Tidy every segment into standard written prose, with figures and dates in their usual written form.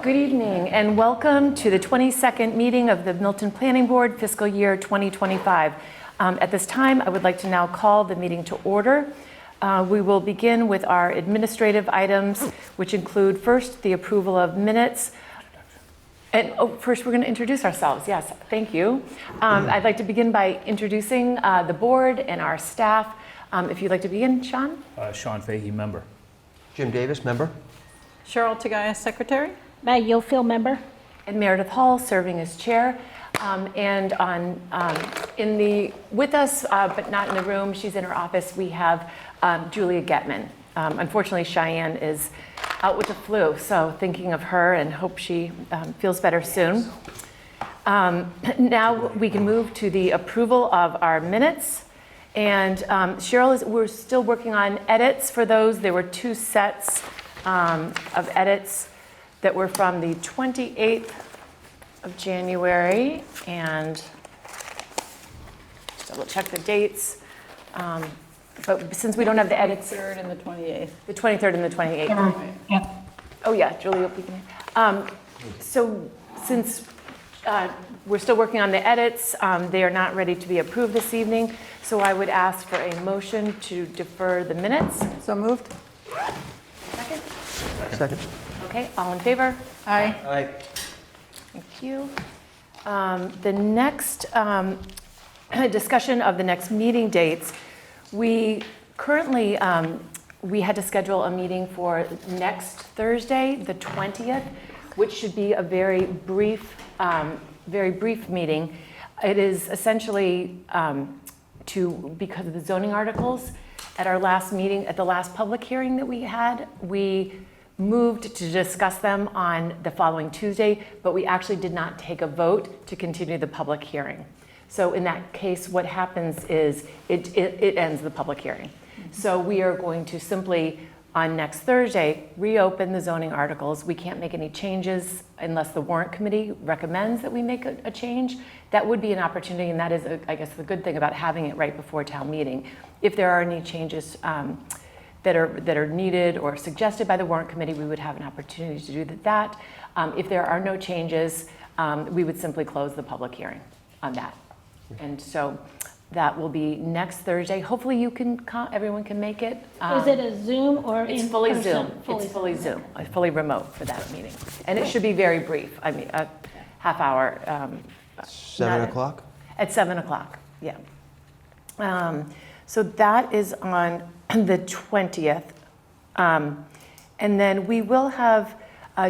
Good evening and welcome to the 22nd meeting of the Milton Planning Board fiscal year 2025. At this time, I would like to now call the meeting to order. We will begin with our administrative items, which include first the approval of minutes. And first we're going to introduce ourselves. Yes, thank you. I'd like to begin by introducing the board and our staff. If you'd like to begin, Sean? Sean Fahey, member. Jim Davis, member. Cheryl Tagaya, secretary. Maggie O'Phil, member. And Meredith Hall, serving as chair. And with us, but not in the room, she's in her office, we have Julia Getman. Unfortunately, Cheyenne is out with the flu, so thinking of her and hope she feels better soon. Now we can move to the approval of our minutes. And Cheryl, we're still working on edits for those. There were two sets of edits that were from the 28th of January, and double check the dates. But since we don't have the edits, The 3rd and the 28th. the 23rd and the 28th. Yeah. Oh yeah, Julia, we can. So since we're still working on the edits, they are not ready to be approved this evening. So I would ask for a motion to defer the minutes. So moved? Second? Second. Okay, all in favor? Aye. Aye. Thank you. The next discussion of the next meeting dates, we currently, we had to schedule a meeting for next Thursday, the 20th, which should be a very brief meeting. It is essentially because of the zoning articles. At our last meeting, at the last public hearing that we had, we moved to discuss them on the following Tuesday, but we actually did not take a vote to continue the public hearing. So in that case, what happens is it ends the public hearing. So we are going to simply, on next Thursday, reopen the zoning articles. We can't make any changes unless the warrant committee recommends that we make a change. That would be an opportunity, and that is, I guess, the good thing about having it right before town meeting. If there are any changes that are needed or suggested by the warrant committee, we would have an opportunity to do that. If there are no changes, we would simply close the public hearing on that. And so that will be next Thursday. Hopefully you can, everyone can make it. Is it a Zoom or It's in fully person? Zoom. It's fully Zoom, fully remote for that meeting. And it should be very brief. I mean, a half hour. 7 o'clock? At 7 o'clock, yeah. So that is on the 20th. And then we will have,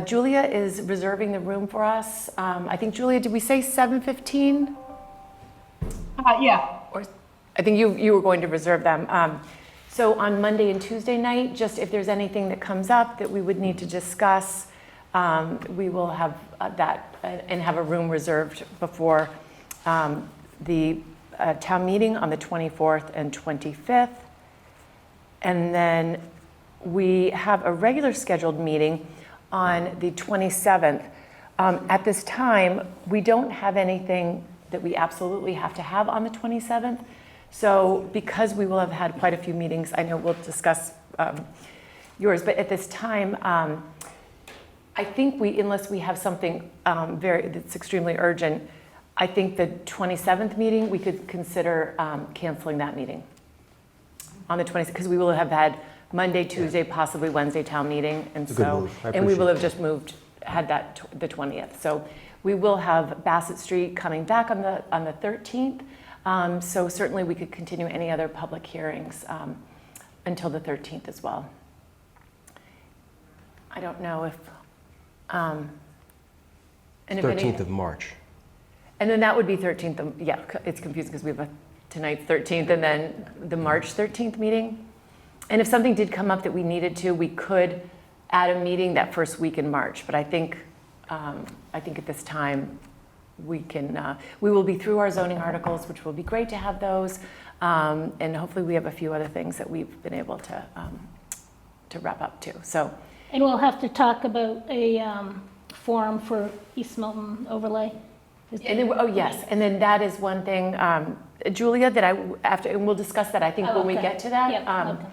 Julia is reserving the room for us. I think, Julia, did we say 7:15? Yeah. Or I think you were going to reserve them. So on Monday and Tuesday night, just if there's anything that comes up that we would need to discuss, we will have that and have a room reserved before the town meeting on the 24th and 25th. And then we have a regular scheduled meeting on the 27th. At this time, we don't have anything that we absolutely have to have on the 27th. So because we will have had quite a few meetings, I know we'll discuss yours, but at this time, I think unless we have something that's extremely urgent, I think the 27th meeting, we could consider canceling that meeting on the 27th, because we will have had Monday, Tuesday, possibly Wednesday town meeting. And It's a good so, move. and we will have just had that the 20th. So we will have Bassett Street coming back on the 13th. So certainly we could continue any other public hearings until the 13th as well. I don't know if, and if 13th of March. and then that would be 13th, yeah, it's confusing because we have tonight's 13th and then the March 13th meeting. And if something did come up that we needed to, we could add a meeting that first week in March. But I think at this time we will be through our zoning articles, which will be great to have those. And hopefully we have a few other things that we've been able to wrap up too. So. And we'll have to talk about a forum for East Milton overlay. And then, oh yes, and then that is one thing, Julia, that and we'll discuss that I think when we okay. get to that. Yep, okay.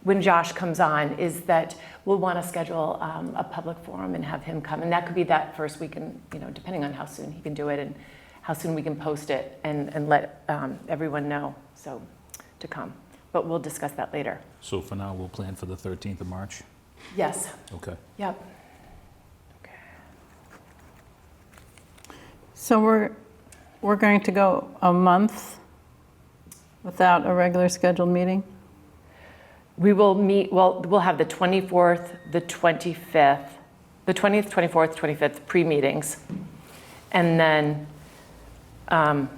when Josh comes on, is that we'll want to schedule a public forum and have him come. And that could be that first week, and, depending on how soon he can do it and how soon we can post it and let everyone know, so, to come. But we'll discuss that later. So for now, we'll plan for the 13th of March? Yes, Okay. yep. So we're going to go a month without a regular scheduled meeting? We will meet, well, we'll have the 24th, the 25th, the 20th, 24th, 25th pre-meetings. And then, And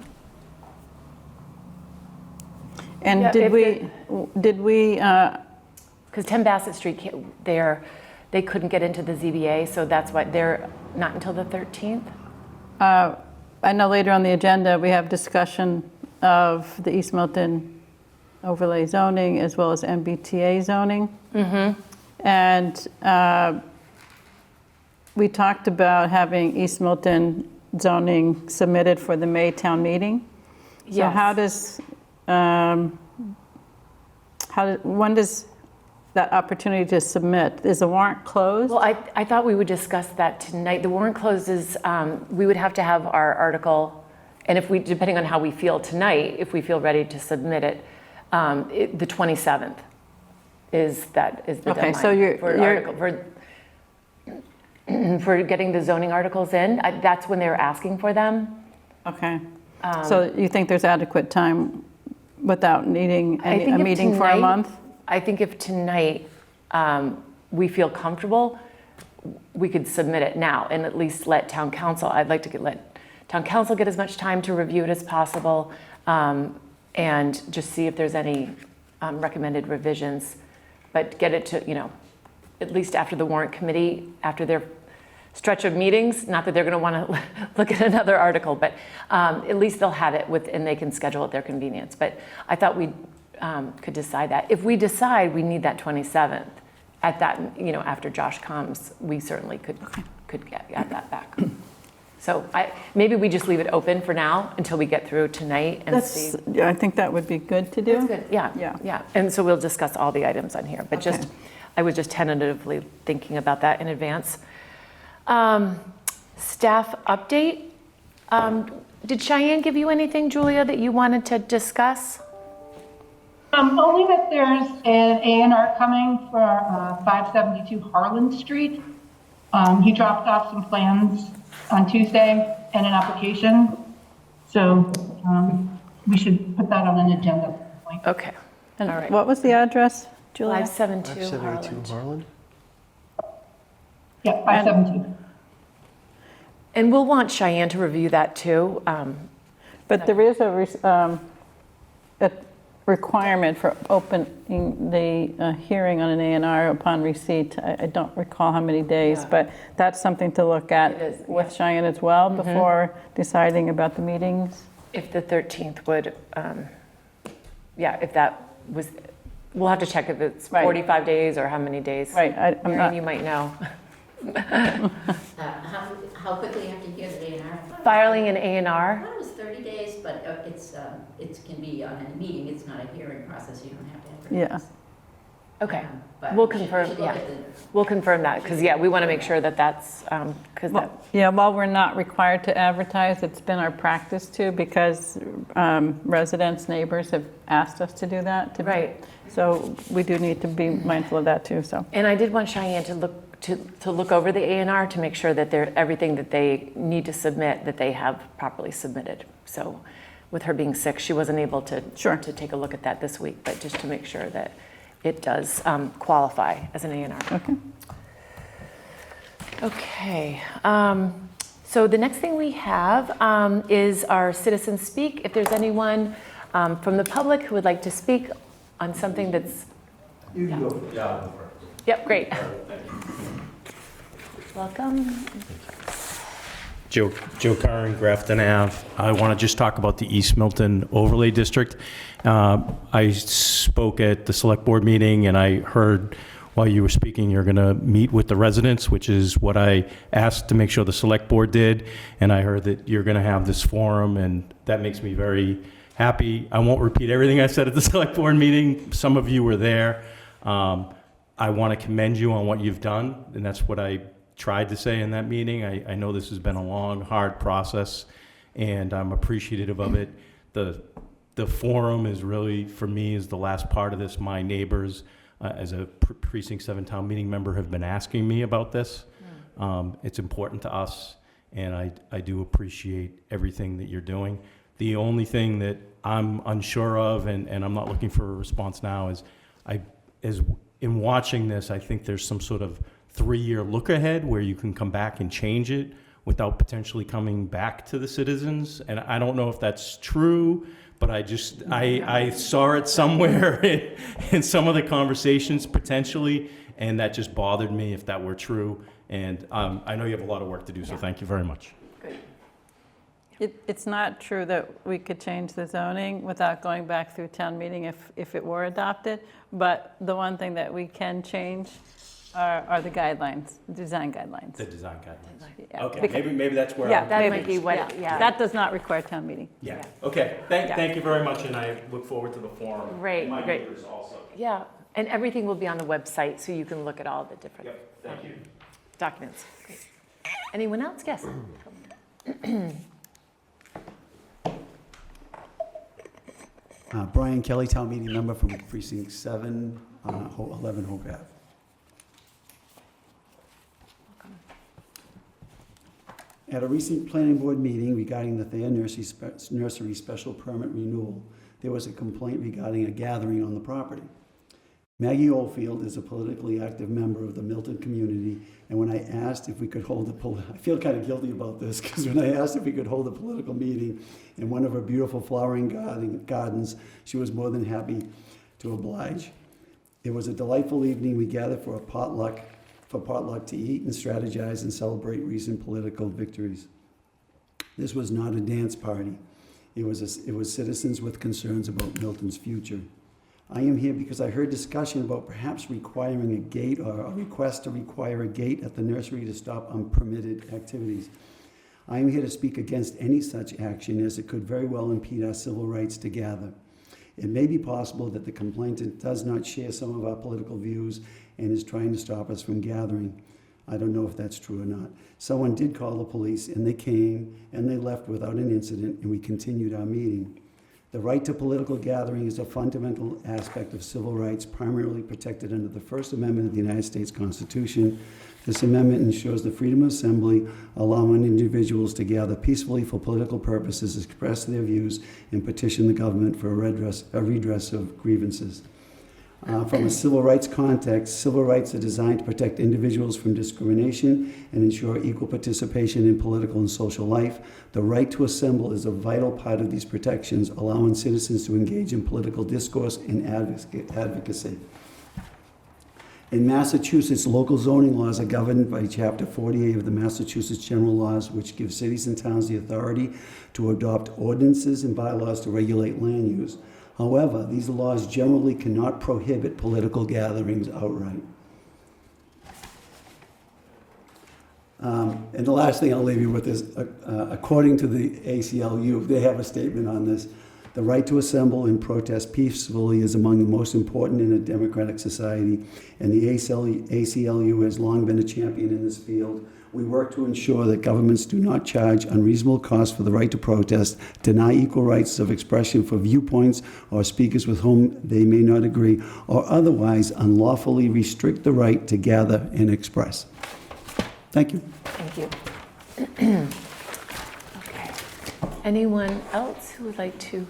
Yeah, did if we, because 10 Bassett Street, they couldn't get into the ZBA, so that's why they're not until the 13th. I know later on the agenda, we have discussion of the East Milton overlay zoning as well as MBTA zoning. And we talked about having East Milton zoning submitted for the May town meeting. So Yes. when does that opportunity to submit, is the warrant closed? Well, I thought we would discuss that tonight. The warrant closes, we would have to have our article, and if we, depending on how we feel tonight, if we feel ready to submit it, the 27th is the Okay, deadline. so For getting the zoning articles in. That's when they were asking for them. Okay, so you think there's adequate time without needing I think a if meeting for a tonight- month? I think if tonight we feel comfortable, we could submit it now and at least let town council, I'd like to let town council get as much time to review it as possible, and just see if there's any recommended revisions, but get it to, at least after the warrant committee, after their stretch of meetings, not that they're going to want to look at another article, but at least they'll have it and they can schedule at their convenience. But I thought we could decide that. If we decide we need that 27th, at that, after Josh comes, we certainly could get that back. So maybe we just leave it open for now until we get through tonight and see. Yeah, I think that would be good to do. That's good, yeah. Yeah. And so we'll discuss all the items on here, but Okay. I was just tentatively thinking about that in advance. Staff update. Did Cheyenne give you anything, Julia, that you wanted to discuss? Only that there's an A&R coming for 572 Harlan Street. He dropped off some plans on Tuesday and an application. So we should put that on an agenda at some point. Okay, all And right. what was the address, Julia? 572 572 Harland. Harlan? Yeah, 572. And we'll want Cheyenne to review that too. But there is a requirement for opening the hearing on an A&R upon receipt. I don't recall how many days, Yeah. but that's something to look at It is, with yeah. Cheyenne as well before deciding about the meetings. If the 13th would, if that was, we'll have to check if it's Right. 45 days or how many days. Right, I'm Marion, not, you might know. How quickly you have to hear the A&R? Filing an I A&R, thought it was 30 days, but it can be on a meeting, it's not a hearing process, you don't have to advertise. okay. But We'll we should- confirm, we should look yeah. at the- We'll confirm that, because, we want to make sure that that's, because that, yeah, while we're not required to advertise, it's been our practice to because residents, neighbors have asked us to do that. right. So we do need to be mindful of that too, so. And I did want Cheyenne to look over the A&R to make sure that everything that they need to submit, that they have properly submitted. So with her being sick, she wasn't able to Sure. to take a look at that this week, but just to make sure that it does qualify as an A&R. Okay. Okay. So the next thing we have is our citizens speak. If there's anyone from the public who would like to speak on something that's... You can go, yeah, I'll go first. Yep, great. Thank you. Welcome. Joe Curran, Grafton Ave. I want to just talk about the East Milton Overlay District. I spoke at the Select Board meeting, and I heard while you were speaking, you're going to meet with the residents, which is what I asked to make sure the Select Board did, and I heard that you're going to have this forum, and that makes me very happy. I won't repeat everything I said at the Select Board meeting. Some of you were there. I want to commend you on what you've done, and that's what I tried to say in that meeting. I know this has been a long, hard process, and I'm appreciative of it. The forum is really, for me, is the last part of this. My neighbors, as a Precinct 7 town meeting member, have been asking me about this. It's important to us, and I do appreciate everything that you're doing. The only thing that I'm unsure of, and I'm not looking for a response now, is in watching this, I think there's some sort of 3-year look ahead where you can come back and change it without potentially coming back to the citizens. And I don't know if that's true, but I saw it somewhere in some of the conversations potentially, and that just bothered me if that were true. And I know you have a lot of work to do, so thank you very much. It's not true that we could change the zoning without going back through town meeting if it were adopted, but the one thing that we can change are the guidelines, design guidelines. The design guidelines. Yeah. Okay, maybe that's where. Yeah, That maybe. might be what, yeah. That does not require town meeting. Yeah, okay. Yeah. Thank you very much, and I look forward to the forum. Great, And my great. neighbors also. Yeah, and everything will be on the website, so you can look at all the different Yep, thank you. documents. Great. Anyone else? Yes. Brian Kelly, town meeting member from Precinct 7, 11 Hope Ave. At a recent planning board meeting regarding the Thayer Nursery special permit renewal, there was a complaint regarding a gathering on the property. Maggie Oldfield is a politically active member of the Milton community, and when I asked if we could hold I feel kind of guilty about this, because when I asked if we could hold a political meeting in one of her beautiful flowering gardens, she was more than happy to oblige. It was a delightful evening. We gathered for potluck to eat and strategize and celebrate recent political victories. This was not a dance party. It was citizens with concerns about Milton's future. I am here because I heard discussion about perhaps requiring a gate or a request to require a gate at the nursery to stop unpermitted activities. I am here to speak against any such action, as it could very well impede our civil rights to gather. It may be possible that the complainant does not share some of our political views and is trying to stop us from gathering. I don't know if that's true or not. Someone did call the police, and they came and they left without an incident, and we continued our meeting. The right to political gathering is a fundamental aspect of civil rights, primarily protected under the First Amendment of the United States Constitution. This amendment ensures the freedom of assembly, allowing individuals to gather peacefully for political purposes, express their views, and petition the government for a redress of grievances. From a civil rights context, civil rights are designed to protect individuals from discrimination and ensure equal participation in political and social life. The right to assemble is a vital part of these protections, allowing citizens to engage in political discourse and advocacy. In Massachusetts, local zoning laws are governed by Chapter 48 of the Massachusetts General Laws, which give cities and towns the authority to adopt ordinances and bylaws to regulate land use. However, these laws generally cannot prohibit political gatherings outright. And the last thing I'll leave you with is, according to the ACLU, they have a statement on this. The right to assemble and protest peacefully is among the most important in a democratic society, and the ACLU has long been a champion in this field. We work to ensure that governments do not charge unreasonable costs for the right to protest, deny equal rights of expression for viewpoints or speakers with whom they may not agree, or otherwise unlawfully restrict the right to gather and express. Thank you. Thank you. Okay. Anyone else who would like to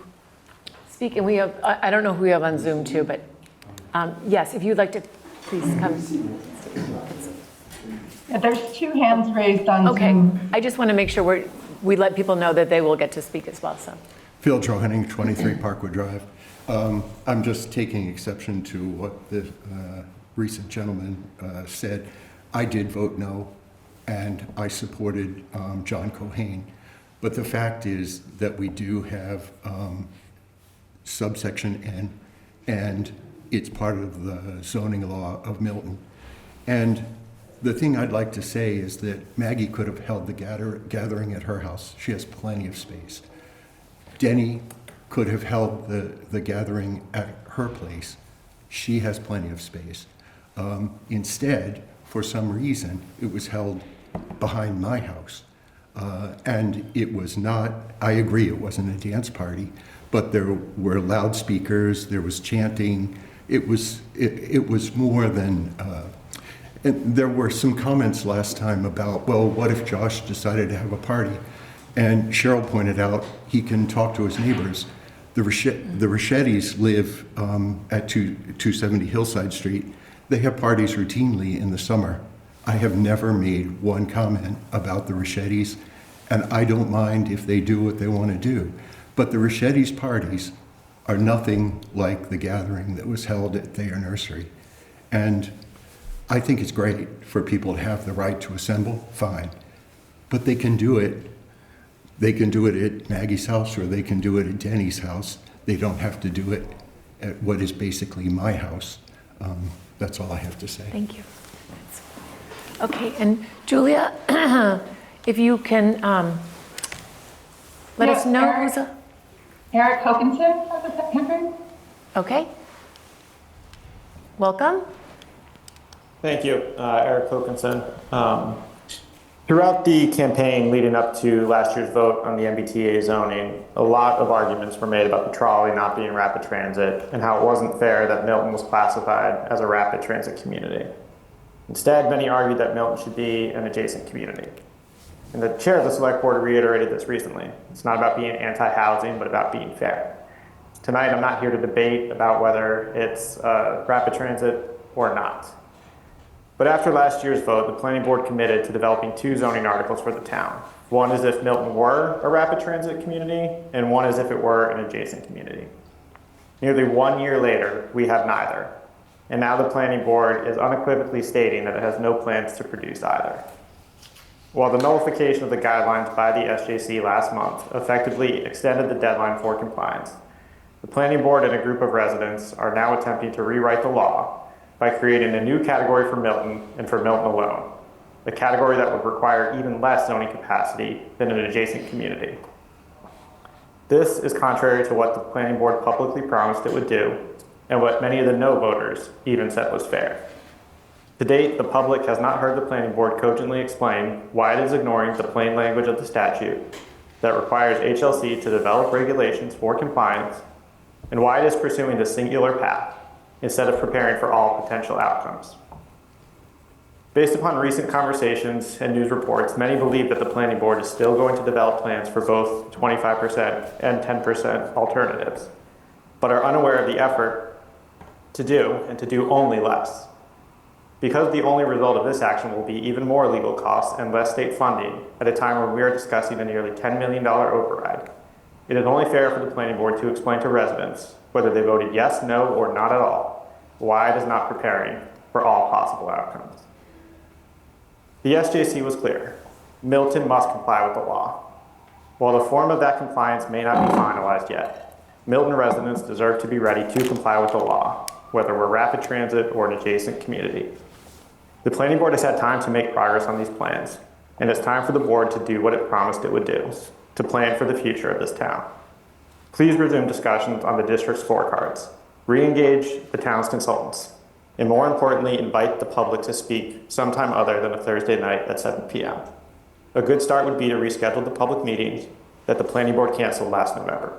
speak? And we have, I don't know who we have on Zoom too, but yes, if you'd like to, please come. There's 2 hands raised on Okay, Zoom. I just want to make sure we let people know that they will get to speak as well, so. Phil Johanning, 23 Parkwood Drive. I'm just taking exception to what the recent gentleman said. I did vote no, and I supported John Cohane. But the fact is that we do have subsection N, and it's part of the zoning law of Milton. And the thing I'd like to say is that Maggie could have held the gathering at her house. She has plenty of space. Denny could have held the gathering at her place. She has plenty of space. Instead, for some reason, it was held behind my house. And it was not, I agree, it wasn't a dance party, but there were loudspeakers, there was chanting. It was more than, and there were some comments last time about, well, what if Josh decided to have a party? And Cheryl pointed out he can talk to his neighbors. The Richettis live at 270 Hillside Street. They have parties routinely in the summer. I have never made one comment about the Richettis, and I don't mind if they do what they want to do. But the Richettis' parties are nothing like the gathering that was held at Thayer Nursery. And I think it's great for people to have the right to assemble, fine. But they can do it. They can do it at Maggie's house, or they can do it at Denny's house. They don't have to do it at what is basically my house. That's all I have to say. Thank you. Okay, and Julia, if you can let us know who's a... Eric Hokinson has a hand. Okay. Welcome. Thank you, Eric Hokinson. Throughout the campaign leading up to last year's vote on the MBTA zoning, a lot of arguments were made about the trolley not being rapid transit and how it wasn't fair that Milton was classified as a rapid transit community. Instead, many argued that Milton should be an adjacent community. And the chair of the select board reiterated this recently. It's not about being anti-housing, but about being fair. Tonight, I'm not here to debate about whether it's rapid transit or not. But after last year's vote, the planning board committed to developing 2 zoning articles for the town. One is if Milton were a rapid transit community, and one is if it were an adjacent community. Nearly 1 year later, we have neither. And now the planning board is unequivocally stating that it has no plans to produce either. While the nullification of the guidelines by the SJC last month effectively extended the deadline for compliance, the planning board and a group of residents are now attempting to rewrite the law by creating a new category for Milton and for Milton alone, a category that would require even less zoning capacity than an adjacent community. This is contrary to what the planning board publicly promised it would do, and what many of the no voters even said was fair. To date, the public has not heard the planning board cogently explain why it is ignoring the plain language of the statute that requires HLC to develop regulations for compliance, and why it is pursuing the singular path instead of preparing for all potential outcomes. Based upon recent conversations and news reports, many believe that the planning board is still going to develop plans for both 25% and 10% alternatives, but are unaware of the effort to do, and to do only less. Because the only result of this action will be even more legal costs and less state funding at a time when we are discussing a nearly $10 million override, it is only fair for the planning board to explain to residents, whether they voted yes, no, or not at all, why it is not preparing for all possible outcomes. The SJC was clear. Milton must comply with the law. While the form of that compliance may not be finalized yet, Milton residents deserve to be ready to comply with the law, whether we're rapid transit or an adjacent community. The planning board has had time to make progress on these plans, and it's time for the board to do what it promised it would do, to plan for the future of this town. Please resume discussions on the district's scorecards, re-engage the town's consultants, and more importantly, invite the public to speak sometime other than a Thursday night at 7 p.m. A good start would be to reschedule the public meetings that the planning board canceled last November.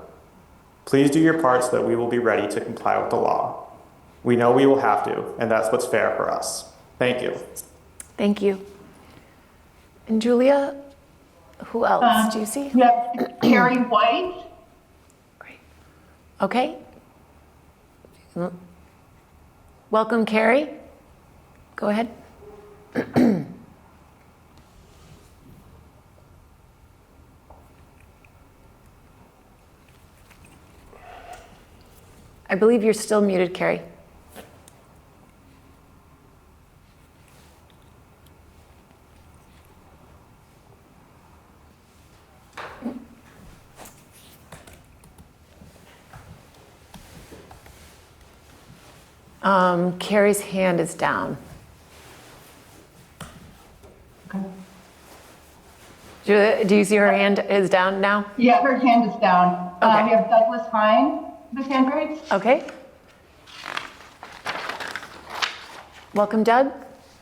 Please do your part so that we will be ready to comply with the law. We know we will have to, and that's what's fair for us. Thank you. Thank you. And Julia, who else do you see? We have Carrie White. Great. Okay. Welcome, Carrie. Go ahead. I believe you're still muted, Carrie. Carrie's hand is down. Okay. Julia, do you see her hand is down now? Yeah, her hand is down. Okay. We have Douglas Hine, his hand raised. Okay. Welcome, Doug.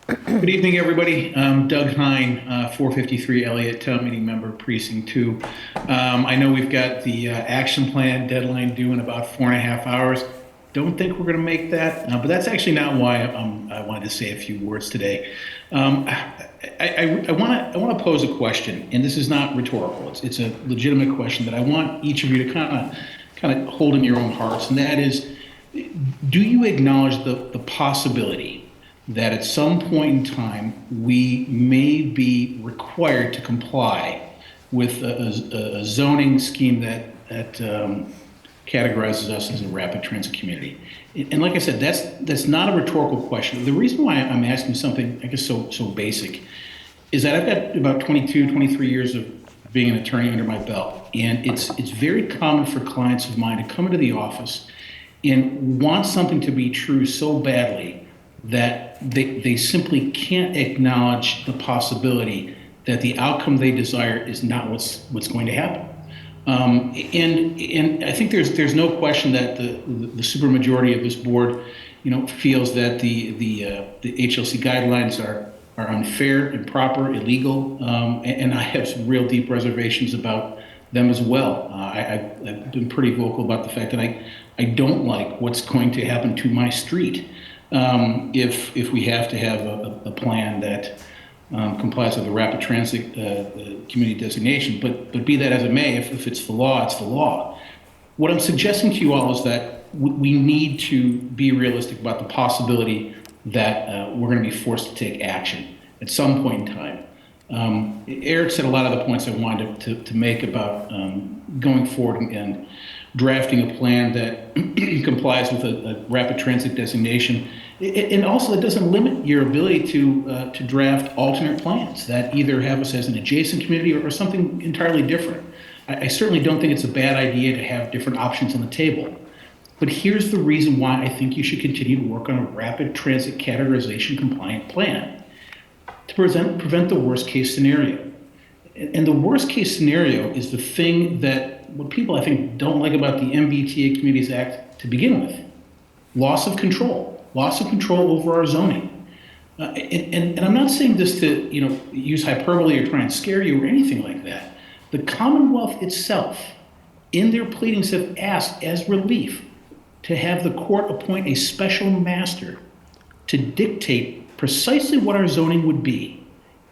Good evening, everybody. Doug Hine, 453 Elliott, Town Meeting Member, Precinct 2. I know we've got the action plan deadline due in about 4.5 hours. Don't think we're going to make that, but that's actually not why I wanted to say a few words today. I want to pose a question, and this is not rhetorical. It's a legitimate question that I want each of you to kind of hold in your own hearts, and that is, do you acknowledge the possibility that at some point in time we may be required to comply with a zoning scheme that categorizes us as a rapid transit community? And like I said, that's not a rhetorical question. The reason why I'm asking something, I guess, so basic, is that I've got about 22, 23 years of being an attorney under my belt, and it's very common for clients of mine to come into the office and want something to be true so badly that they simply can't acknowledge the possibility that the outcome they desire is not what's going to happen. And I think there's no question that the supermajority of this board, feels that the HLC guidelines are unfair, improper, illegal, and I have some real deep reservations about them as well. I've been pretty vocal about the fact that I don't like what's going to happen to my street if we have to have a plan that complies with the rapid transit community designation. But be that as it may, if it's the law, it's the law. What I'm suggesting to you all is that we need to be realistic about the possibility that we're going to be forced to take action at some point in time. Eric said a lot of the points I wanted to make about going forward and drafting a plan that complies with a rapid transit designation. And also, it doesn't limit your ability to draft alternate plans that either have us as an adjacent community or something entirely different. I certainly don't think it's a bad idea to have different options on the table. But here's the reason why I think you should continue to work on a rapid transit categorization compliant plan to prevent the worst case scenario. And the worst case scenario is the thing that what people, I think, don't like about the MBTA Communities Act to begin with: loss of control over our zoning. And I'm not saying this to use hyperbole or try and scare you or anything like that. The Commonwealth itself, in their pleadings, have asked as relief to have the court appoint a special master to dictate precisely what our zoning would be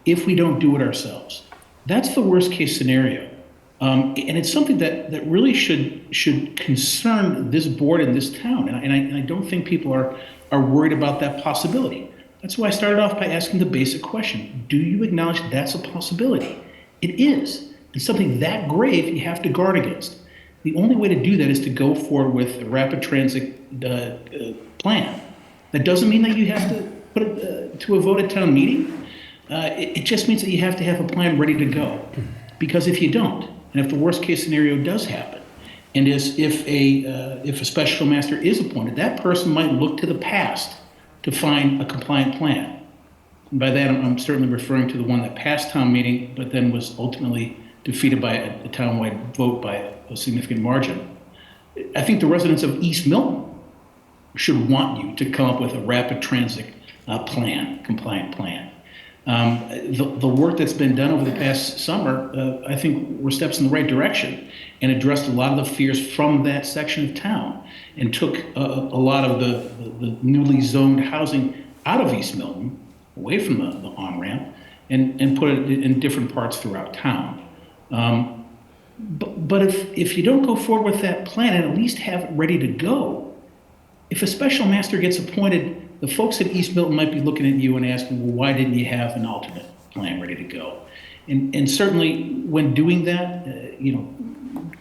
if we don't do it ourselves. That's the worst case scenario. And it's something that really should concern this board and this town. And I don't think people are worried about that possibility. That's why I started off by asking the basic question: do you acknowledge that's a possibility? It is. And something that grave you have to guard against. The only way to do that is to go forward with a rapid transit plan. That doesn't mean that you have to put it to a vote at town meeting. It just means that you have to have a plan ready to go. Because if you don't, and if the worst case scenario does happen, and if a special master is appointed, that person might look to the past to find a compliant plan. And by that, I'm certainly referring to the one that passed town meeting, but then was ultimately defeated by a townwide vote by a significant margin. I think the residents of East Milton should want you to come up with a rapid transit plan, compliant plan. The work that's been done over the past summer, I think, were steps in the right direction and addressed a lot of the fears from that section of town and took a lot of the newly zoned housing out of East Milton, away from the on-ramp, and put it in different parts throughout town. But if you don't go forward with that plan and at least have it ready to go, if a special master gets appointed, the folks at East Milton might be looking at you and asking, well, why didn't you have an alternate plan ready to go? And certainly when doing that,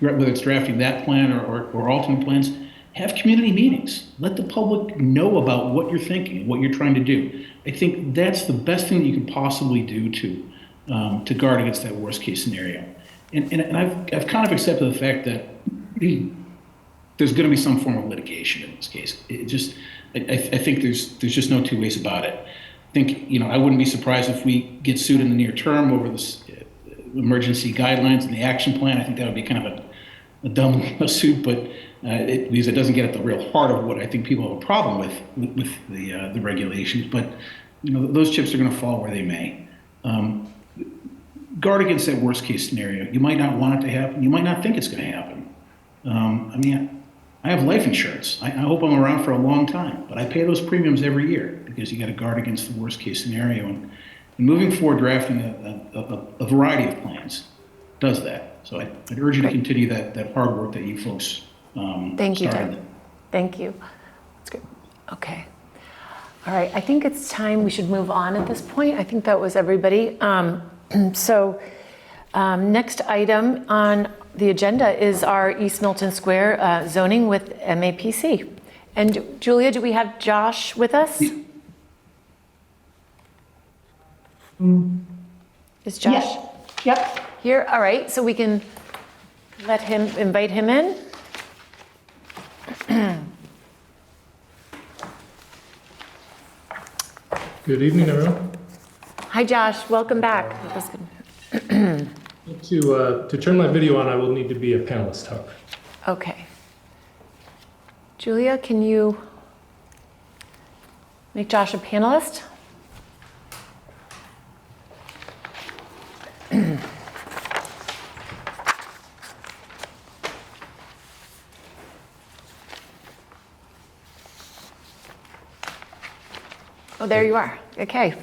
whether it's drafting that plan or alternate plans, have community meetings. Let the public know about what you're thinking, what you're trying to do. I think that's the best thing that you can possibly do to guard against that worst case scenario. And I've kind of accepted the fact that there's going to be some form of litigation in this case. I think there's just no two ways about it. I think, I wouldn't be surprised if we get sued in the near term over this emergency guidelines and the action plan. I think that would be kind of a dumb suit, but because it doesn't get at the real heart of what I think people have a problem with the regulations. But those chips are going to fall where they may. Guard against that worst case scenario. You might not want it to happen. You might not think it's going to happen. I have life insurance. I hope I'm around for a long time, but I pay those premiums every year because you got to guard against the worst case scenario. And moving forward, drafting a variety of plans does that. So I'd urge you to continue that hard work that you folks Thank you, started. Doug. Thank you. That's good. Okay. All right. I think it's time we should move on at this point. I think that was everybody. Next item on the agenda is our East Milton Square zoning with MAPC. And Julia, do we have Josh with us? Is Josh Yes. Yep. here? All right, so we can invite him in. Good evening, everyone. Hi, Josh. Welcome back. That was good. To turn my video on, I will need to be a panelist, however. Okay. Julia, can you make Josh a panelist? Oh, there you are. Okay.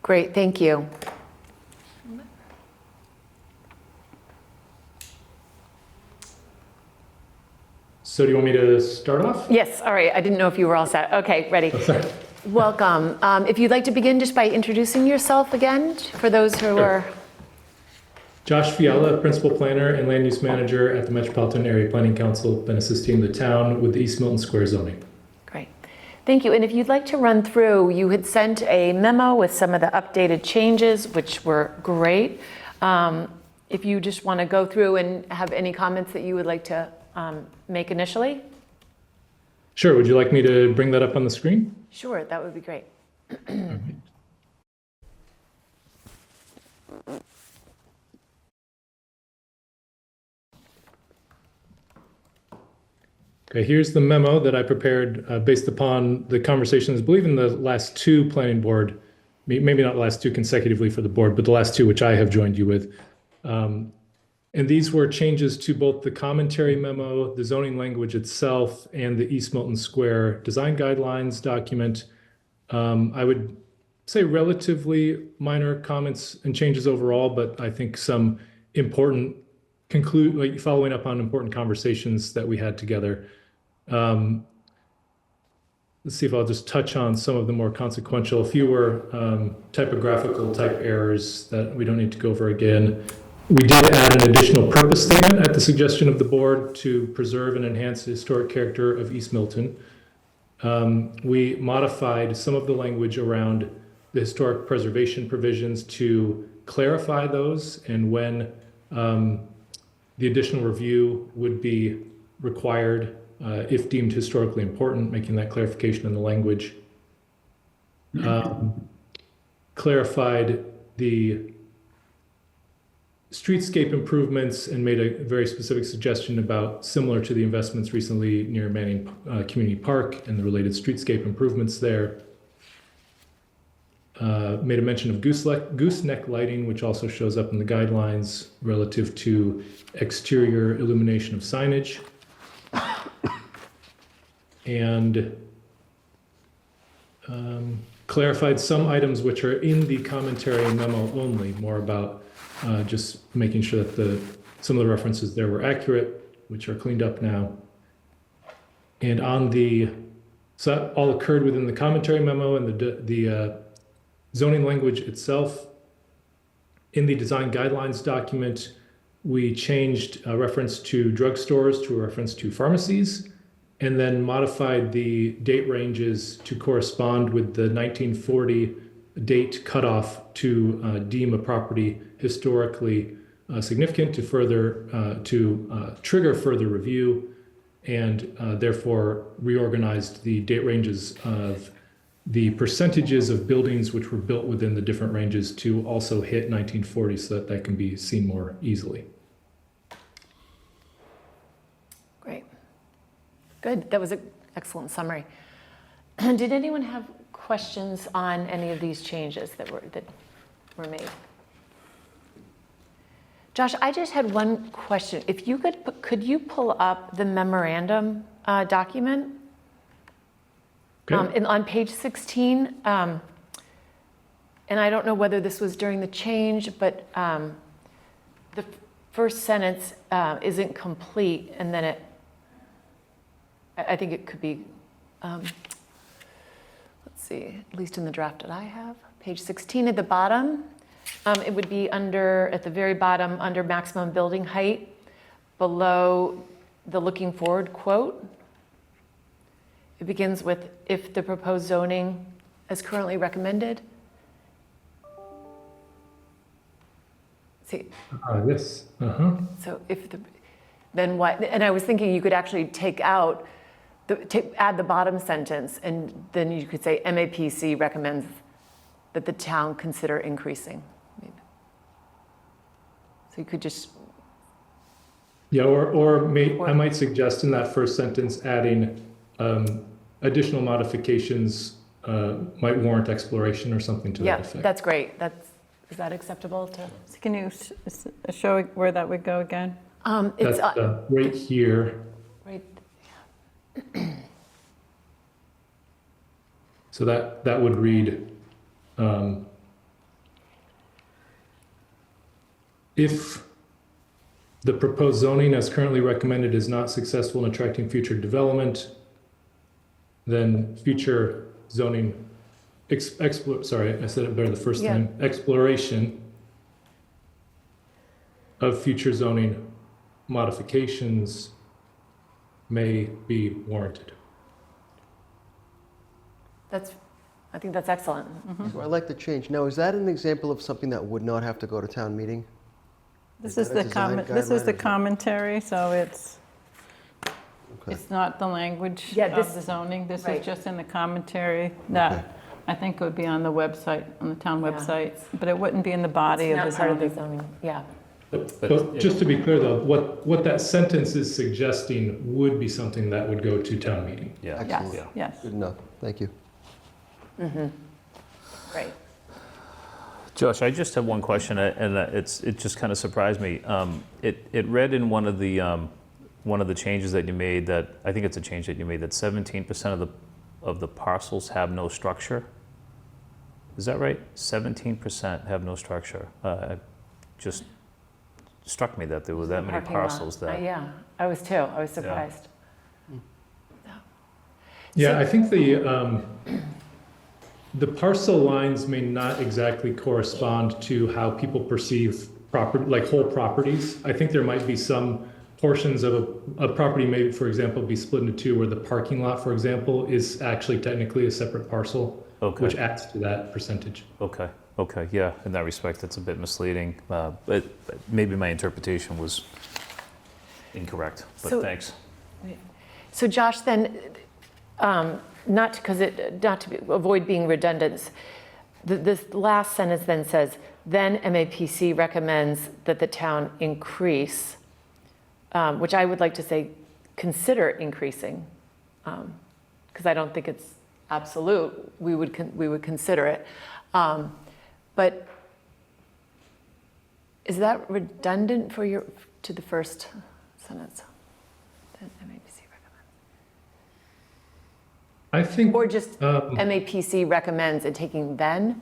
Great, thank you. So do you want me to start off? Yes, all right. I didn't know if you were all set. Okay, ready. Oh, sorry. Welcome. If you'd like to begin just by introducing yourself again, for those who are... Josh Fiala, Principal Planner and Land Use Manager at the Metropolitan Area Planning Council, been assisting the town with the East Milton Square zoning. Great. Thank you. And if you'd like to run through, you had sent a memo with some of the updated changes, which were great. If you just want to go through and have any comments that you would like to make initially? Sure. Would you like me to bring that up on the screen? Sure, that would be great. Okay, here's the memo that I prepared based upon the conversations, I believe in the last two planning board, maybe not the last two consecutively for the board, but the last two which I have joined you with. And these were changes to both the commentary memo, the zoning language itself, and the East Milton Square design guidelines document. I would say relatively minor comments and changes overall, but I think some important following up on important conversations that we had together. Let's see if I'll just touch on some of the more consequential, fewer typographical type errors that we don't need to go over again. We did add an additional purpose statement at the suggestion of the board to preserve and enhance the historic character of East Milton. We modified some of the language around the historic preservation provisions to clarify those and when the additional review would be required if deemed historically important, making that clarification in the language. Clarified the streetscape improvements and made a very specific suggestion about similar to the investments recently near Manning Community Park and the related streetscape improvements there. Made a mention of gooseneck lighting, which also shows up in the guidelines relative to exterior illumination of signage. And clarified some items which are in the commentary memo only, more about just making sure that some of the references there were accurate, which are cleaned up now. And so that all occurred within the commentary memo and the zoning language itself. In the design guidelines document, we changed a reference to drugstores to a reference to pharmacies, and then modified the date ranges to correspond with the 1940 date cutoff to deem a property historically significant to trigger further review, and therefore reorganized the date ranges of the percentages of buildings which were built within the different ranges to also hit 1940 so that can be seen more easily. Good, that was an excellent summary. Did anyone have questions on any of these changes that were made? Josh, I just had one question. If you could you pull up the memorandum document? Okay. On page 16, and I don't know whether this was during the change, but the first sentence isn't complete, and then I think it could be, let's see, at least in the draft that I have, page 16 at the bottom. It would be at the very bottom, under maximum building height, below the looking forward quote. It begins with, if the proposed zoning as currently recommended. See, Yes. so then what, and I was thinking you could actually take out, add the bottom sentence, and then you could say MAPC recommends that the town consider increasing. So you could just. Yeah, I might suggest in that first sentence adding additional modifications might warrant exploration or something to that effect. Yeah, that's great. Is that acceptable to? So can you show where that would go again? It's That's right here. right. So that would read, if the proposed zoning as currently recommended is not successful in attracting future development, then future zoning, sorry, I said it better the first Yeah. time, exploration of future zoning modifications may be warranted. I think that's excellent. So I like the change. Now, is that an example of something that would not have to go to town meeting? This Is is that a the design comment, this is guideline the or- commentary, so it's Okay. not the language Yeah, of the zoning. This right. is just in the commentary that Okay. I think would be on the website, on the town Yeah. website, but it wouldn't be in the body of the Not part of the zoning. zoning, yeah. But just to be clear though, what that sentence is suggesting would be something that would go to town meeting. Yeah. Excellent. Yes, yes. Good enough. Thank you. Great. Josh, I just have one question, and it just kind of surprised me. It read in one of the changes that you made that, I think it's a change that you made, that 17% of the parcels have no structure. Is that right? 17% have no structure. It just struck me that there were that many Parking lot. parcels that. Yeah, I was too. I was surprised. Yeah, I think the parcel lines may not exactly correspond to how people perceive like whole properties. I think there might be some portions of a property may, for example, be split into two where the parking lot, for example, is actually technically a separate parcel, Okay. which adds to that percentage. Okay, yeah, in that respect, it's a bit misleading, but maybe my interpretation was incorrect, but So- thanks. So Josh, then, not to avoid being redundant, this last sentence then says, then MAPC recommends that the town increase, which I would like to say, consider increasing, because I don't think it's absolute. We would consider it. But is that redundant to the first sentence? Then MAPC recommends. I think. Or just MAPC recommends and taking then?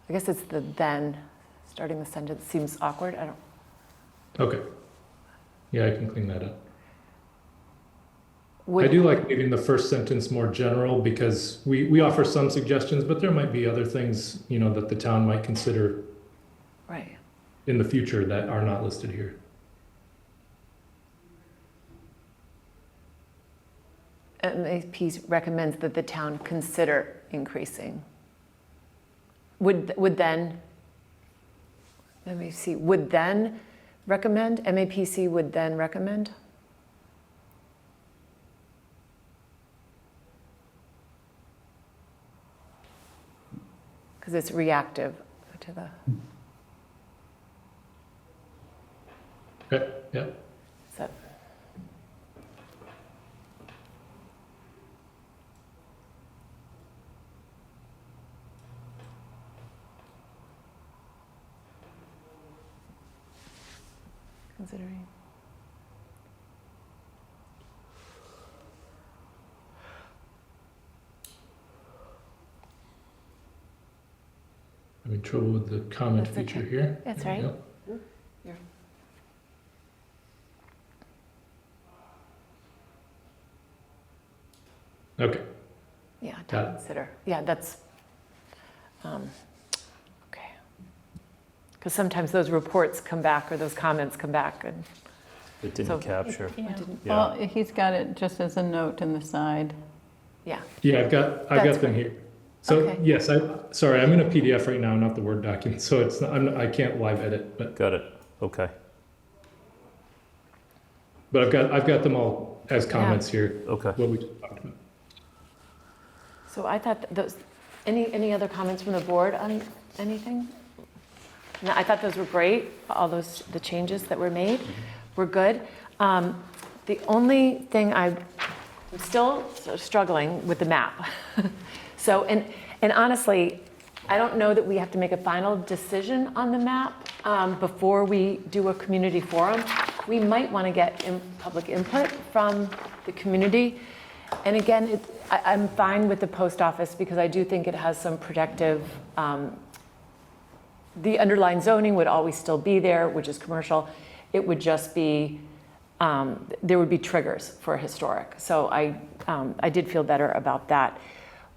I guess it's the then, starting the sentence seems awkward. I don't. Okay. Yeah, I can clean that up. I do like leaving the first sentence more general because we offer some suggestions, but there might be other things, that the town might consider Right. in the future that are not listed here. MAPC recommends that the town consider increasing. Would then, let me see, would then recommend? MAPC would then recommend? Because it's reactive to the, Okay, yeah. so. considering. Having trouble with the comment That's feature okay. here. That's There we right. go. You're- Okay. Yeah, Got to it. consider. Yeah, that's, okay. Because sometimes those reports come back or those comments come back and, It didn't So- capture. Yeah. didn't- Yeah. Well, he's got it just as a note in the side. yeah. Yeah, I've got That's them great. here. So Okay. yes, sorry, I'm in a PDF right now, not the Word document, so it's not, I can't live edit, but Got it. Okay. I've got them all as comments here. Okay. What we just talked about. So I thought those, any other comments from the board on anything? No, I thought those were great, all those, the changes that were made were good. The only thing I'm still sort of struggling with the map. So, and honestly, I don't know that we have to make a final decision on the map before we do a community forum. We might want to get public input from the community. And again, I'm fine with the post office because I do think it has some protective, the underlying zoning would always still be there, which is commercial. It would just be, there would be triggers for historic. So I did feel better about that.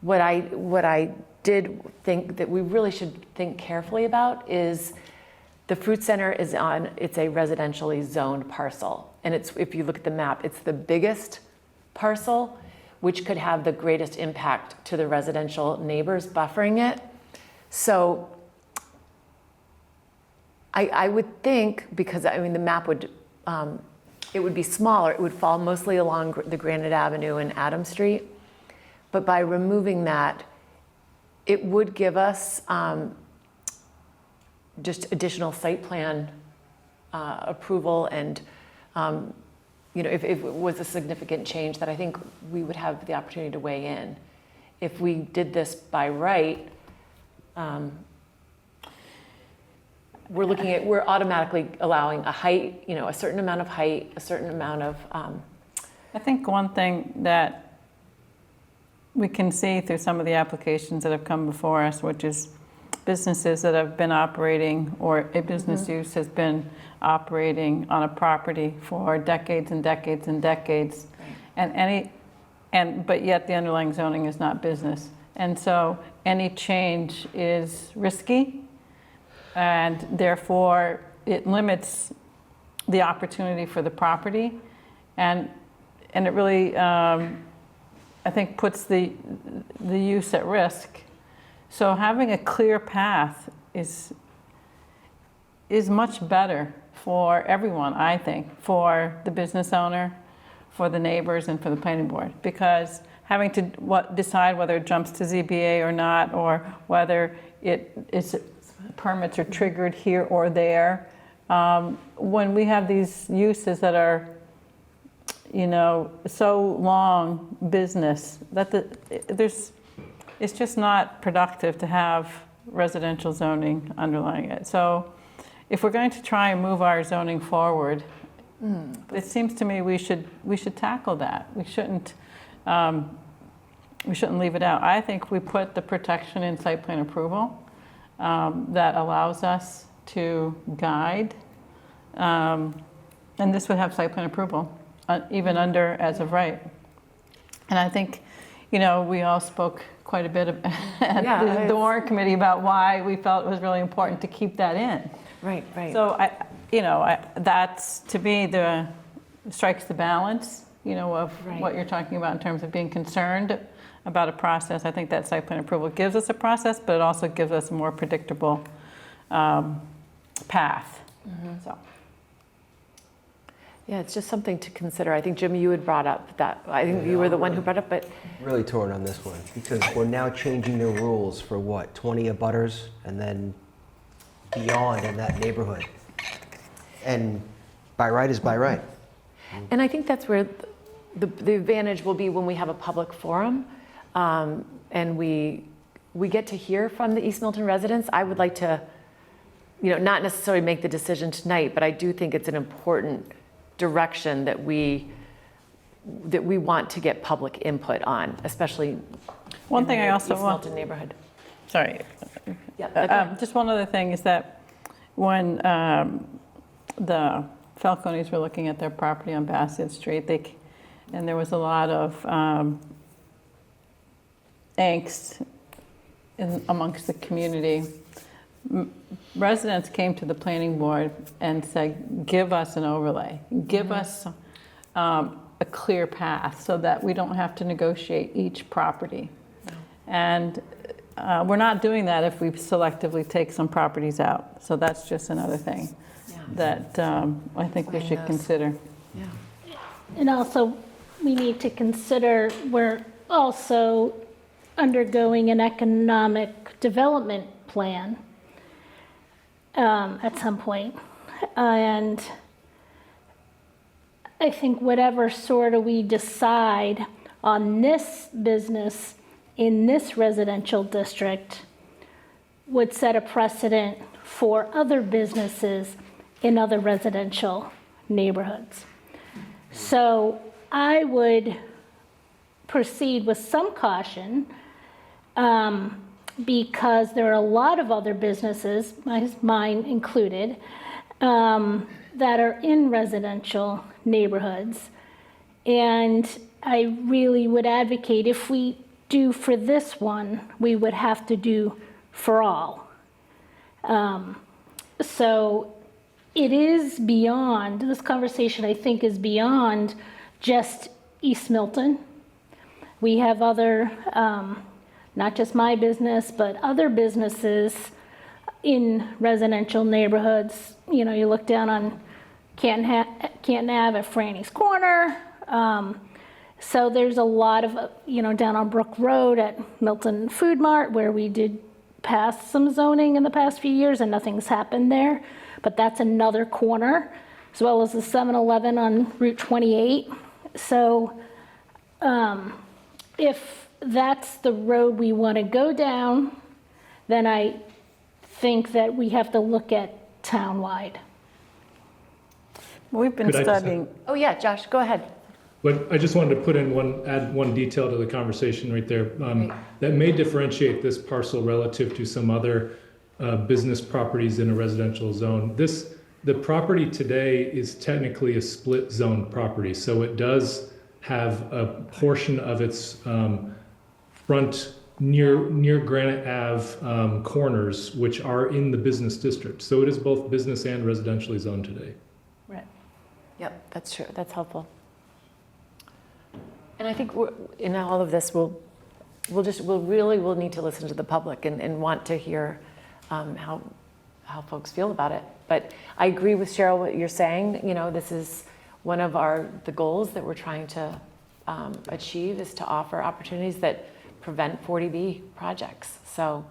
What I did think that we really should think carefully about is the fruit center is on, it's a residentially zoned parcel. And it's, if you look at the map, it's the biggest parcel, which could have the greatest impact to the residential neighbors buffering it. So I would think, because I mean, the map would, it would be smaller, it would fall mostly along the Granite Avenue and Adam Street. But by removing that, it would give us just additional site plan approval and, if it was a significant change that I think we would have the opportunity to weigh in. If we did this by right, we're automatically allowing a height, a certain amount of height, a certain amount of, I think one thing that we can see through some of the applications that have come before us, which is businesses that have been operating, or a business use has been operating on a property for decades and decades and decades. Right. But yet the underlying zoning is not business. And so any change is risky, and therefore it limits the opportunity for the property. And it really, I think, puts the use at risk. So having a clear path is much better for everyone, I think, for the business owner, for the neighbors, and for the planning board. Because having to decide whether it jumps to ZBA or not, or whether permits are triggered here or there, when we have these uses that are so long business, that it's just not productive to have residential zoning underlying it. So if we're going to try and move our zoning forward, it seems to me we should tackle that. We shouldn't leave it out. I think we put the protection in site plan approval that allows us to guide, and this would have site plan approval, even under as of right. And I think, we all spoke quite a bit at the warrant committee about why we felt it was really important to keep that in. right. So that's, to me, strikes the balance, of Right. what you're talking about in terms of being concerned about a process. I think that site plan approval gives us a process, but it also gives us a more predictable path. So. Yeah, it's just something to consider. I think, Jim, you had brought up that, I think you were the one who brought up, but Really torn on this one, because we're now changing the rules for what, 20 abutters, and then beyond in that neighborhood. And by right is by right. and I think that's where the advantage will be when we have a public forum, and we get to hear from the East Milton residents. I would like to not necessarily make the decision tonight, but I do think it's an important direction that we want to get public input on, especially One in thing the I also East want, Milton neighborhood. sorry, Yeah, just one other thing is that when the Falcones were looking at their property on Bassett Street, and there was a lot of angst amongst the community. Residents came to the planning board and said, give us an overlay, give us a clear path so that we don't have to negotiate each property. And we're not doing that if we selectively take some properties out. So that's just another thing that I think we should consider. And also, we need to consider, we're also undergoing an economic development plan at some point. And I think whatever sort of we decide on this business in this residential district would set a precedent for other businesses in other residential neighborhoods. So I would proceed with some caution because there are a lot of other businesses, mine included, that are in residential neighborhoods. And I really would advocate, if we do for this one, we would have to do for all. So it is beyond, this conversation I think is beyond just East Milton. We have other, not just my business, but other businesses in residential neighborhoods. You know, you look down on Canton Ave at Franny's Corner. So there's a lot of, down on Brook Road at Milton Food Mart, where we did pass some zoning in the past few years and nothing's happened there. But that's another corner, as well as the 7-Eleven on Route 28. So if that's the road we want to go down, then I think that we have to look at townwide. We've been Could I just studying. Oh yeah, Josh, go ahead. But I just wanted to add one detail to the conversation right there that may differentiate this parcel relative to some other business properties in a residential zone. The property today is technically a split zone property, so it does have a portion of its front near Granite Ave corners, which are in the business district. So it is both business and residentially zoned today. Right. Yep, that's true. That's helpful. And I think in all of this, we'll need to listen to the public and want to hear how folks feel about it. But I agree with Cheryl what you're saying. This is one of the goals that we're trying to achieve, is to offer opportunities that prevent 40B projects. So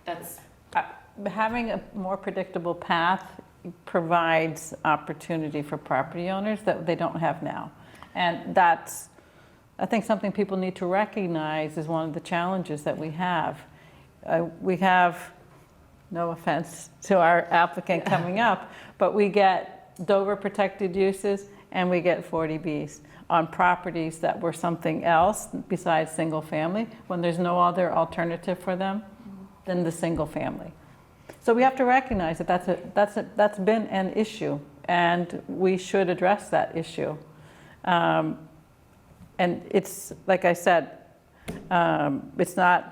that's Having a more predictable path provides opportunity for property owners that they don't have now. And that's, I think, something people need to recognize is one of the challenges that we have. We have, no offense to our applicant coming up, but we get Dover protected uses and we get 40Bs on properties that were something else besides single family, when there's no other alternative for them than the single family. So we have to recognize that that's been an issue, and we should address that issue. And it's, like I said, it's not,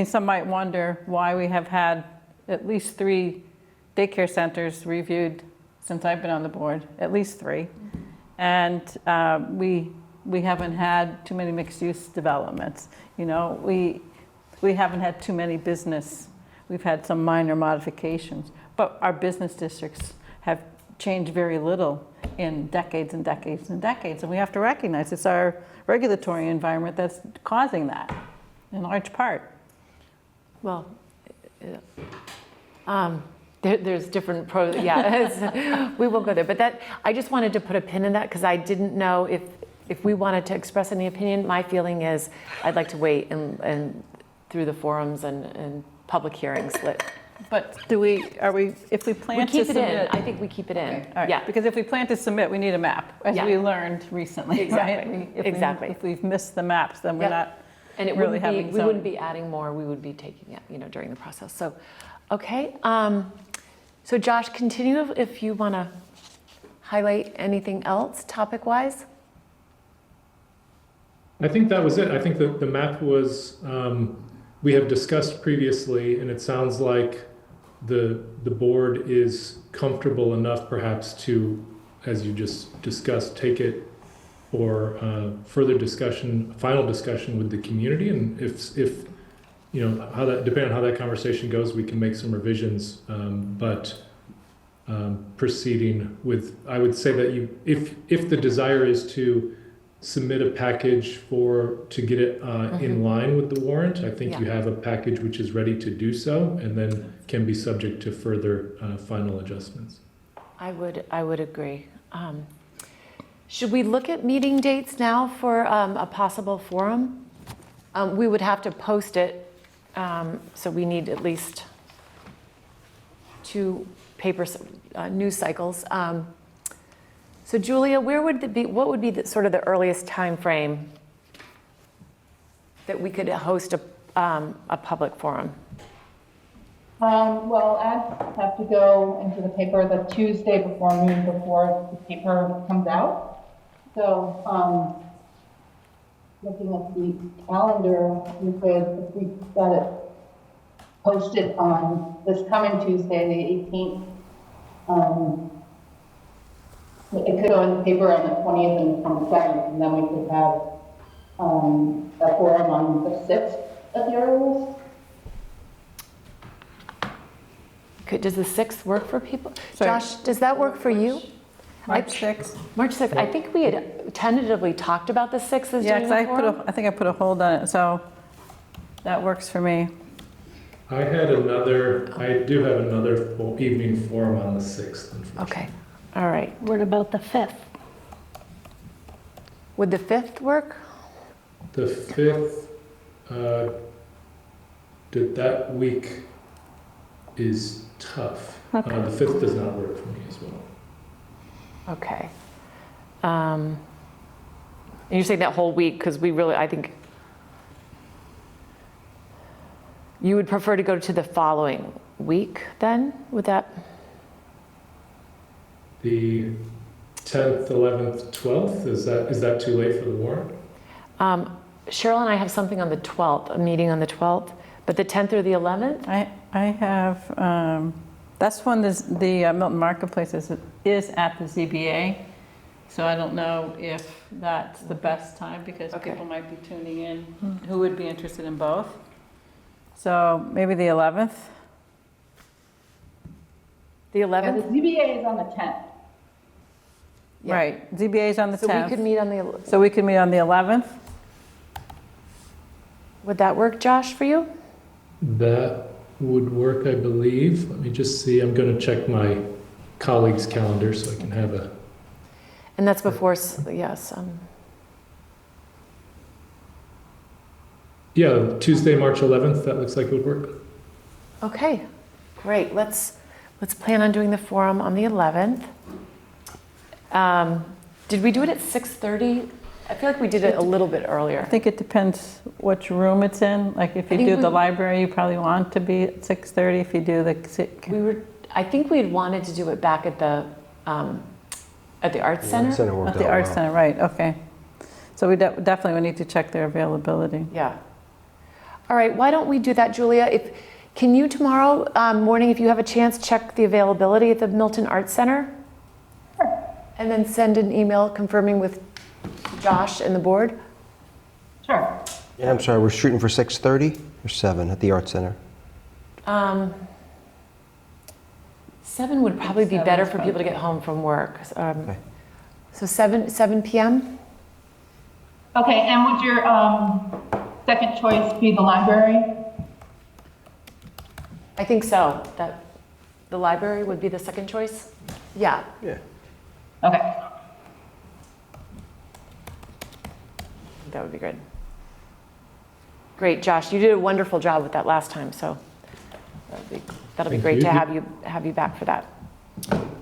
some might wonder why we have had at least 3 daycare centers reviewed since I've been on the board, at least 3. And we haven't had too many mixed-use developments. We haven't had too many business. We've had some minor modifications, but our business districts have changed very little in decades and decades and decades. And we have to recognize it's our regulatory environment that's causing that, in large part. Well, there's different pros. Yeah, we won't go there. But I just wanted to put a pin in that because I didn't know if we wanted to express any opinion. My feeling is I'd like to wait and through the forums and public hearings, let But if we plan We to keep it in. submit. I think we keep it in. All right, Yeah. because if we plan to submit, we need a map, as Yeah. we learned recently, right? Exactly. If Exactly. If we've missed the maps, then we're Yep. not And it really wouldn't be, having we wouldn't zoning. be adding more, we would be taking it, during the process. So, okay. So Josh, continue if you want to highlight anything else topic-wise. I think that was it. I think that the map was, we have discussed previously, and it sounds like the board is comfortable enough perhaps to, as you just discussed, take it for further discussion, final discussion with the community. And if depending on how that conversation goes, we can make some revisions. But proceeding with, I would say that if the desire is to submit a package to get it in line with the warrant, I think you have a package which is ready to do so, and then can be subject to further final adjustments. I would agree. Should we look at meeting dates now for a possible forum? We would have to post it, so we need at least 2 paper news cycles. So Julia, what would be sort of the earliest time frame that we could host a public forum? Well, ads have to go into the paper the Tuesday before noon, before the paper comes out. So, looking at the calendar, if we got it posted on this coming Tuesday, the 18th, it could go in the paper on the 20th and the 22nd, and then we could have a forum on the 6th at the earliest. Does the 6th work for people? Sorry. Josh, does that work for you? March 6th? March 6th. I think we had tentatively talked about the 6th as Yeah, doing because the forum. I think I put a hold on it, so that works for me. I do have another evening forum on the 6th. Okay, all right. What about the 5th? Would the 5th work? The 5th, that week is tough. Okay. The 5th does not work for me as well. Okay. And you're saying that whole week, because I think you would prefer to go to the following week then, with that? The 10th, 11th, 12th, is that too late for the warrant? Cheryl and I have something on the 12th, a meeting on the 12th, but the 10th or the 11th? I have, that's when the Milton Marketplace is at the ZBA. So I don't know if that's the best time, because people might be tuning in who would be interested in both. So maybe the 11th? The Yeah, 11th? the ZBA is on the 10th. Yeah. Right, ZBA is on the 10th. So we could meet on the, So we could meet on the 11th? would that work, Josh, for you? That would work, I believe. Let me just see. I'm going to check my colleague's calendar so I can have a... And that's before, yes. Yeah, Tuesday, March 11th, that looks like it would work. Okay, great. Let's plan on doing the forum on the 11th. Did we do it at 6:30? I feel like we did it a little bit earlier. I think it depends which room it's in. Like if you do the library, you probably want to be at 6:30. If you do the... I think we had wanted to do it back at the Arts Center. At the Arts Center, right, okay. So we definitely would need to check their availability. Yeah. All right, why don't we do that, Julia? Can you tomorrow morning, if you have a chance, check the availability at the Milton Arts Center? Sure. And then send an email confirming with Josh and the board? Sure. Yeah, I'm sorry, we're shooting for 6:30 or 7 at the Arts Center? 7 would probably be better for people to get home from work. Okay. So 7 p.m.? Okay, and would your second choice be the library? I think so. That the library would be the second choice? Yeah. Yeah. Okay. That would be good. Great, Josh. You did a wonderful job with that last time, so That'll be Thank great you. to have you back for that.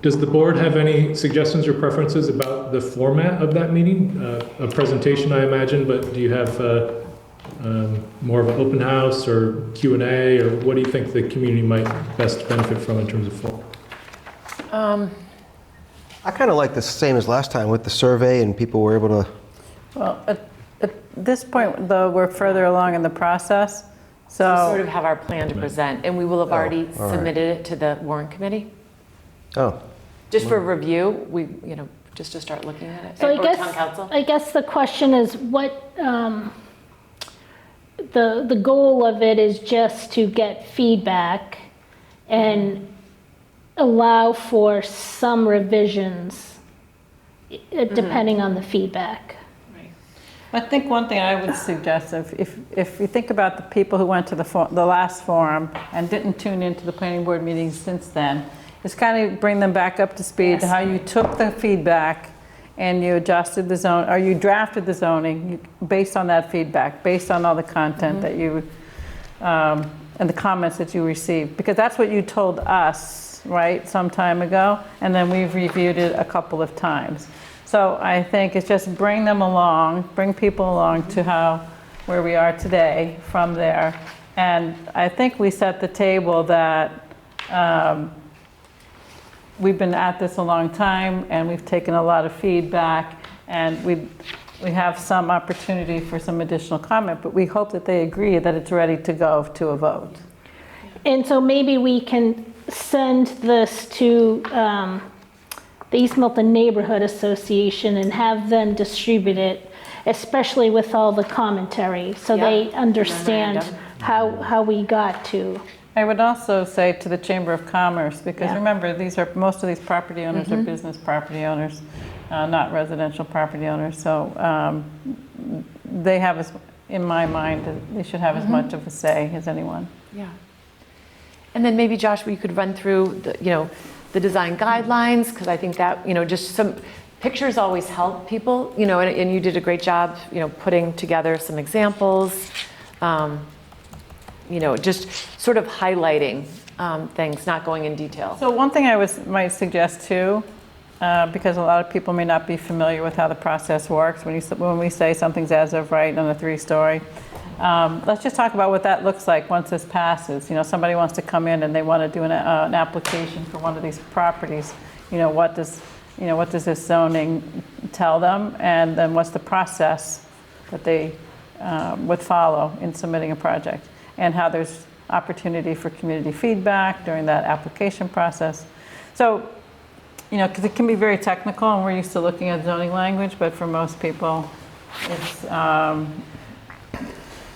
Does the board have any suggestions or preferences about the format of that meeting? A presentation, I imagine, but do you have more of an open house or Q&A, or what do you think the community might best benefit from in terms of form? I kind of like the same as last time with the survey and people were able to. Well, at this point, though, we're further along in the process, We so. sort of have our plan to present, and we will have already all right. submitted it to the warrant committee. Oh, Just for review, just to start looking at it. So Or town council. I guess the question is what, the goal of it is just to get feedback and allow for some revisions depending on the feedback. I think one thing I would suggest, if you think about the people who went to the last forum and didn't tune into the planning board meetings since then, is kind of bring them back up to speed to how you took the feedback and you adjusted the zone, or you drafted the zoning based on that feedback, based on all the content that you, and the comments that you received. Because that's what you told us, right, some time ago, and then we've reviewed it a couple of times. So I think it's just bring them along, bring people along to where we are today from there. And I think we set the table that we've been at this a long time and we've taken a lot of feedback and we have some opportunity for some additional comment, but we hope that they agree that it's ready to go to a vote. And so maybe we can send this to the East Milton Neighborhood Association and have them distribute it, especially with all the commentary, so they understand how we got to. I would also say to the Chamber of Commerce, because remember, most of these property owners are business property owners, not residential property owners. So they have, in my mind, they should have as much of a say as anyone. Yeah. And then maybe, Josh, we could run through the design guidelines, because I think that, just some pictures always help people, and you did a great job, putting together some examples, just sort of highlighting things, not going in detail. So one thing I might suggest too, because a lot of people may not be familiar with how the process works when we say something's as of right on a 3-story. Let's just talk about what that looks like once this passes. Somebody wants to come in and they want to do an application for one of these properties. What does this zoning tell them, and then what's the process that they would follow in submitting a project, and how there's opportunity for community feedback during that application process. So, because it can be very technical, and we're used to looking at zoning language, but for most people, it's.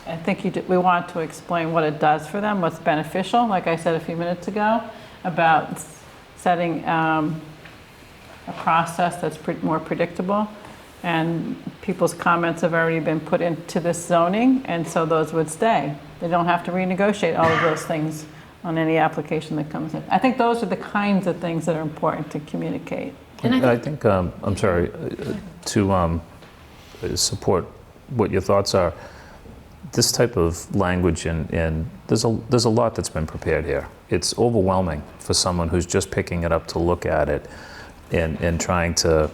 I think we want to explain what it does for them, what's beneficial, like I said a few minutes ago, about setting a process that's more predictable. And people's comments have already been put into this zoning, and so those would stay. They don't have to renegotiate all of those things on any application that comes in. I think those are the kinds of things that are important to communicate. And I think, I'm sorry, to support what your thoughts are, this type of language, and there's a lot that's been prepared here. It's overwhelming for someone who's just picking it up to look at it and trying to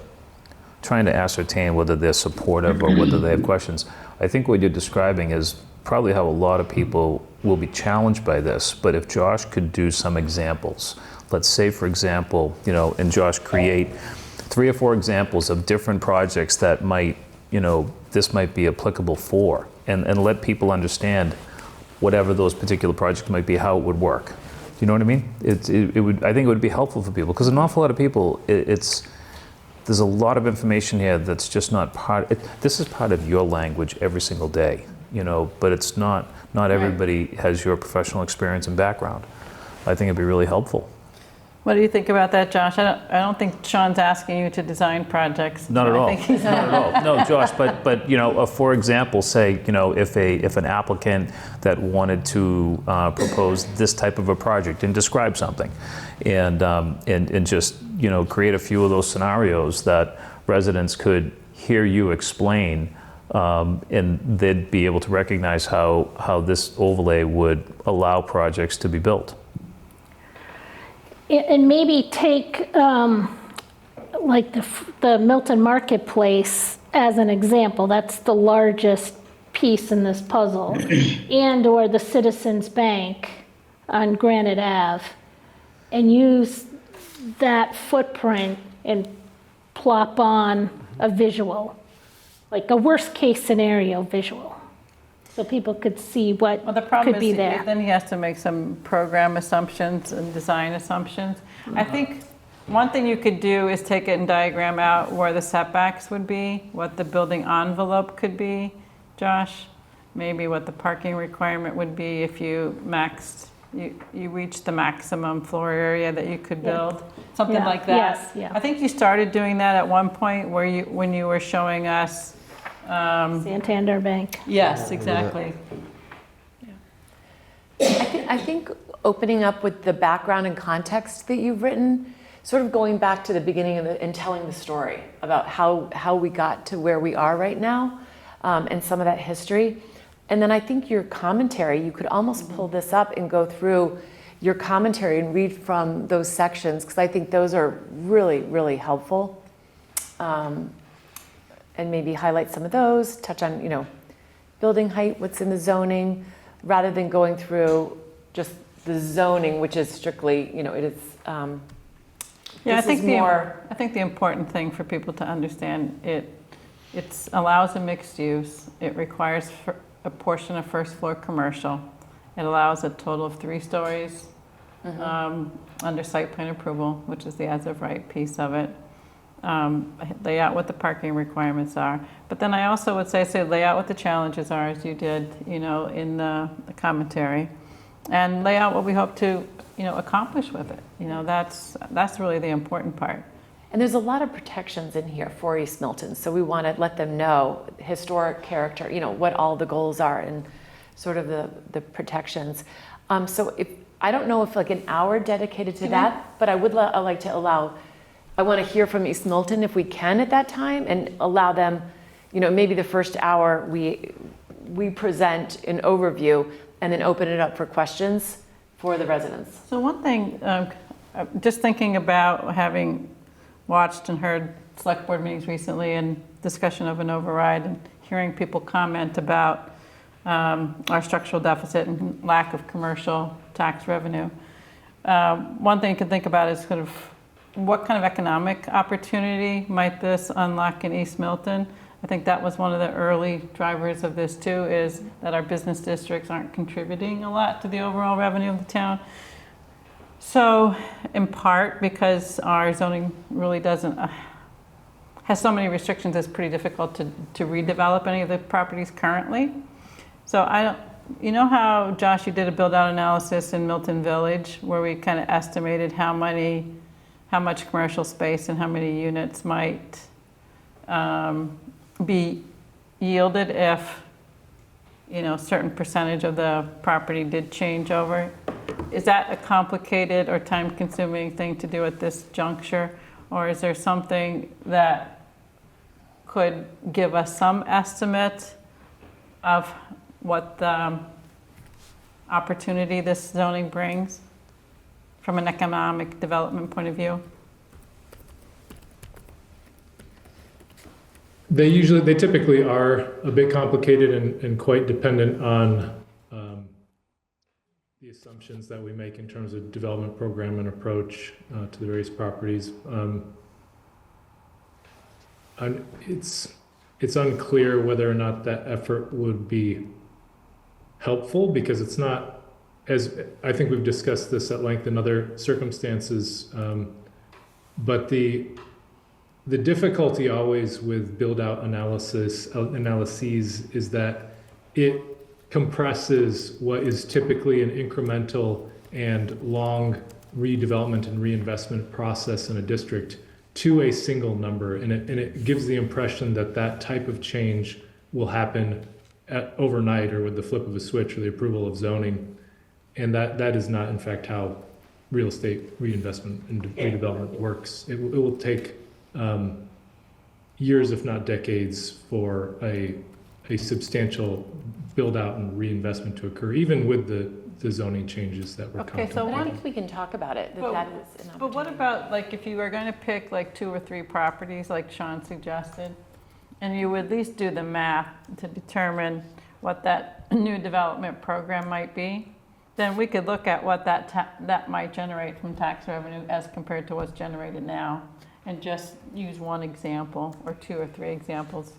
ascertain whether they're supportive or whether they have questions. I think what you're describing is probably how a lot of people will be challenged by this, but if Josh could do some examples, let's say, for example, and Josh create 3 or 4 examples of different projects that might, this might be applicable for, and let people understand whatever those particular projects might be, how it would work. Do you know what I mean? It would. I think it would be helpful for people, because an awful lot of people, there's a lot of information here that's just not part. This is part of your language every single day, but it's not. Not everybody has your professional experience and background. I think it'd be really helpful. What do you think about that, Josh? I don't think Sean's asking you to design projects. Not at all. I think he's Not at all. No, Josh. But for example, say if an applicant that wanted to propose this type of a project and describe something, and just create a few of those scenarios that residents could hear you explain, and they'd be able to recognize how this overlay would allow projects to be built. And maybe take, like the Milton Marketplace as an example. That's the largest piece in this puzzle. And/or the Citizens Bank on Granite Ave. And use that footprint and plop on a visual, like a worst-case scenario visual. So people could see what Well, the problem could be is, there. then he has to make some program assumptions and design assumptions. I think one thing you could do is take it and diagram out where the setbacks would be, what the building envelope could be, Josh. Maybe what the parking requirement would be if you reached the maximum floor area that you could build, something Yeah, like that. yes, yeah. I think you started doing that at one point when you were showing us. Santander Bank. Yes, exactly. I think opening up with the background and context that you've written, sort of going back to the beginning and telling the story about how we got to where we are right now, and some of that history. And then I think your commentary, you could almost pull this up and go through your commentary and read from those sections, because I think those are really, really helpful. And maybe highlight some of those, touch on, building height, what's in the zoning, rather than going through just the zoning, which is strictly, it is. Yeah, I think more. I think the important thing for people to understand, it allows a mixed use. It requires a portion of first floor commercial. It allows a total of 3 stories under site plan approval, which is the as of right piece of it. Lay out what the parking requirements are. But then I also would say lay out what the challenges are, as you did, in the commentary, and lay out what we hope to, accomplish with it. That's really the important part. And there's a lot of protections in here for East Milton, so we want to let them know historic character, what all the goals are and sort of the protections. So I don't know if like an hour dedicated to that, but I would like to allow. I want to hear from East Milton if we can at that time, and allow them, maybe the first hour we present an overview and then open it up for questions for the residents. So one thing, just thinking about having watched and heard select board meetings recently and discussion of an override, and hearing people comment about our structural deficit and lack of commercial tax revenue. One thing you can think about is kind of what kind of economic opportunity might this unlock in East Milton? I think that was one of the early drivers of this too, is that our business districts aren't contributing a lot to the overall revenue of the town. So in part because our zoning really doesn't, has so many restrictions, it's pretty difficult to redevelop any of the properties currently. So how, Josh, you did a build out analysis in Milton Village where we kind of estimated how much commercial space and how many units might be yielded if, certain percentage of the property did change over. Is that a complicated or time-consuming thing to do at this juncture? Or is there something that could give us some estimate of what the opportunity this zoning brings from an economic development point of view? They typically are a bit complicated and quite dependent on the assumptions that we make in terms of development program and approach to the various properties. And it's unclear whether or not that effort would be helpful, because it's not, as I think we've discussed this at length in other circumstances, but the difficulty always with build-out analyses is that it compresses what is typically an incremental and long redevelopment and reinvestment process in a district to a single number, and it gives the impression that that type of change will happen overnight or with the flip of a switch or the approval of zoning, and that is not in fact how real estate reinvestment and redevelopment works. It will take years, if not decades, for a a substantial build out and reinvestment to occur, even with the zoning changes that we're Okay, so But I contemplating. think we can talk about it, But- that is an opportunity. But what about, like, if you were going to pick like 2 or 3 properties, like Sean suggested, and you would at least do the math to determine what that new development program might be, then we could look at what that might generate from tax revenue as compared to what's generated now, and just use one example, or 2 or 3 examples,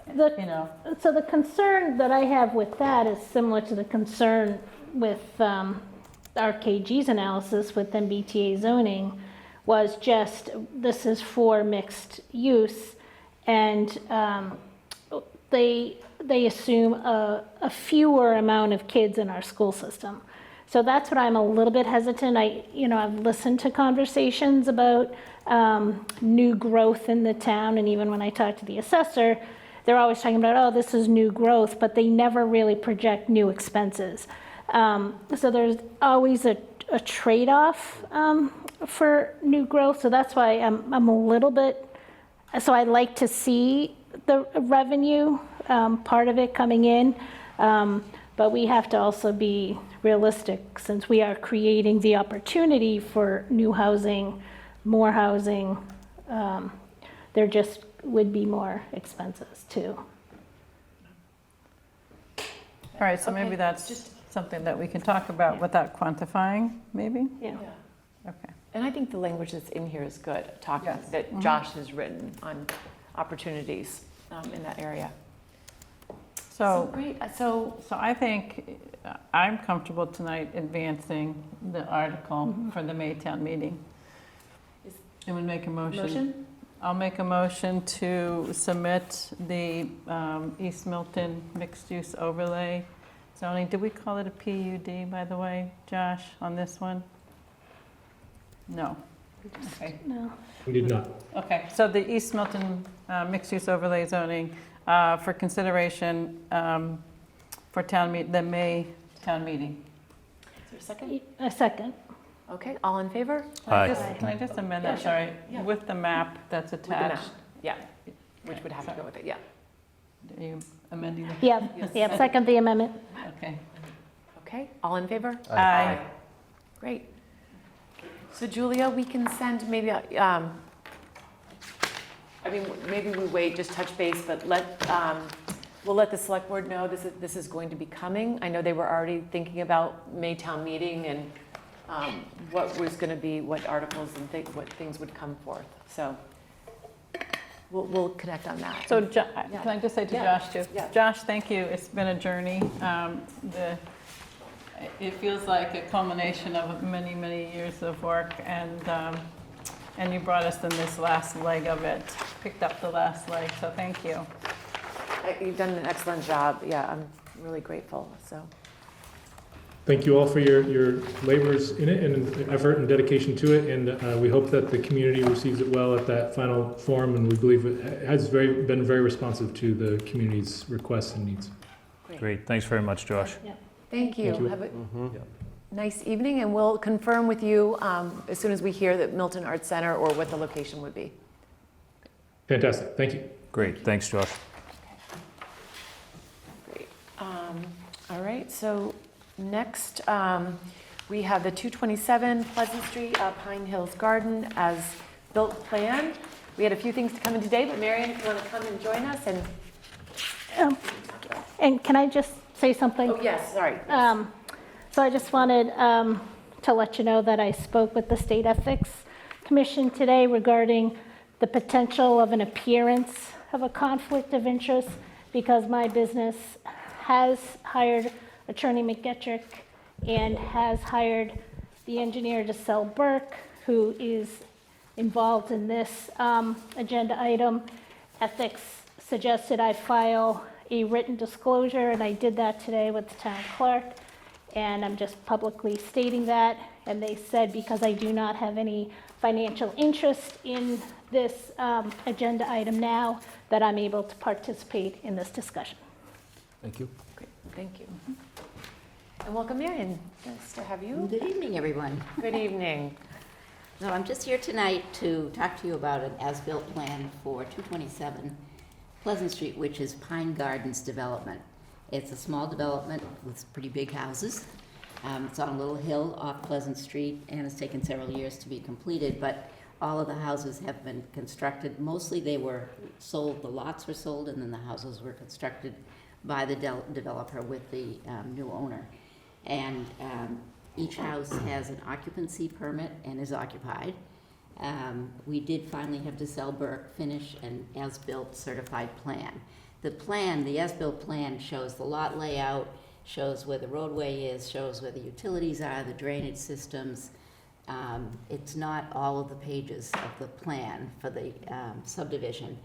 you know. So the concern that I have with that is similar to the concern with RKG's analysis with MBTA zoning, was just, this is for mixed use, and they assume a fewer amount of kids in our school system. So that's what I'm a little bit hesitant. I've listened to conversations about new growth in the town, and even when I talk to the assessor, they're always talking about, oh, this is new growth, but they never really project new expenses. So there's always a trade-off for new growth. So that's why I'm a little bit, so I'd like to see the revenue part of it coming in. But we have to also be realistic, since we are creating the opportunity for new housing, more housing. There just would be more expenses too. All right, so maybe that's just something that we can talk about without quantifying, maybe? Yeah. Okay. And I think the language that's in here is good, Yes. that Josh has written on opportunities in that area. So Great, so, I think I'm comfortable tonight advancing the article for the Maytown meeting. I would make a motion. I'll make a motion to submit the East Milton mixed-use overlay zoning. Did we call it a PUD, by the way, Josh, on this one? No. Okay. No. We did not. Okay, so the East Milton mixed-use overlay zoning for consideration for the May town meeting. is there a second? A second. Okay, all in favor? Aye. Can I just amend Yeah, that, sure. sorry, Yeah. with the map that's With the map. attached? Yeah, which would have to go with it, yeah. Are you amending that? Yeah, second the amendment. Okay. Okay, all in favor? Aye. Great. So Julia, we can send maybe, maybe we wait, just touch base, but we'll let the select board know this is going to be coming. I know they were already thinking about Maytown meeting and what was going to be, what articles and what things would come forth. So we'll connect on that. So can I just say to Yeah. Josh too? Yeah. Josh, thank you. It's been a journey. It feels like a culmination of many, many years of work, and you brought us in this last leg of it, picked up the last leg, so thank you. You've done an excellent job. Yeah, I'm really grateful. So Thank you all for your labors in it and effort and dedication to it, and we hope that the community receives it well at that final form, and we believe it has been very responsive to the community's requests and needs. Great, thanks very much, Josh. thank you. Thank you. Have a nice evening, and we'll confirm with you as soon as we hear that Milton Arts Center or what the location would be. Fantastic, thank you. Great, thanks, Josh. Great. All right, so next we have the 227 Pleasant Street, Pine Hills Garden as built plan. We had a few things to come in today, but Marion, if you want to come and join us and. And can I just say something? Oh, yes, sorry. So I just wanted to let you know that I spoke with the State Ethics Commission today regarding the potential of an appearance of a conflict of interest, because my business has hired Attorney McGetrick and has hired the engineer DeSalle Burke, who is involved in this agenda item. Ethics suggested I file a written disclosure, and I did that today with the town clerk, and I'm just publicly stating that. And they said, because I do not have any financial interest in this agenda item now, that I'm able to participate in this discussion. Thank you. Great, thank you. And welcome, Marion. Nice to have you. Good evening, everyone. Good evening. No, I'm just here tonight to talk to you about an as-built plan for 227 Pleasant Street, which is Pine Gardens Development. It's a small development with pretty big houses. It's on a little hill off Pleasant Street, and it's taken several years to be completed, but all of the houses have been constructed. Mostly they were sold, the lots were sold, and then the houses were constructed by the developer with the new owner. And each house has an occupancy permit and is occupied. We did finally have to sell Burke finish an as-built certified plan. The as-built plan shows the lot layout, shows where the roadway is, shows where the utilities are, the drainage systems. It's not all of the pages of the plan for the subdivision,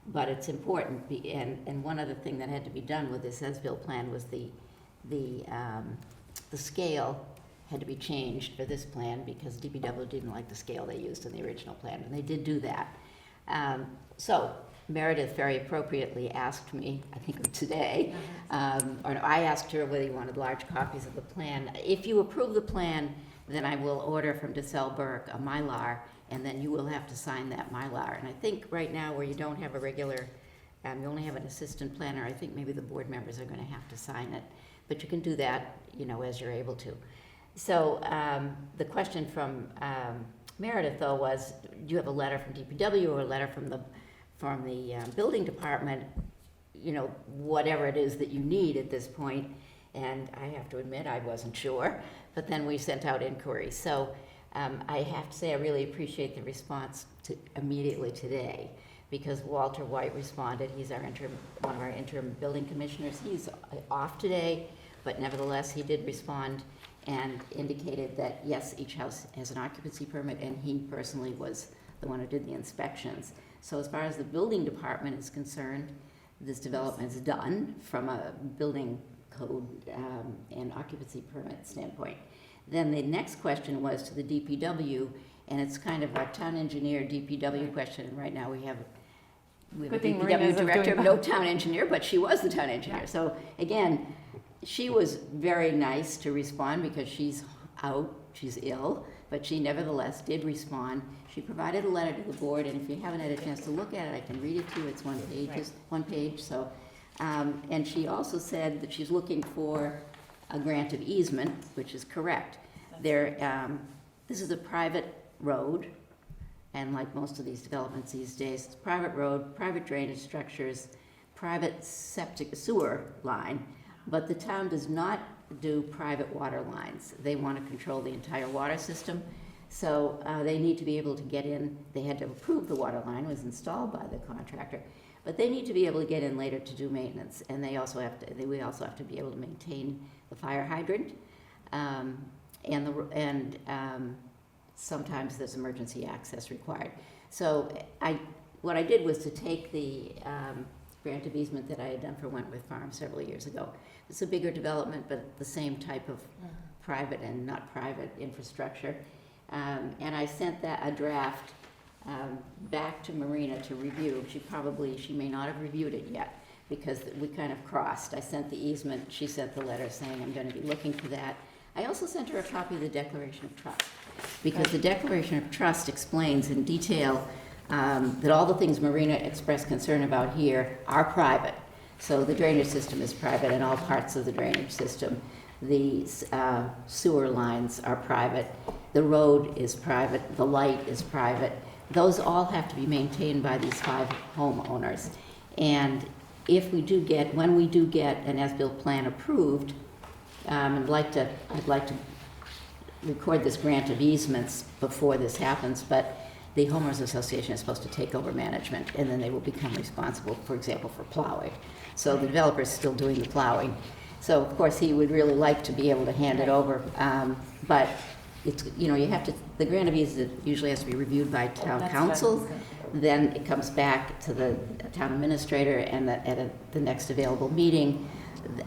but it's important. And one other thing that had to be done with this as-built plan was the scale had to be changed for this plan because DPW didn't like the scale they used in the original plan, and they did do that. So Meredith very appropriately asked me, I think today, or no, I asked her whether you wanted large copies of the plan. If you approve the plan, then I will order from DeSalle Burke a Mylar, and then you will have to sign that Mylar. And I think right now where you don't have a regular, you only have an assistant planner, I think maybe the board members are going to have to sign it. But you can do that, as you're able to. So the question from Meredith, though, was, do you have a letter from DPW or a letter from the building department, whatever it is that you need at this point? And I have to admit, I wasn't sure, but then we sent out inquiries. So I have to say I really appreciate the response immediately today, because Walter White responded. He's one of our interim building commissioners. He's off today, but nevertheless, he did respond and indicated that, yes, each house has an occupancy permit, and he personally was the one who did the inspections. So as far as the building department is concerned, this development is done from a building code and occupancy permit standpoint. Then the next question was to the DPW, and it's kind of a town engineer DPW question. And right now we have a DPW director, no town engineer, but she was the town engineer. Yeah. So again, she was very nice to respond because she's out, she's ill, but she nevertheless did respond. She provided a letter to the board, and if you haven't had a chance to look at it, I can read it to you. It's one page. So, and she also said that she's looking for a grant of easement, which is correct. This is a private road, and like most of these developments these days, it's a private road, private drainage structures, private septic sewer line. But the town does not do private water lines. They want to control the entire water system. So they need to be able to get in. They had to approve the water line, was installed by the contractor, but they need to be able to get in later to do maintenance. And we also have to be able to maintain the fire hydrant. And sometimes there's emergency access required. So what I did was to take the grant of easement that I had done for Wentworth Farm several years ago. It's a bigger development, but the same type of private and not private infrastructure. And I sent a draft back to Marina to review. She may not have reviewed it yet because we kind of crossed. I sent the easement, she sent the letter saying I'm going to be looking for that. I also sent her a copy of the Declaration of Trust, because the Declaration of Trust explains in detail that all the things Marina expressed concern about here are private. So the drainage system is private, and all parts of the drainage system. The sewer lines are private. The road is private. The light is private. Those all have to be maintained by these 5 homeowners. And when we do get an as-built plan approved, I'd like to record this grant of easements before this happens, but the homeowners association is supposed to take over management, and then they will become responsible, for example, for plowing. So the developer is still doing the plowing. So of course he would really like to be able to hand it over, but it's, the grant of easement usually has to be reviewed by town council. Then it comes back to the town administrator, and at the next available meeting,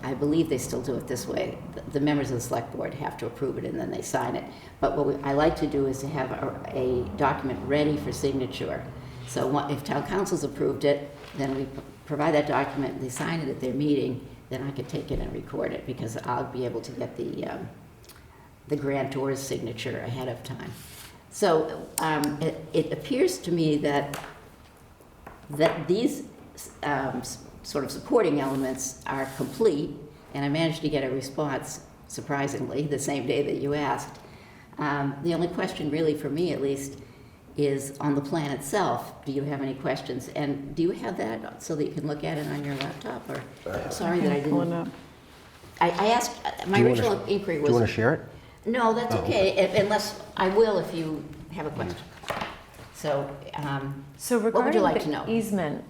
I believe they still do it this way. The members of the select board have to approve it, and then they sign it. But what I like to do is to have a document ready for signature. So if town council's approved it, then we provide that document, they sign it at their meeting, then I could take it and record it, because I'll be able to get the grantor's signature ahead of time. So it appears to me that these sort of supporting elements are complete, and I managed to get a response, surprisingly, the same day that you asked. The only question really, for me at least, is on the plan itself. Do you have any questions? And do you have that so that you can look at it on your laptop? Or, I'm sorry that I Pull it didn't. up. I asked, my original inquiry Do was. you want to share it? No, that's okay, unless, I will if you have a question. So, So what would you regarding like to know? the easement,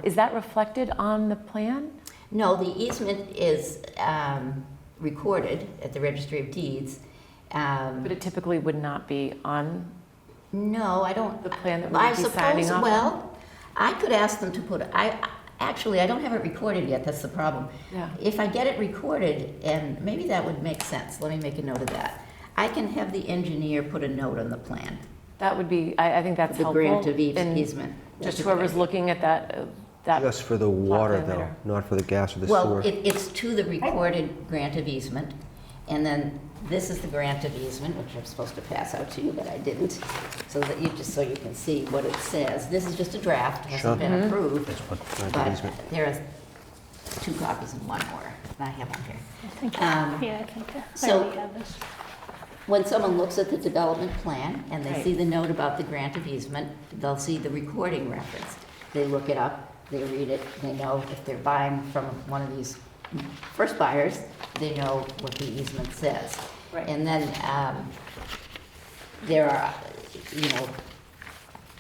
is that reflected on the plan? No, the easement is recorded at the Registry of Deeds. But it typically would not be on No, I don't. the plan that we I would be suppose, signing off on? well, I could ask them to put, actually, I don't have it recorded yet, that's the problem. Yeah. If I get it recorded, and maybe that would make sense, let me make a note of that. I can have the engineer put a note on the plan, That would be, I think that's the helpful. grant of and easement. Just That's a good whoever's idea. looking at that. Just for the water, plan though, later. not for the gas or the Well, sewer. it's to the recorded grant of easement, and then this is the grant of easement, which I'm supposed to pass out to you, but I didn't, so that you, just so you can see what it says. This is just a draft, hasn't Sure. been approved, Grant of but easement. there are 2 copies and 1 more, and I have one here. I think, yeah, I think I so- already have this. When someone looks at the development plan and they Right. see the note about the grant of easement, they'll see the recording reference. They look it up, they read it, they know if they're buying from one of these first buyers, they know what the easement says. Right. And then there are,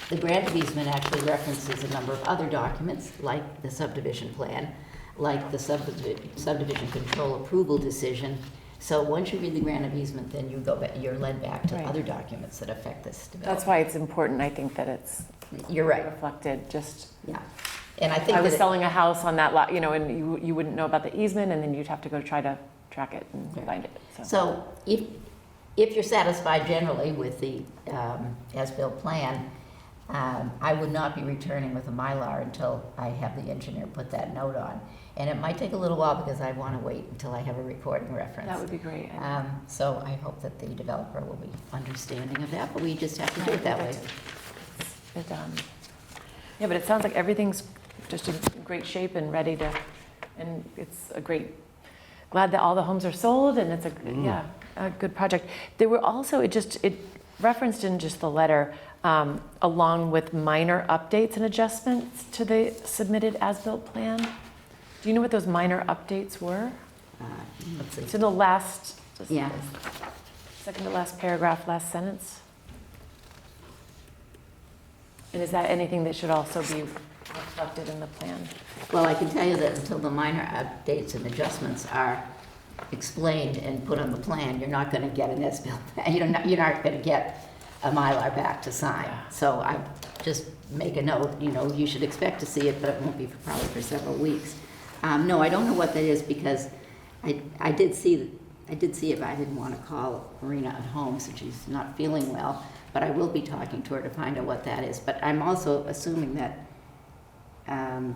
the grant of easement actually references a number of other documents, like the subdivision plan, like the subdivision control approval decision. So once you read the grant of easement, then you go back, you're led back to Right. other documents that affect this development. That's why it's important, I think, that it's You're right, reflected, just, yeah. And I think I was that, selling a house on that lot, and you wouldn't know about the easement, and then you'd have to go try to track it and Right. find it, so if you're satisfied generally with the as-built plan, I would not be returning with a Mylar until I have the engineer put that note on. And it might take a little while because I want to wait until I have a recording reference. That would be great. So I hope that the developer will be understanding of that, but we just have to do it that way. Yeah, but it sounds like everything's just in great shape and ready to, and it's a great, glad that all the homes are sold, and it's a good project. There were also, it referenced in just the letter, along with minor updates and adjustments to the submitted as-built plan. Do you know what those minor updates were? Let's It's see. in the last, Yeah. second to last paragraph, last sentence. And is that anything that should also be reflected in the plan? Well, I can tell you that until the minor updates and adjustments are explained and put on the plan, you're not going to get an as-built plan. You're not going to get a Mylar back to sign. So I just make a note, you should expect to see it, but it won't be probably for several weeks. No, I don't know what that is because I did see it, but I didn't want to call Marina at home since she's not feeling well. But I will be talking to her to find out what that is. But I'm also assuming that not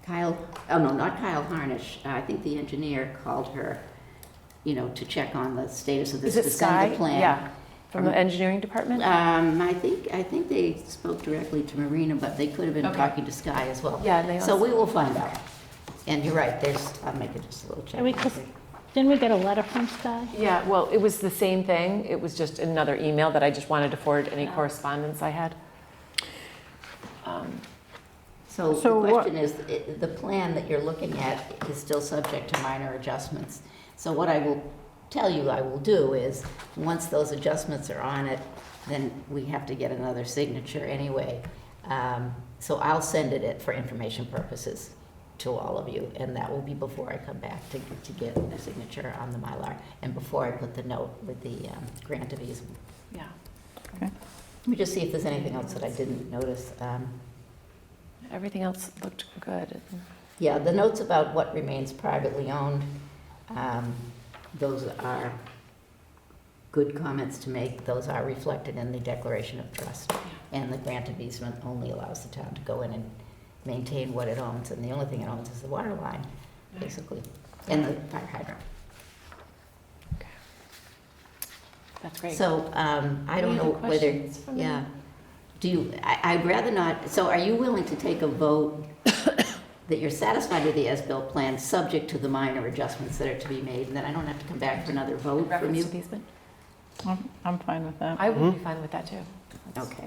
Kyle Harnish, I think the engineer called her, to check on the status of this Is it Sky? December plan. Yeah, from the engineering department? I think they spoke directly to Marina, but they could have been Okay. talking to Sky as well. Yeah, they So also- we will find out. And you're right, I'll make it just a little check. Didn't we get a letter from Sky? Yeah, well, it was the same thing. It was just another email that I just wanted to forward any correspondence I had. So the So what- question is, the plan that you're looking at is still subject to minor adjustments. So what I will tell you I will do is, once those adjustments are on it, then we have to get another signature anyway. So I'll send it for information purposes to all of you, and that will be before I come back to get a signature on the Mylar, and before I put the note with the grant of easement. Yeah. Let me just see if there's anything else that I didn't notice. Everything else looked good. Yeah, the notes about what remains privately owned, those are good comments to make. Those are reflected in the declaration of trust. And the grant of easement only allows the town to go in and maintain what it owns. And the only thing it owns is the water line, basically, and the fire hydrant. That's great. So I don't Any know other whether, questions from yeah. I'd rather not, so are you willing to take a vote that you're satisfied with the as-built plan, subject to the minor adjustments that are to be made, and then I don't have to come back for another vote from Reference you? to the easement? I'm fine with that. I would be fine with that too. Okay.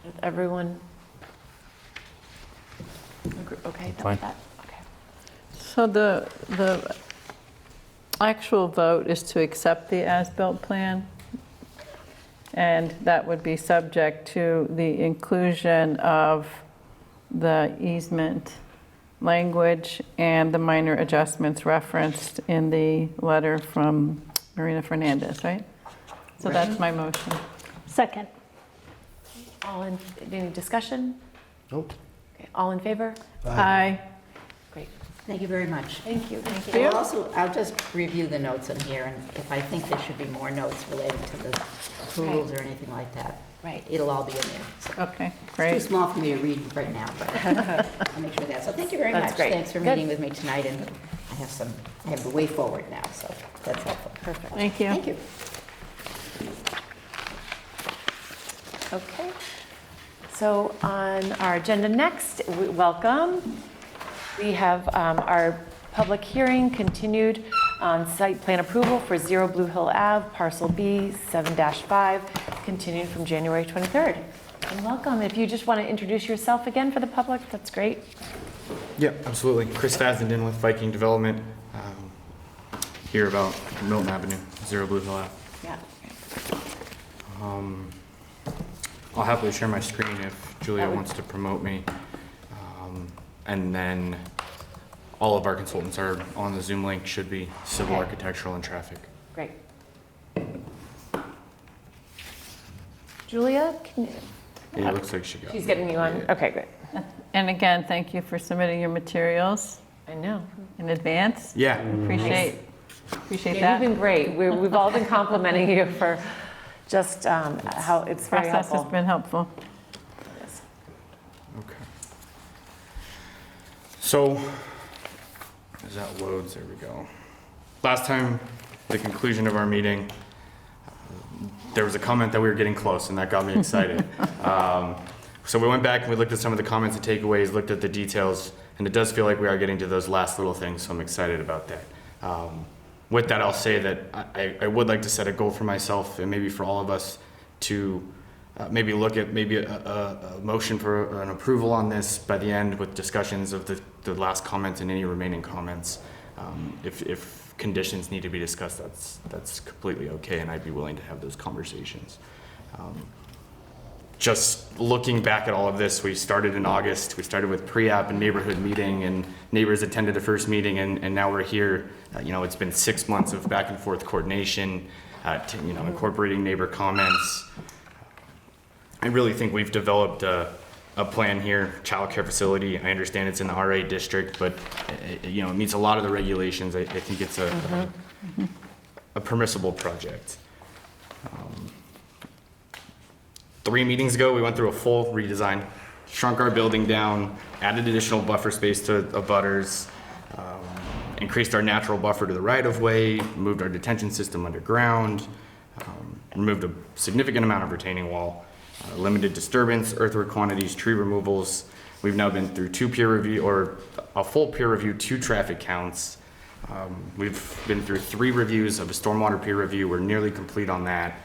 Is everyone okay Fine. with that? Okay. So the actual vote is to accept the as-built plan, and that would be subject to the inclusion of the easement language and the minor adjustments referenced in the letter from Marina Fernandez, right? So that's my motion. Second. Any discussion? Nope. Okay, all in favor? Aye. Great. Thank you very much. Thank you. Thank you. I'll just review the notes in here, and if I think there should be more notes related to the approvals or anything like that, Right. it'll all be in there. So Okay, it's too great. small for me to read right now, but I'll make sure of that. So thank you very That's much. great. Thanks for Good. meeting with me tonight, and I have the way forward now, so that's helpful. Perfect. Thank you. Thank you. Okay. So on our agenda next, welcome. We have our public hearing continued on site plan approval for 0 Blue Hill Ave, parcel B, 7-5, continued from January 23rd. And welcome. If you just want to introduce yourself again for the public, that's great. Yeah, absolutely. Chris Fazenden with Viking Development. Here about Milton Avenue, 0 Blue Hill Ave. Yeah. I'll happily share my screen if Julia wants to promote me. And then all of our consultants are on the Zoom link, should be civil, Okay. architectural, and traffic. Great. Julia, can you, Yeah, it looks like she got she's me. getting you on. Yeah. Okay, good. And again, thank you for submitting your materials I know. in advance. Yeah. Appreciate Yeah, that. you've been great. We've all been complimenting you for just how it's very Process has helpful. been helpful. Okay. So, as that loads, there we go. Last time, the conclusion of our meeting, there was a comment that we were getting close, and that got me excited. So we went back and we looked at some of the comments and takeaways, looked at the details, and it does feel like we are getting to those last little things, so I'm excited about that. With that, I'll say that I would like to set a goal for myself and maybe for all of us to maybe look at maybe a motion for an approval on this by the end with discussions of the last comments and any remaining comments. If conditions need to be discussed, that's completely okay, and I'd be willing to have those conversations. Just looking back at all of this, we started in August. We started with pre-app and neighborhood meeting, and neighbors attended the first meeting, and now we're here. It's been 6 months of back and forth coordination, incorporating neighbor comments. I really think we've developed a plan here, childcare facility. I understand it's in the RA district, but it meets a lot of the regulations. I think it's a permissible project. 3 meetings ago, we went through a full redesign, shrunk our building down, added additional buffer space to abutters, increased our natural buffer to the right-of-way, moved our detention system underground, removed a significant amount of retaining wall, limited disturbance, earthwork quantities, tree removals. We've now been through a full peer review, 2 traffic counts. We've been through 3 reviews of a stormwater peer review. We're nearly complete on that.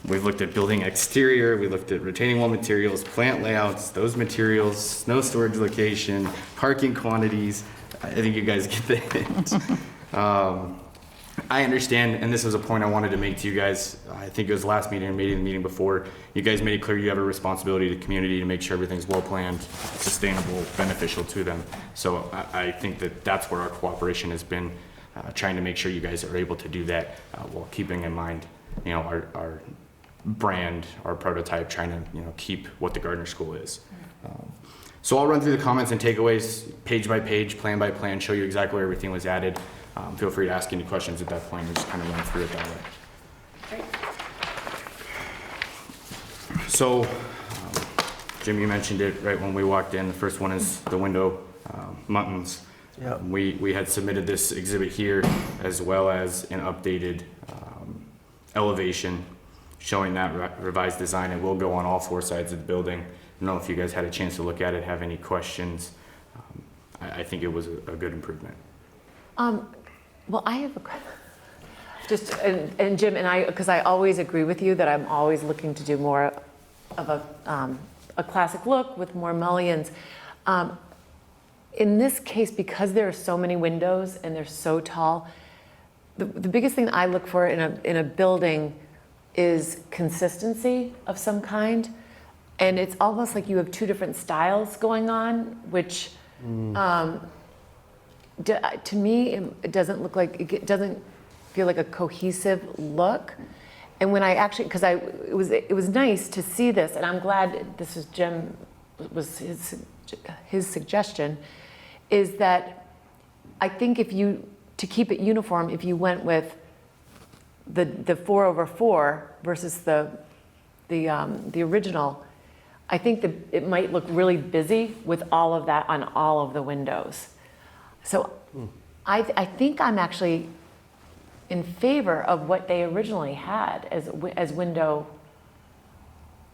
We've looked at building exterior, we looked at retaining wall materials, plant layouts, those materials, snow storage location, parking quantities. I think you guys get the hint. I understand, and this was a point I wanted to make to you guys. I think it was last meeting or maybe the meeting before. You guys made it clear you have a responsibility to the community to make sure everything's well planned, sustainable, beneficial to them. So I think that's where our cooperation has been, trying to make sure you guys are able to do that while keeping in mind, our brand, our prototype, trying to keep what the Gardner School is. So I'll run through the comments and takeaways page by page, plan by plan, show you exactly where everything was added. Feel free to ask any questions at that point and just kind of run through it that way. Great. So, Jim, you mentioned it right when we walked in. The first one is the window muttons. Yep. We had submitted this exhibit here as well as an updated elevation. showing that revised design. It will go on all 4 sides of the building. I don't know if you guys had a chance to look at it, have any questions. I think it was a good improvement. Well, I have and Jim and I, because I always agree with you that I'm always looking to do more of a classic look with more mullions. In this case, because there are so many windows and they're so tall, the biggest thing that I look for in a building is consistency of some kind. And it's almost like you have 2 different styles going on, which to me, it doesn't look like, it doesn't feel like a cohesive look. And when I actually, because it was nice to see this, and I'm glad this is Jim, was his suggestion, is that I think to keep it uniform, if you went with the 4/4 versus the original, I think that it might look really busy with all of that on all of the windows. So I think I'm actually in favor of what they originally had as window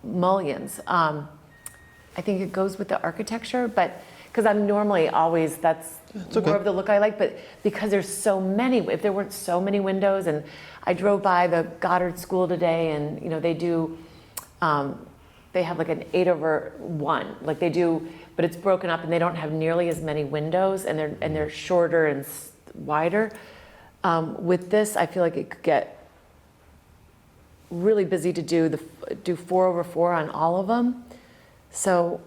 mullions. I think it goes with the architecture, but because I'm normally always, that's more of the look I like, but because there's so many, if there weren't so many windows, and I drove by the Goddard School today, and they do, they have like an 8/1, like they do, but it's broken up and they don't have nearly as many windows, and they're shorter and wider. With this, I feel like it could get really busy to do 4/4 on all of them. So,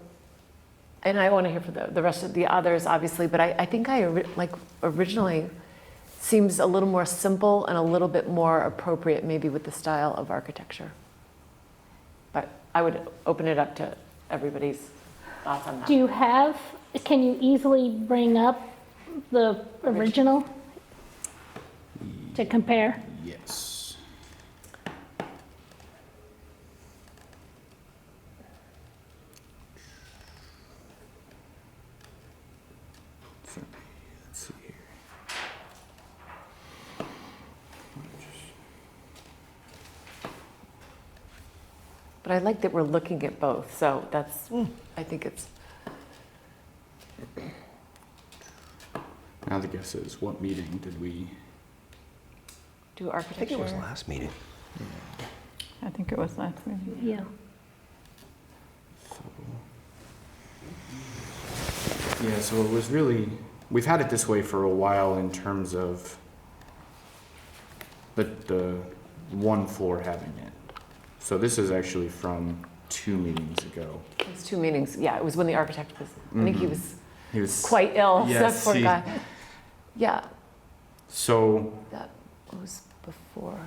and I want to hear from the rest of the others, obviously, but I think originally seems a little more simple and a little bit more appropriate maybe with the style of architecture. But I would open it up to everybody's thoughts on that. Can you easily bring up the original to compare? Yes. Let's see here. But I like that we're looking at both, so that's, I think it's. Now the guess is, what meeting did we? Do architecture. I think it was last meeting. I think it was last meeting. Yeah. Yeah, so it was really, we've had it this way for a while in terms of the one floor having it. So this is actually from 2 meetings ago. It was 2 meetings, yeah, it was when the architect was, I think he was quite ill, Yes, so poor guy. Yeah, So, that was before,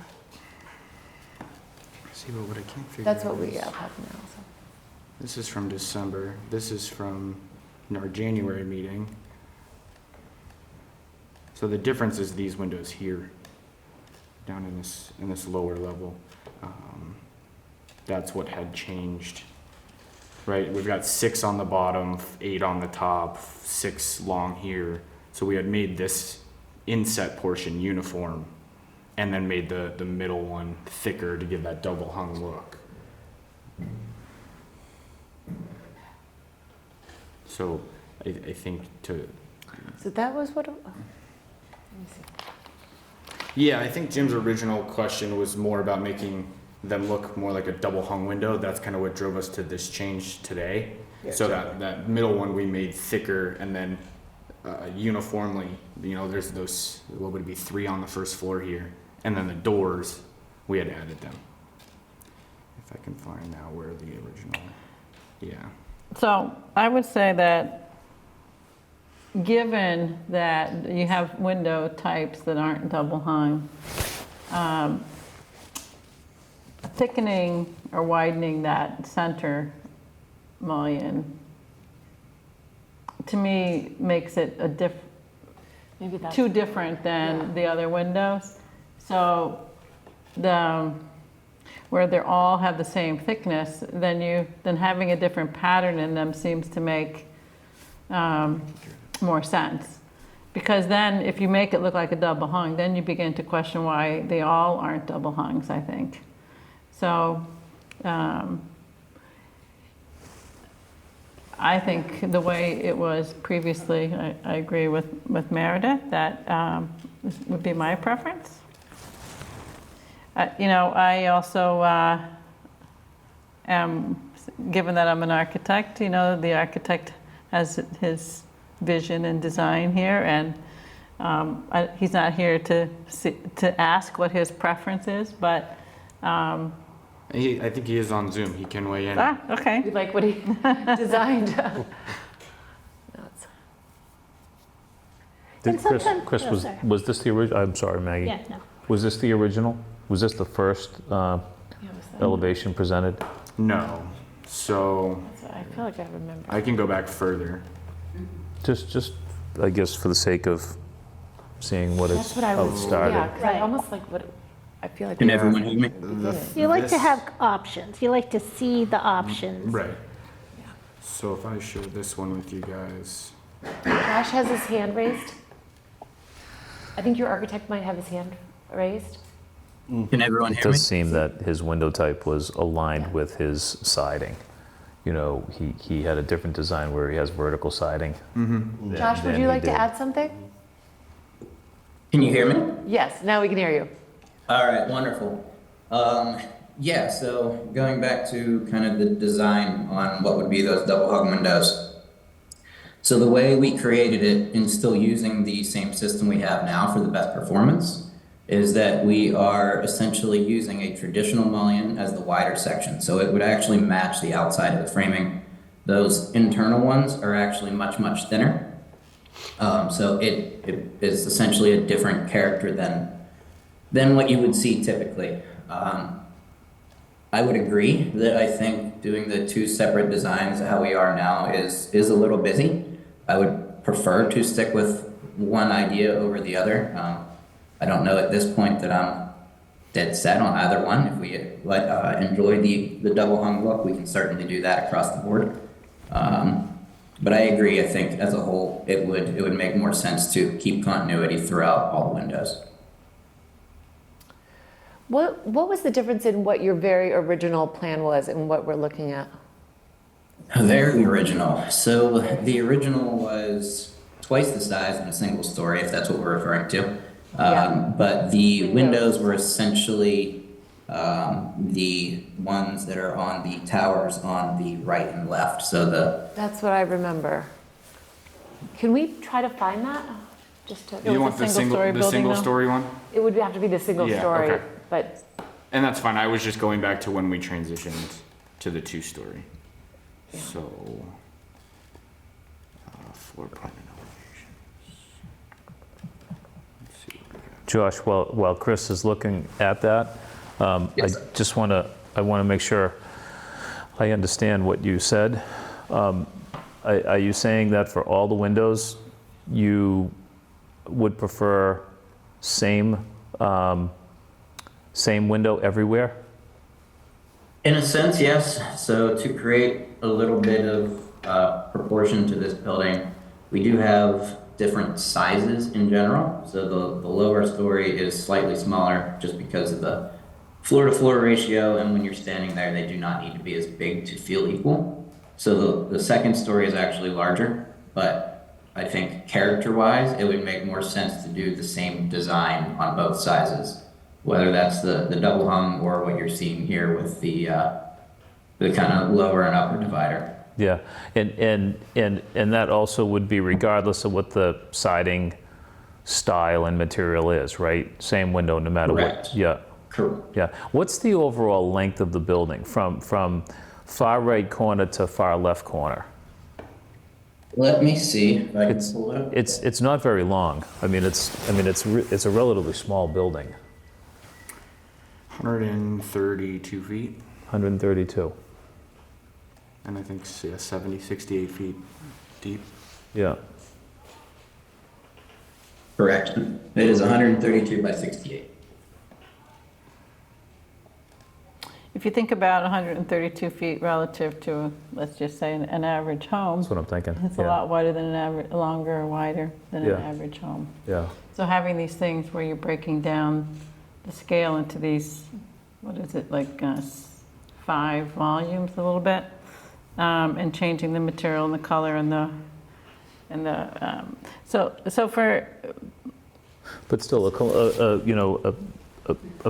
see what I can't figure that's out what we is- have now, so. This is from December. This is from our January meeting. So the difference is these windows here, down in this lower level. That's what had changed, right? We've got 6 on the bottom, 8 on the top, 6 long here. So we had made this inset portion uniform, and then made the middle one thicker to give that double hung look. So I think So that was what, let me see. yeah, I think Jim's original question was more about making them look more like a double hung window. That's kind of what drove us to this change today. Yeah, So exactly. that middle one we made thicker, and then uniformly, there's those, what would it be, 3 on the first floor here, and then the doors, we had added them. If I can find now where the original, yeah. So I would say that given that you have window types that aren't double hung, thickening or widening that center mullion, to me, makes it Maybe that's. too different than the other windows. So where they all have the same thickness, then having a different pattern in them seems to make more sense. Because then if you make it look like a double hung, then you begin to question why they all aren't double hungs, I think. So I think the way it was previously, I agree with Meredith, that would be my preference. I also am, given that I'm an architect, the architect has his vision and design here, and he's not here to ask what his preference is, but I think he is on Zoom. He can weigh in. okay. You like what he designed? Did And sometimes- Chris, oh, sorry. was this the original? I'm sorry, Maggie. Yeah, no. Was this the original? Was this the first elevation presented? No. So I feel like I remember. I can go back further. Just, I guess, for the sake of seeing what That's it's, what I how it was, started. yeah, 'cause I Right. almost like what, I feel like. Can we were everyone at hear me? the beginning. You like to This- have options. You like to see the options. Right. So if I share this one with you guys. Josh has his hand raised. I think your architect might have his hand raised. Can everyone It hear me? does seem that his window type was aligned with his siding. He had a different design where he has vertical siding. Josh, would you like to add something? Can you hear me? Yes, now we can hear you. All right, wonderful. Yeah, so going back to kind of the design on what would be those double hung windows. So the way we created it, and still using the same system we have now for the best performance, is that we are essentially using a traditional mullion as the wider section. So it would actually match the outside of the framing. Those internal ones are actually much, much thinner. So it is essentially a different character than what you would see typically. I would agree that I think doing the two separate designs how we are now is a little busy. I would prefer to stick with one idea over the other. I don't know at this point that I'm dead set on either one. If we enjoy the double hung look, we can certainly do that across the board. But I agree, I think as a whole, it would make more sense to keep continuity throughout all the windows. What was the difference in what your very original plan was and what we're looking at? Very original. So the original was twice the size in a single story, if that's what we're referring to. But the windows were essentially the ones that are on the towers on the right and left. So That's what I remember. Can we try to find that? Just to. You want the single story one? It would have to be the single Yeah, story, okay. but And that's fine. I was just going back to when we transitioned to the 2-story. So floor plan and elevations. Let's see what we got. Josh, while Chris is looking at that, Yes. I want to make sure I understand what you said. Are you saying that for all the windows, you would prefer same window everywhere? in a sense, yes. So to create a little bit of proportion to this building, we do have different sizes in general. So the lower story is slightly smaller just because of the floor-to-floor ratio, and when you're standing there, they do not need to be as big to feel equal. So the second story is actually larger, but I think character-wise, it would make more sense to do the same design on both sizes, whether that's the double hung or what you're seeing here with the kind of lower and upper divider. Yeah, and that also would be regardless of what the siding style and material is, right? Same window no matter Correct. what. Yeah. Cool. Yeah. What's the overall length of the building from far right corner to far left corner? Let me see if I can pull it up. It's not very long. It's a relatively small building. 132 feet, 132. and I think 68 feet deep. Yeah. Correct. It is 132 by 68. If you think about 132 feet relative to, let's just say, an average home, That's what I'm thinking. it's a Yeah. lot wider than an average, longer or wider than Yeah. an average home. Yeah. So having these things where you're breaking down the scale into these what is it, like 5 volumes a little bit, and changing the material and the color and so for, But still, a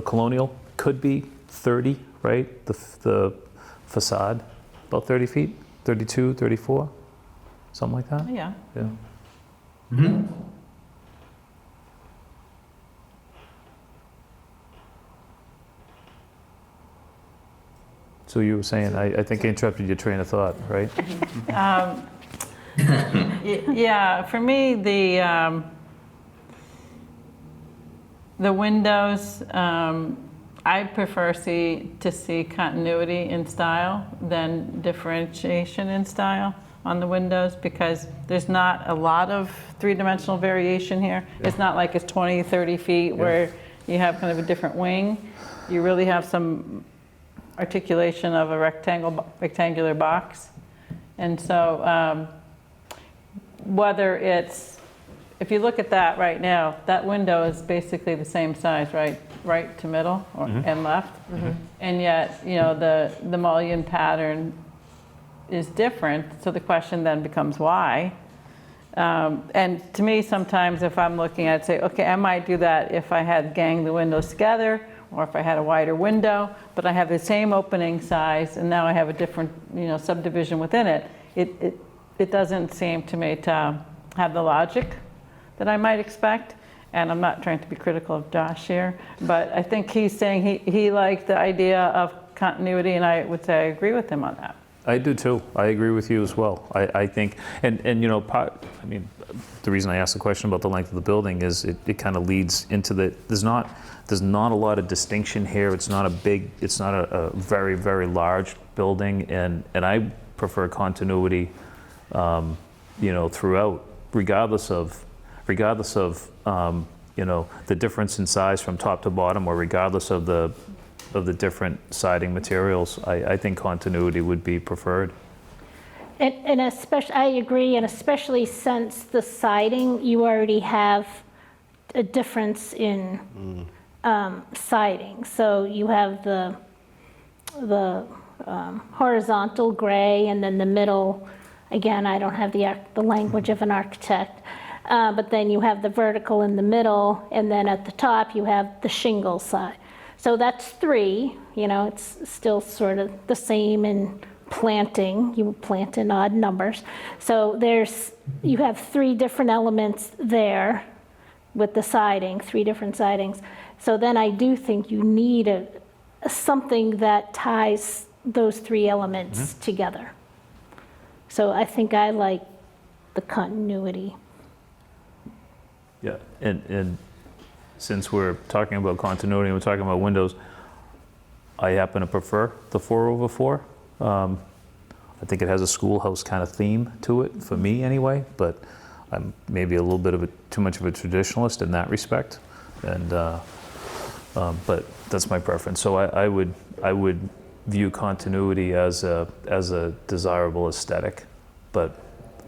colonial could be 30, right? The facade, about 30 feet, 32, 34, something like that? yeah. Yeah. So you were saying, I think I interrupted your train of thought, right? Yeah, for me, the windows, I prefer to see continuity in style than differentiation in style on the windows, because there's not a lot of three-dimensional variation here. It's not like it's 20, 30 feet where you have kind of a different wing. You really have some articulation of a rectangular box. And so whether it's, if you look at that right now, that window is basically the same size, right to middle and left. And yet, the mullion pattern is different. So the question then becomes why? And to me, sometimes if I'm looking at it, say, okay, I might do that if I had ganged the windows together, or if I had a wider window, but I have the same opening size, and now I have a different, subdivision within it. It doesn't seem to me to have the logic that I might expect. And I'm not trying to be critical of Josh here, but I think he's saying he liked the idea of continuity, and I would say I agree with him on that. I do too. I agree with you as well. I think, and the reason I asked the question about the length of the building is it kind of leads into there's not a lot of distinction here. It's not a very, very large building, and I prefer continuity, throughout, regardless of the difference in size from top to bottom, or regardless of the different siding materials. I think continuity would be preferred. And especially, I agree, and especially since the siding, you already have a difference in siding. So you have the horizontal gray, and then the middle, again, I don't have the language of an architect, but then you have the vertical in the middle, and then at the top you have the shingle side. So that's 3, it's still sort of the same in planting. You plant in odd numbers. So you have 3 different elements there with the siding, 3 different sidings. So then I do think you need something that ties those 3 elements together. So I think I like the continuity. Yeah, and since we're talking about continuity and we're talking about windows, I happen to prefer the 4/4. I think it has a schoolhouse kind of theme to it, for me anyway, but I'm maybe a little bit too much of a traditionalist in that respect, and but that's my preference. So I would view continuity as a desirable aesthetic, but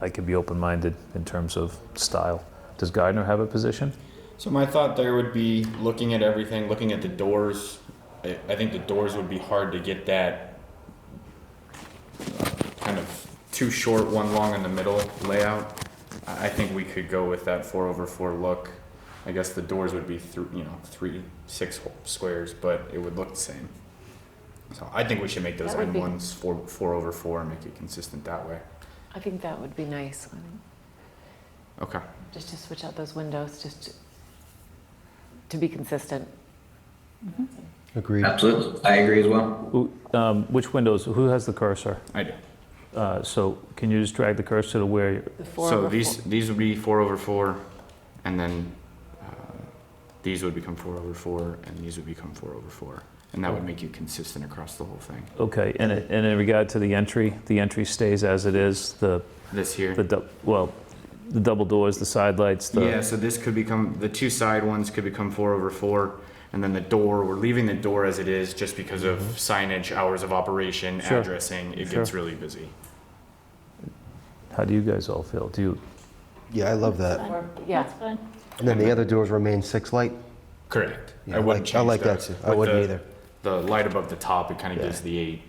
I could be open-minded in terms of style. Does Gardner have a position? So my thought there would be looking at everything, looking at the doors. I think the doors would be hard to get that kind of too short, one long in the middle layout. I think we could go with that 4/4 look. I guess the doors would be 6 squares, but it would look the same. So I think we should make those N1s 4/4 and make it consistent that way. I think that would be nice. Okay. Just to switch out those windows, just to be consistent. Agreed. Absolutely. I agree as well. Which windows? Who has the cursor? I do. So can you just drag the cursor to where? So these would be 4/4, and then these would become 4/4, and these would become 4/4, and that would make you consistent across the whole thing. Okay, and in regard to the entry stays as it is. This here. The double doors, the side lights. Yeah, so this could become, the 2 side ones could become 4/4, and then the door, we're leaving the door as it is just because of signage, hours of operation, Sure. addressing. It gets really busy. How do you guys all feel? Yeah, I love that. Yeah. That's fine. And then the other doors remain 6 light? Correct. Yeah, I wouldn't change I like that too. I With wouldn't the- either. the light above the top, it kind of gives the 8.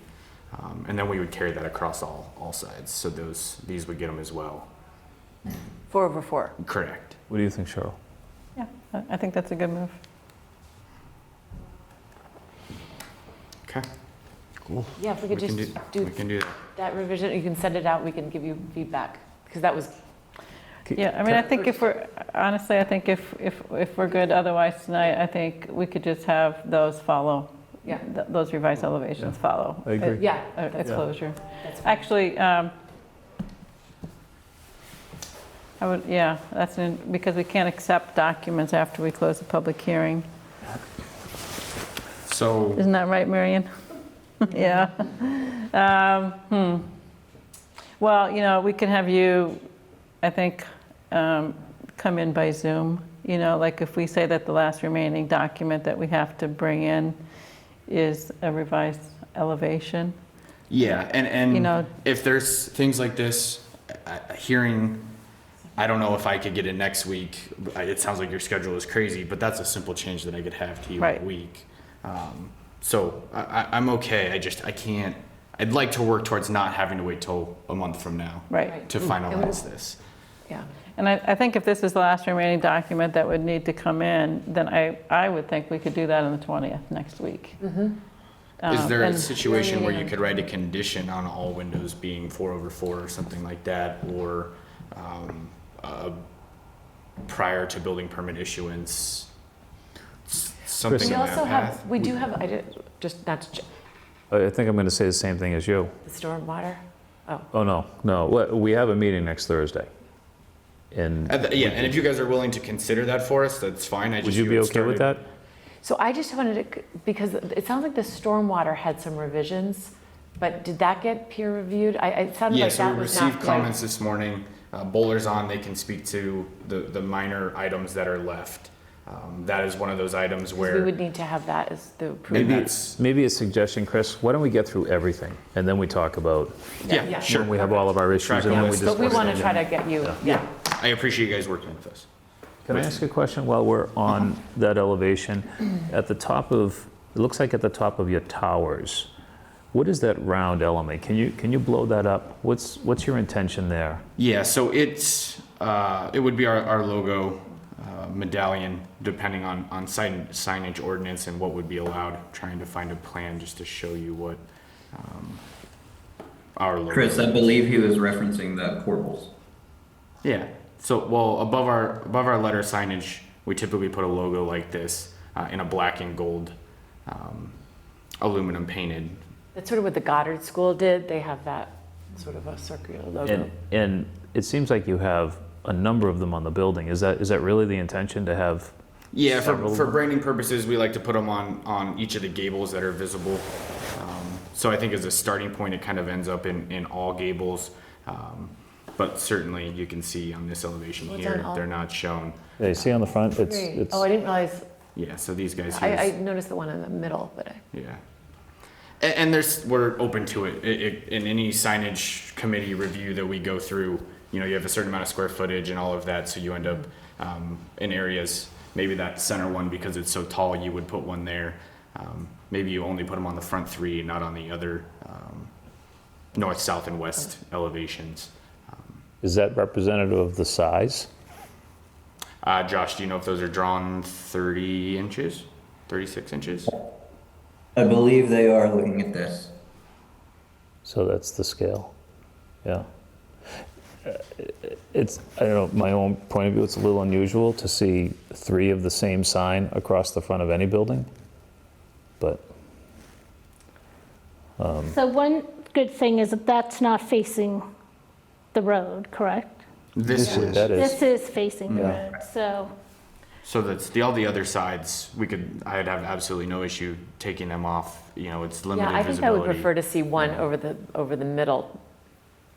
And then we would carry that across all sides. So these would get them as well. 4/4. Correct. What do you think, Cheryl? Yeah, I think that's a good move. Okay. Yeah, if we could We just can do we can do that. that revision, you can send it out, we can give you feedback, because that was, Yeah, I mean, I think if we're, honestly, I think if we're good otherwise tonight, I think we could just have those follow. Yeah. Those revised elevations follow. I agree. yeah. A closure. That's fine. Actually, I would, yeah, because we can't accept documents after we close the public hearing. So Isn't that right, Marion? Yeah. Well, we can have you, I think, come in by Zoom. Like if we say that the last remaining document that we have to bring in is a revised elevation. yeah, and You if there's things like this, a hearing, I don't know if I could get it next week. It sounds like your schedule is crazy, but that's a simple change that I could have to you in Right. a week. So I'm okay. I can't. I'd like to work towards not having to wait till a month from now Right. to finalize this. Yeah. And I think if this is the last remaining document that would need to come in, then I would think we could do that on the 20th next week. Is there a and- situation where you could write a condition on all windows being 4/4 or something like that, or prior to building permit issuance, something Chris, in We that also path? have, we do have, I did, just not to, I think I'm going to say the same thing as you. the stormwater. Oh, no. We have a meeting next Thursday. And Yeah, and if you guys are willing to consider that for us, that's fine. would you be okay with that? So I just wanted to, because it sounds like the stormwater had some revisions, but did that get peer reviewed? It sounded Yeah, like so we that was not. received comments this morning. Bowler's on, they can speak to the minor items that are left. That is one of those items We where, would need to have that as the and approval. that's, Maybe a suggestion, Chris, why don't we get through everything, and then we talk about yeah, sure. when we have all of our issues, and then we list. discuss. But we want to them. try to get you, yeah. I appreciate you guys working with us. Can I ask a question while we're on that elevation? At the top of, it looks like at the top of your towers, what is that round element? Can you blow that up? What's your intention there? Yeah, so it would be our logo medallion, depending on signage ordinance and what would be allowed. Trying to find a plan just to show you what our logo. Chris, I believe he was referencing the portals. Yeah. So, well, above our letter signage, we typically put a logo like this in a black and gold aluminum painted. That's sort of what the Goddard School did. They have that sort of a circular logo. And it seems like you have a number of them on the building. Is that really the intention to have? Yeah, several of for them? branding purposes, we like to put them on each of the gables that are visible. So I think as a starting point, it kind of ends up in all gables. But certainly you can see on this elevation What's here, on all? they're not shown. Yeah, you see on the front, Great. it's Oh, I didn't realize, Yeah, so these guys here. I noticed the one in the middle, but Yeah. And we're open to it. In any signage committee review that we go through, you have a certain amount of square footage and all of that, so you end up in areas, maybe that center one, because it's so tall, you would put one there. Maybe you only put them on the front 3, not on the other north, south, and west elevations. Is that representative of the size? Josh, do you know if those are drawn 30 inches, 36 inches? I believe they are looking at this. So that's the scale. Yeah. It's, I don't know, my own point of view, it's a little unusual to see 3 of the same sign across the front of any building, but So one good thing is that that's not facing the road, correct? This is. that is. This is facing the Yeah. road, so, So that's all the other sides. I'd have absolutely no issue taking them off. It's limited yeah, I think I would visibility. prefer to see one over the middle,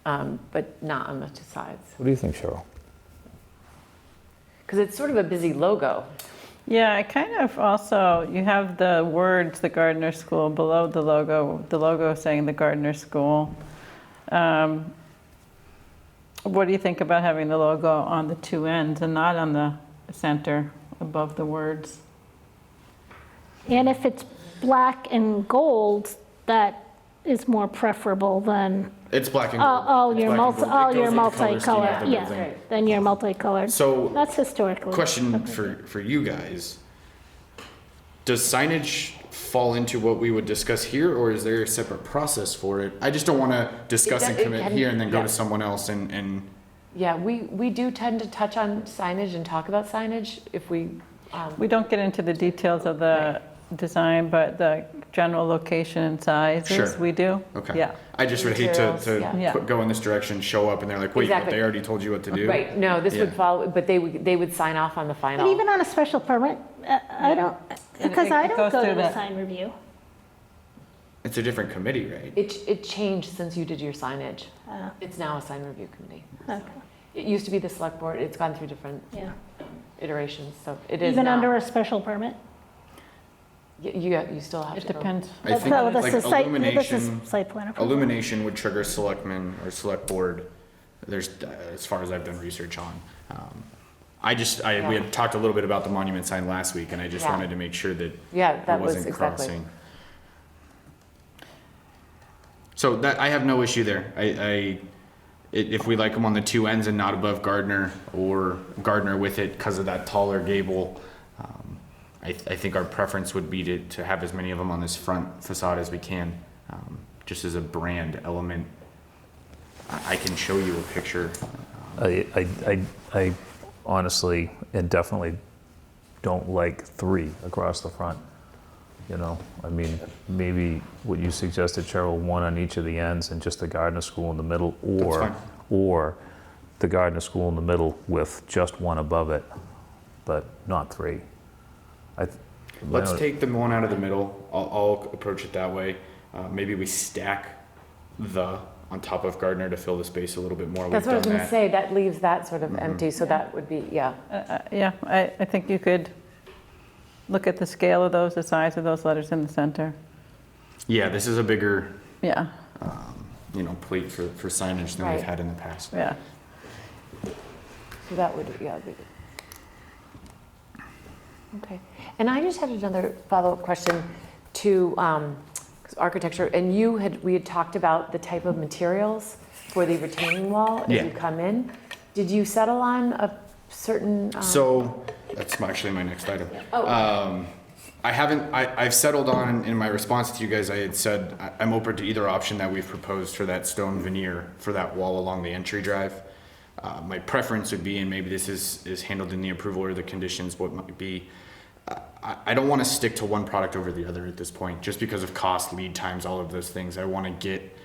but not on the 2 sides. What do you think, Cheryl? Because it's sort of a busy logo. Yeah, I kind of also, you have the words, the Gardner School, below the logo saying the Gardner School. What do you think about having the logo on the 2 ends and not on the center above the words? and if it's black and gold, that is more preferable than It's black and gold. all It's your black and gold. It all goes your with the color scheme of multicolored, the yeah, building. then your multicolored. So, That's historically. question okay. for you guys. Does signage fall into what we would discuss here, or is there a separate process for it? I just don't want to discuss and It commit can- here and then go yeah. to someone else and Yeah, we do tend to touch on signage and talk about signage if we, We don't get into the details of the design, but the general location and sizes, Sure. we do. Okay. Yeah. I just would hate to, Materials, yeah. go in this direction, show up, and they're like, wait, but Exactly. they already told you what to do? right, no, this would Yeah. follow, but they would sign off on the But final. even on a special permit, I don't, because it I don't goes go through to the that. sign review. It's a different committee, right? It changed since you did your signage. Oh. It's now a sign review committee. Okay, It used to be the select board, it's gone through different yeah. iterations, so it is Even now. under a special permit? You still have to It go. depends. I think No, this like is site, this illumination, is site plan approval. illumination would trigger selectmen or select board. There's, as far as I've done research on. We had talked a little bit about the monument sign last week, and I just Yeah. wanted to make sure that Yeah, it that was wasn't exactly. crossing. So that, I have no issue there. If we like them on the two ends and not above Gardner, or Gardner with it because of that taller gable, I think our preference would be to have as many of them on this front facade as we can, just as a brand element. I can show you a picture. I honestly and definitely don't like 3 across the front. You know, I mean, maybe what you suggested, Cheryl, 1 on each of the ends and just the Gardner School in the middle, fine. or the Gardner School in the middle with just 1 above it, but not 3. Let's take the one out of the middle. I'll approach it that way. Maybe we stack the on top of Gardner to fill the space a little bit more. That's We've what I was done gonna that. say, that leaves that sort of empty, so that would be, yeah. Yeah, I think you could look at the scale of those, the size of those letters in the center. Yeah, this is a bigger, Yeah, plate for signage than Right. we've had in the past. yeah. So that would, yeah. Be good. Okay, and I just had another follow-up question to 'cause architecture, and we had talked about the type of materials for the retaining wall as Yeah. you come in. Did you settle on a certain? So that's actually my next item. Oh. I've settled on, in my response to you guys, I had said I'm open to either option that we've proposed for that stone veneer for that wall along the entry drive. My preference would be, and maybe this is handled in the approval or the conditions, what might be, I don't want to stick to one product over the other at this point, just because of cost, lead times, all of those things. I want to get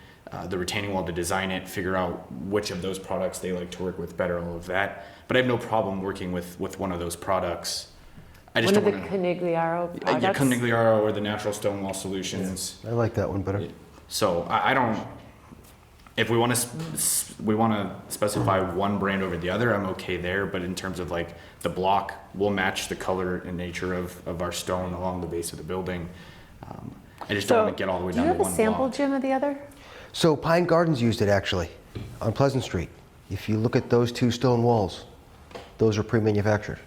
the retaining wall to design it, figure out which of those products they like to work with better, all of that. But I have no problem working with one of those products. I just One don't of the want to. Conigliaro Yeah, products? Conigliaro or the natural stone wall solutions. I like that one better. So I don't. If we want to specify one brand over the other, I'm okay there. But in terms of like the block, we'll match the color and nature of our stone along the base of the building. I just don't want to get all the way Do you down to have a one sample, block. Jim, of the other? So Pine Gardens used it actually, on Pleasant Street. If you look at those 2 stone walls, those are pre-manufactured,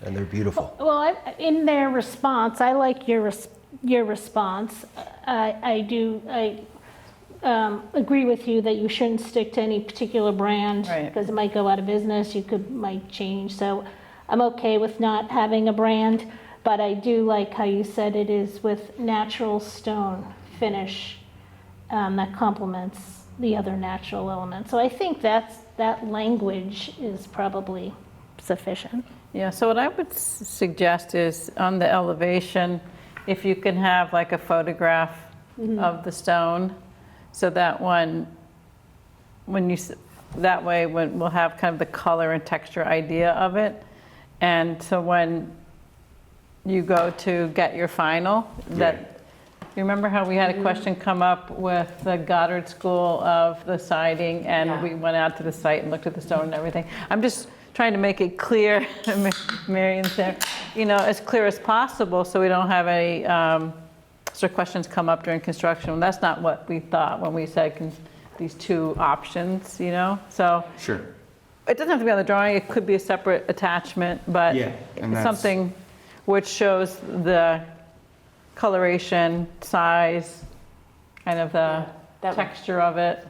and they're beautiful. Well, in their response, I like your response. I agree with you that you shouldn't stick to any particular brand Right. because it might go out of business, might change. So I'm okay with not having a brand, but I do like how you said it is with natural stone finish that complements the other natural elements. So I think that language is probably sufficient. Yeah, so what I would suggest is on the elevation, if you can have like a photograph of the stone, so that when we'll have kind of the color and texture idea of it. And so when you go to get your final, you remember how we had a question come up with the Goddard School of the siding, and we went out to the site and looked at the stone and everything. I'm just trying to make it clear, Marion's there, as clear as possible, so we don't have any sort of questions come up during construction. And that's not what we thought when we said these 2 options, So Sure. it doesn't have to be on the drawing. It could be a separate attachment, but Yeah, and it's that's- something which shows the coloration, size, kind of the that would- texture of it.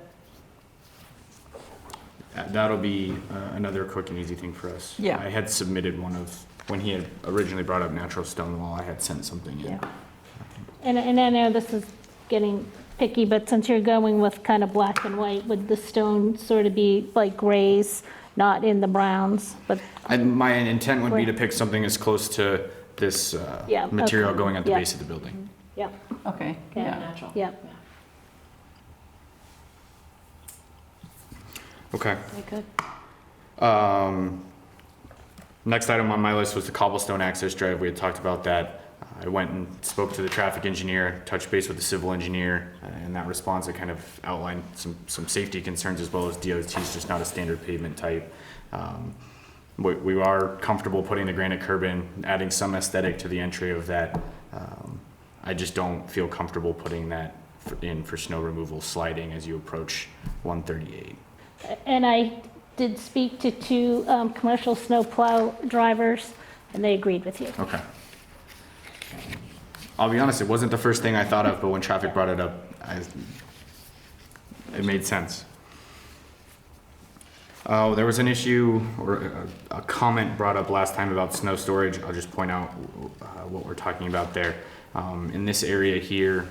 That'll be another quick and easy thing for us. Yeah. I had submitted one of, when he had originally brought up natural stone wall, I had sent something in. Yeah. And I know this is getting picky, but since you're going with kind of black and white, would the stone sort of be like grays, not in the browns, but, My intent would be to pick something as close to this Yeah, material okay. going at the Yeah. base of the building. yeah, Okay, Yeah. yeah. Natural. yeah. Okay. Very good. Next item on my list was the cobblestone access drive. We had talked about that. I went and spoke to the traffic engineer, touched base with the civil engineer. In that response, I kind of outlined some safety concerns as well as DOT is just not a standard pavement type. We are comfortable putting the granite curb in, adding some aesthetic to the entry of that. I just don't feel comfortable putting that in for snow removal sliding as you approach 138. And I did speak to two commercial snow plow drivers, and they agreed with you. Okay. I'll be honest, it wasn't the first thing I thought of, but when traffic brought it up, it made sense. Oh, there was an issue or a comment brought up last time about snow storage. I'll just point out what we're talking about there. In this area here,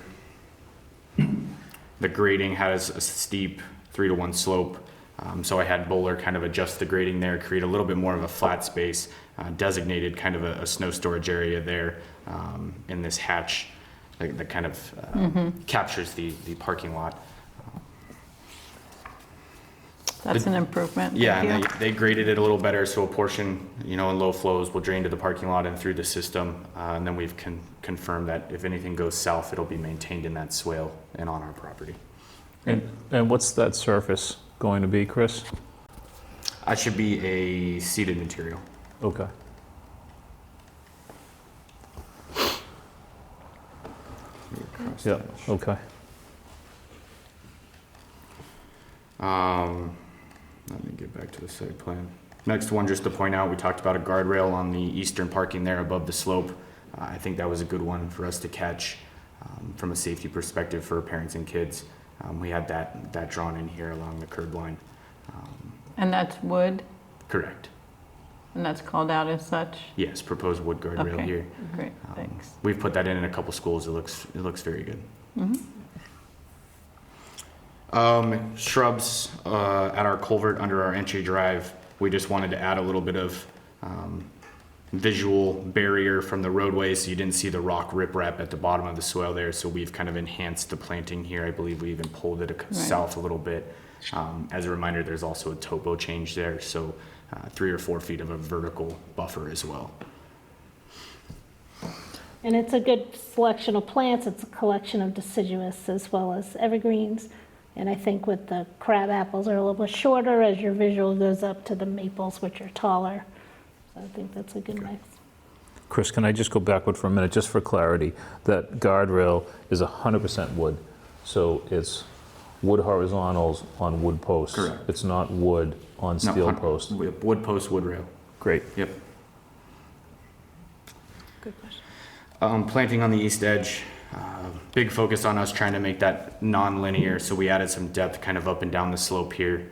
the grading has a steep 3-to-1 slope. So I had Bowler kind of adjust the grading there, create a little bit more of a flat space, designated kind of a snow storage area there in this hatch that kind of captures the parking lot. That's an improvement. Yeah, Thank and you. they graded it a little better, so a portion, in low flows will drain to the parking lot and through the system. And then we've confirmed that if anything goes south, it'll be maintained in that swale and on our property. And what's that surface going to be, Chris? That should be a seeded material. Okay. Yeah, okay. Let me get back to the site plan. Next one, just to point out, we talked about a guardrail on the eastern parking there above the slope. I think that was a good one for us to catch from a safety perspective for parents and kids. We had that drawn in here along the curb line. And that's wood, Correct. and that's called out as such? Yes, proposed wood guardrail Okay, here. great, thanks. We've put that in a couple schools. It looks very good. Shrubs at our culvert under our entry drive. We just wanted to add a little bit of visual barrier from the roadway so you didn't see the rock riprap at the bottom of the swale there. So we've kind of enhanced the planting here. I believe we even pulled it south a little bit. As a reminder, there's also a topo change there. So 3 or 4 feet of a vertical buffer as well. And it's a good selection of plants. It's a collection of deciduous as well as evergreens. And I think with the crab apples are a little bit shorter as your visual goes up to the maples, which are taller. So I think that's a good mix. Chris, can I just go backward for a minute, just for clarity? That guardrail is 100% wood, so it's wood horizontals on wood posts. Correct. It's not wood on steel posts. Wood post, wood rail. Great. Yep. Good question. Planting on the east edge, big focus on us trying to make that non-linear, so we added some depth kind of up and down the slope here.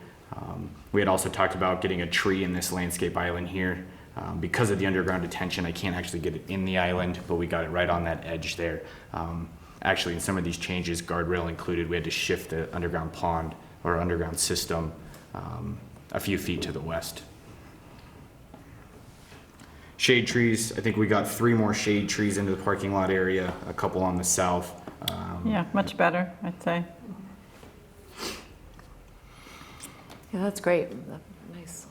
We had also talked about getting a tree in this landscape island here. Because of the underground detention, I can't actually get it in the island, but we got it right on that edge there. Actually, in some of these changes, guardrail included, we had to shift the underground pond or underground system a few feet to the west. Shade trees, I think we got 3 more shade trees into the parking lot area, a couple on the south. Yeah, much better, I'd say. Yeah, that's great. Nice.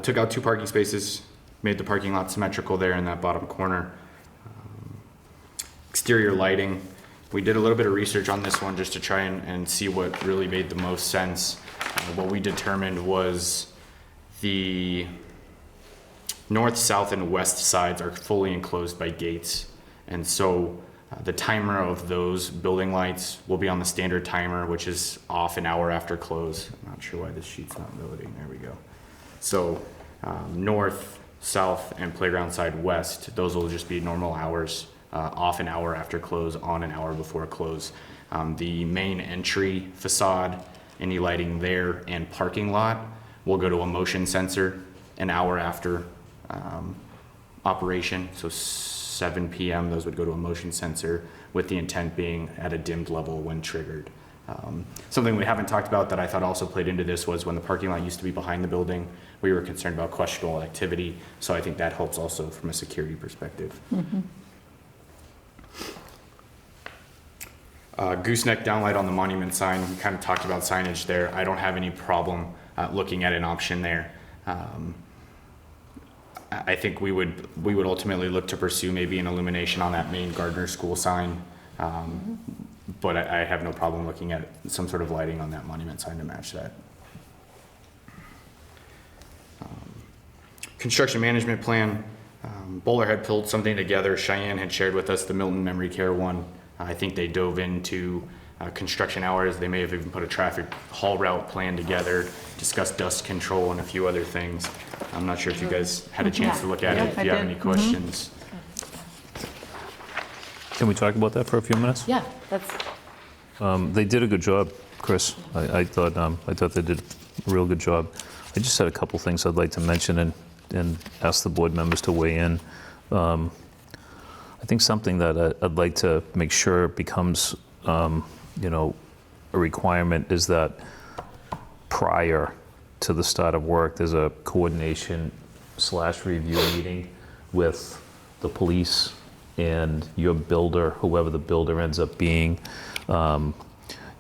Took out 2 parking spaces, made the parking lot symmetrical there in that bottom corner. Exterior lighting, we did a little bit of research on this one just to try and see what really made the most sense. What we determined was the north, south, and west sides are fully enclosed by gates. And so the timer of those building lights will be on the standard timer, which is off an hour after close. I'm not sure why this sheet's not loading. There we go. So north, south, and playground side west, those will just be normal hours. off an hour after close, on an hour before close. The main entry facade, any lighting there, and parking lot will go to a motion sensor an hour after operation. So 7 p.m. those would go to a motion sensor, with the intent being at a dimmed level when triggered. Something we haven't talked about that I thought also played into this was when the parking lot used to be behind the building, we were concerned about questionable activity. So I think that helps also from a security perspective. Gooseneck downlight on the monument sign, we kind of talked about signage there. I don't have any problem looking at an option there. I think we would ultimately look to pursue maybe an illumination on that main Gardner School sign. But I have no problem looking at some sort of lighting on that monument sign to match that. Construction management plan, Bowler had pulled something together. Cheyenne had shared with us the Milton Memory Care one. I think they dove into construction hours. They may have even put a traffic haul route plan together, discussed dust control and a few other things. I'm not sure if you guys had a chance to look at it, if you have any questions. Can we talk about that for a few minutes? Yeah, that's, They did a good job, Chris. I thought they did a real good job. I just had a couple things I'd like to mention and ask the board members to weigh in. I think something that I'd like to make sure becomes, a requirement is that prior to the start of work, there's a coordination/review meeting with the police and your builder, whoever the builder ends up being. And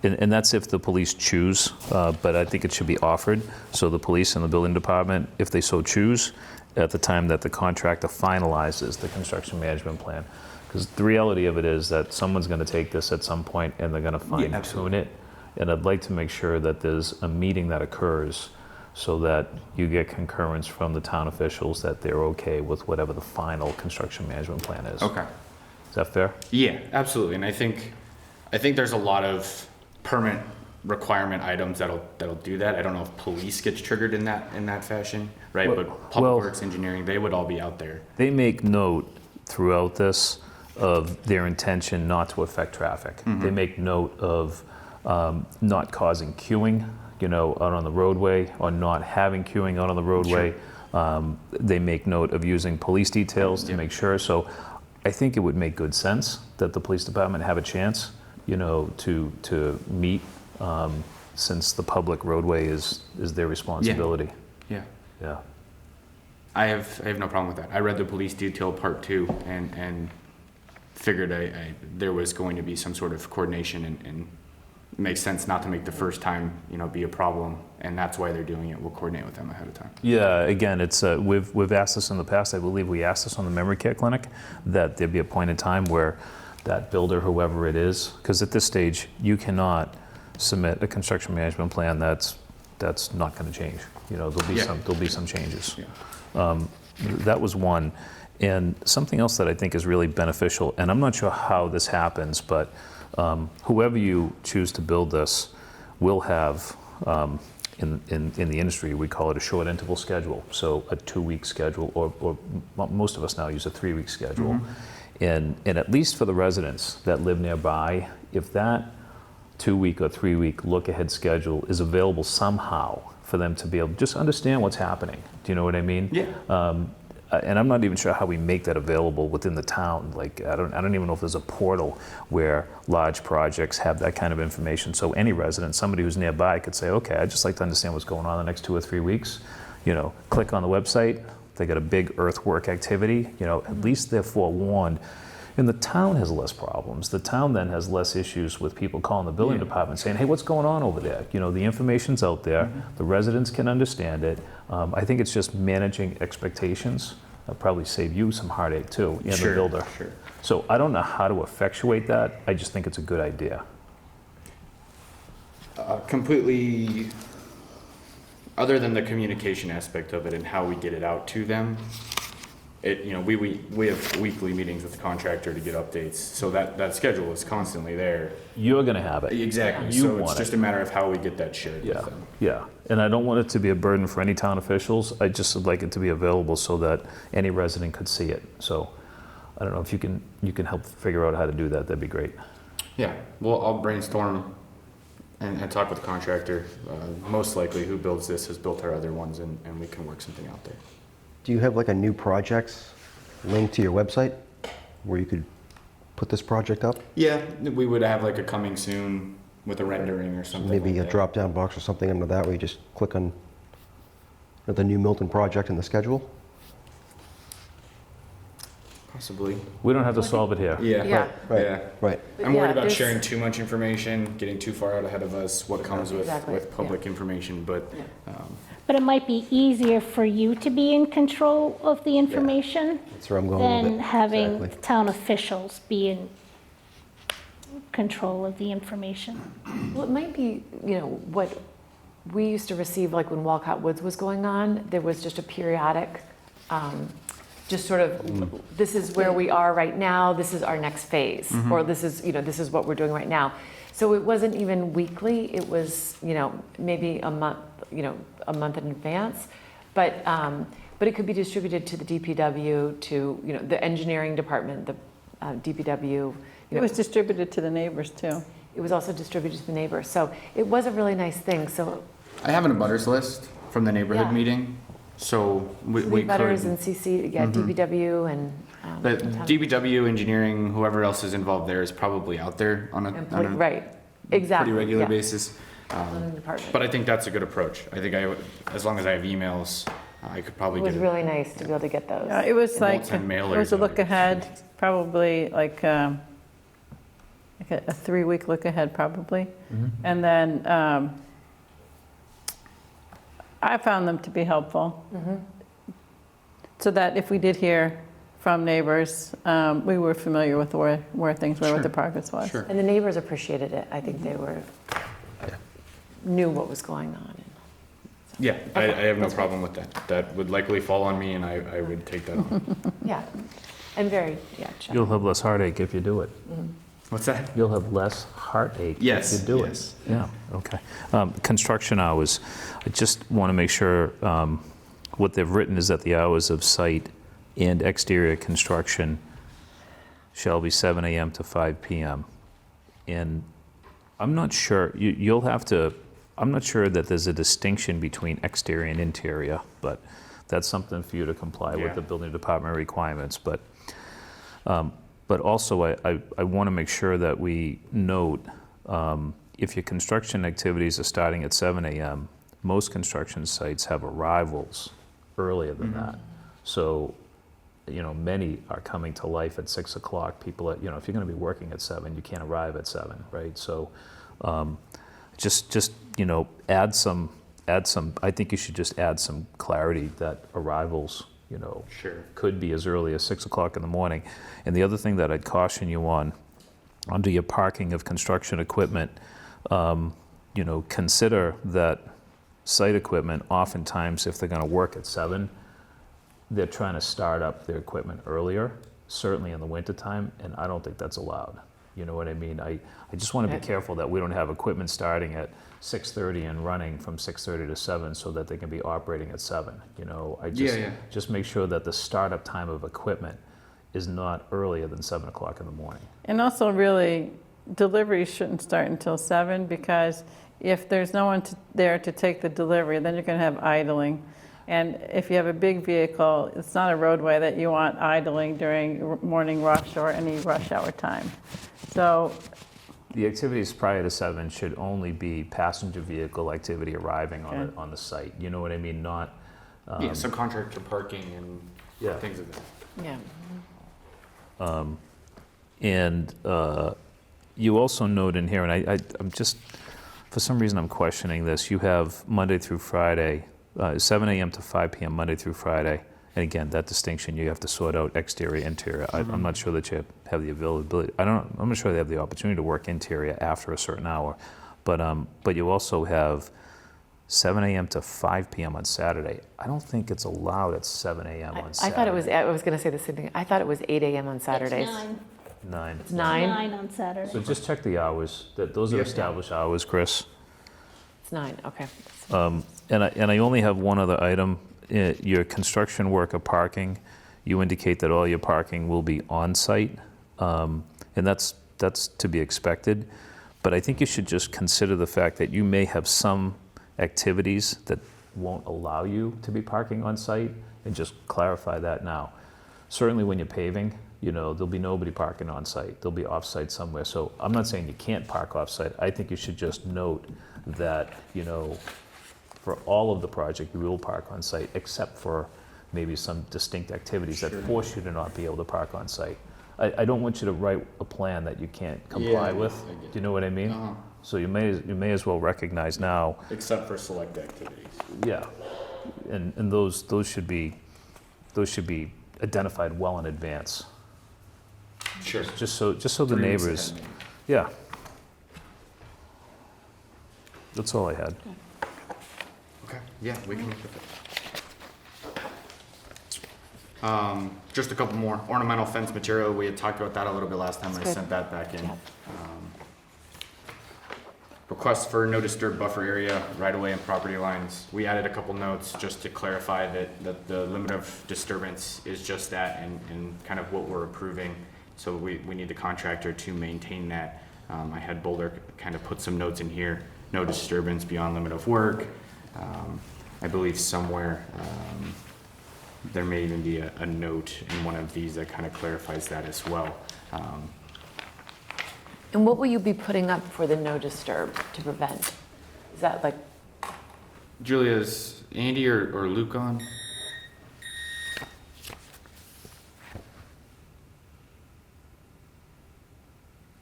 that's if the police choose, but I think it should be offered. So the police and the building department, if they so choose, at the time that the contractor finalizes the construction management plan. Because the reality of it is that someone's going to take this at some point and they're going to fine tune it. And I'd like to make sure that there's a meeting that occurs so that you get concurrence from the town officials that they're okay with whatever the final construction management plan is. Okay. Is that fair? Yeah, absolutely. And I think there's a lot of permit requirement items that'll do that. I don't know if police gets triggered in that fashion, right? Well, but public works, engineering, they would all be out there. They make note throughout this of their intention not to affect traffic. They make note of not causing queuing, out on the roadway, or not having queuing out on the roadway. Sure. They make note of using police details to make sure. So I think it would make good sense that the police department have a chance, to meet, since the public roadway is their responsibility. Yeah. Yeah. I have no problem with that. I read the police detail part 2 and figured there was going to be some sort of coordination, and it makes sense not to make the first time be a problem, and that's why they're doing it. We'll coordinate with them ahead of time. Yeah, again, it's we've asked this in the past. I believe we asked this on the memory care clinic, that there'd be a point in time where that builder, whoever it is, because at this stage you cannot submit a construction management plan that's not going to change. There'll be some changes. Yeah. That was one. And something else that I think is really beneficial, and I'm not sure how this happens, but whoever you choose to build this will have, in the industry, we call it a short interval schedule. So a 2-week schedule, or most of us now use a 3-week schedule. And at least for the residents that live nearby, if that 2-week or 3-week look-ahead schedule is available somehow for them to be able to just understand what's happening. Do you know what I mean? Yeah. And I'm not even sure how we make that available within the town. Like, I don't even know if there's a portal where large projects have that kind of information. So any resident, somebody who's nearby, could say, okay, I'd just like to understand what's going on the next 2 or 3 weeks. Click on the website. They got a big earthwork activity. At least they're forewarned. And the town has less problems. The town then has less issues with people calling the building department saying, hey, what's going on over there? The information's out there. The residents can understand it. I think it's just managing expectations. That'll probably save you some heartache too, and the builder. Sure. So I don't know how to effectuate that. I just think it's a good idea. Completely, other than the communication aspect of it and how we get it out to them, we have weekly meetings with the contractor to get updates, so that schedule is constantly there. You're going to have it. Exactly. So it's just a matter of how we get that shared with them. Yeah. And I don't want it to be a burden for any town officials. I just would like it to be available so that any resident could see it. So I don't know if you can help figure out how to do that, that'd be great. Yeah, well, I'll brainstorm and talk with the contractor. Most likely who builds this has built our other ones, and we can work something out there. Do you have like a new projects link to your website where you could put this project up? Yeah, we would have like a coming soon with a rendering or something. Maybe like a that. drop-down box or something under that where you just click on the new Milton project in the schedule? Possibly. We don't have to solve it here. Yeah. Yeah. Right, Yeah. right. But I'm yeah, worried about there's- sharing too much information, getting too far out ahead of us, what comes Exactly, with public information, but But it might be easier for you to be in control of the information That's where I'm going with it. than having Exactly. town officials be in control of the information. Well, it might be, what we used to receive, like when Walcott Woods was going on, there was just a periodic, just sort of, this is where we are right now, this is our next phase, or this is what we're doing right now. So it wasn't even weekly, it was, maybe a month in advance. But it could be distributed to the DPW, to, the engineering department, the DPW. It was distributed to the neighbors too. It was also distributed to the neighbors. So it was a really nice thing, so. I have an abutters list from the neighborhood Yeah. meeting, so we Lead letters could. and CC, DPW and. The town- DPW, engineering, whoever else is involved there is probably out there on a Right, exactly. pretty regular yeah. basis. On the department. But I think that's a good approach. I think as long as I have emails, I could probably It was get really nice to be able to get those. It was like, We'll send it mailers was a out. look ahead, probably like a 3-week look ahead probably. And then I found them to be helpful. So that if we did hear from neighbors, we were familiar with where things were, what the progress was. Sure. And the neighbors appreciated it. I think they knew what was going on. Yeah, I have no that's problem with that. That would likely fall on me, and I would take that on. Yeah, and very, Chuck. You'll have less heartache if you do it. What's that? You'll have less heartache Yes, if you do yes. it. Yeah, okay. Construction hours, I just want to make sure, what they've written is that the hours of site and exterior construction shall be 7 a.m. to 5 p.m. And I'm not sure, you'll have to, I'm not sure that there's a distinction between exterior and interior, but that's something for you to comply with Yeah. the building department requirements. But also, I want to make sure that we note, if your construction activities are starting at 7 a.m., most construction sites have arrivals earlier than that. So, many are coming to life at 6 o'clock. People, if you're going to be working at 7, you can't arrive at 7, right? So, just add some. I think you should just add some clarity that arrivals, Sure. could be as early as 6 o'clock in the morning. And the other thing that I'd caution you on, under your parking of construction equipment, consider that site equipment, oftentimes, if they're going to work at 7, they're trying to start up their equipment earlier, certainly in the wintertime, and I don't think that's allowed. You know what I mean? I just want to be careful that we don't have equipment starting at 6:30 and running from 6:30 to 7 so that they can be operating at 7. Just make sure that the startup time of equipment is not earlier than 7 o'clock in the morning. And also really, deliveries shouldn't start until 7 because if there's no one there to take the delivery, then you're going to have idling. And if you have a big vehicle, it's not a roadway that you want idling during morning rush or any rush hour time. So The activities prior to 7 should only be passenger vehicle activity arriving Okay. on the site. You know what I mean? Not, Subcontractor parking and Yeah. things like that. Yeah. and you also note in here, and I'm just, for some reason I'm questioning this, you have Monday through Friday, 7 a.m. to 5 p.m. Monday through Friday. And again, that distinction, you have to sort out exterior, interior. I'm not sure that you have the availability. I'm not sure they have the opportunity to work interior after a certain hour. But you also have 7 a.m. to 5 p.m. on Saturday. I don't think it's allowed at 7 a.m. on I Saturday. thought it was, I was going to say the same thing. I thought it was 8 a.m. on Saturdays. It's 9. 9. It's 9? 9 on Saturday. So just check the hours. Those are established hours, Chris. It's 9, okay. And I only have one other item. Your construction worker parking, you indicate that all your parking will be on-site, and that's to be expected. But I think you should just consider the fact that you may have some activities that won't allow you to be parking on-site, and just clarify that now. Certainly when you're paving, there'll be nobody parking on-site. They'll be off-site somewhere. So I'm not saying you can't park off-site. I think you should just note that, for all of the project, you will park on-site, except for maybe some distinct activities that force you to not be able to park on-site. I don't want you to write a plan that you can't comply with. Do you know what I mean? Uh-huh. So you may as well recognize now. Except for select activities. Yeah, and those should be identified well in advance. Sure. Just so the 3 weeks neighbors. ahead, maybe. Yeah. That's all I had. Okay, yeah, we can look at that. Just a couple more. Ornamental fence material, we had talked about that a little bit last time. I sent that back in. Request for no disturb buffer area, right away and property lines. We added a couple notes just to clarify that the limit of disturbance is just that and kind of what we're approving. So we need the contractor to maintain that. I had Boulder kind of put some notes in here. No disturbance beyond limit of work. I believe somewhere there may even be a note in one of these that kind of clarifies that as well. And what will you be putting up for the no disturb to prevent? Is that like, Julia, is Andy or Luke on?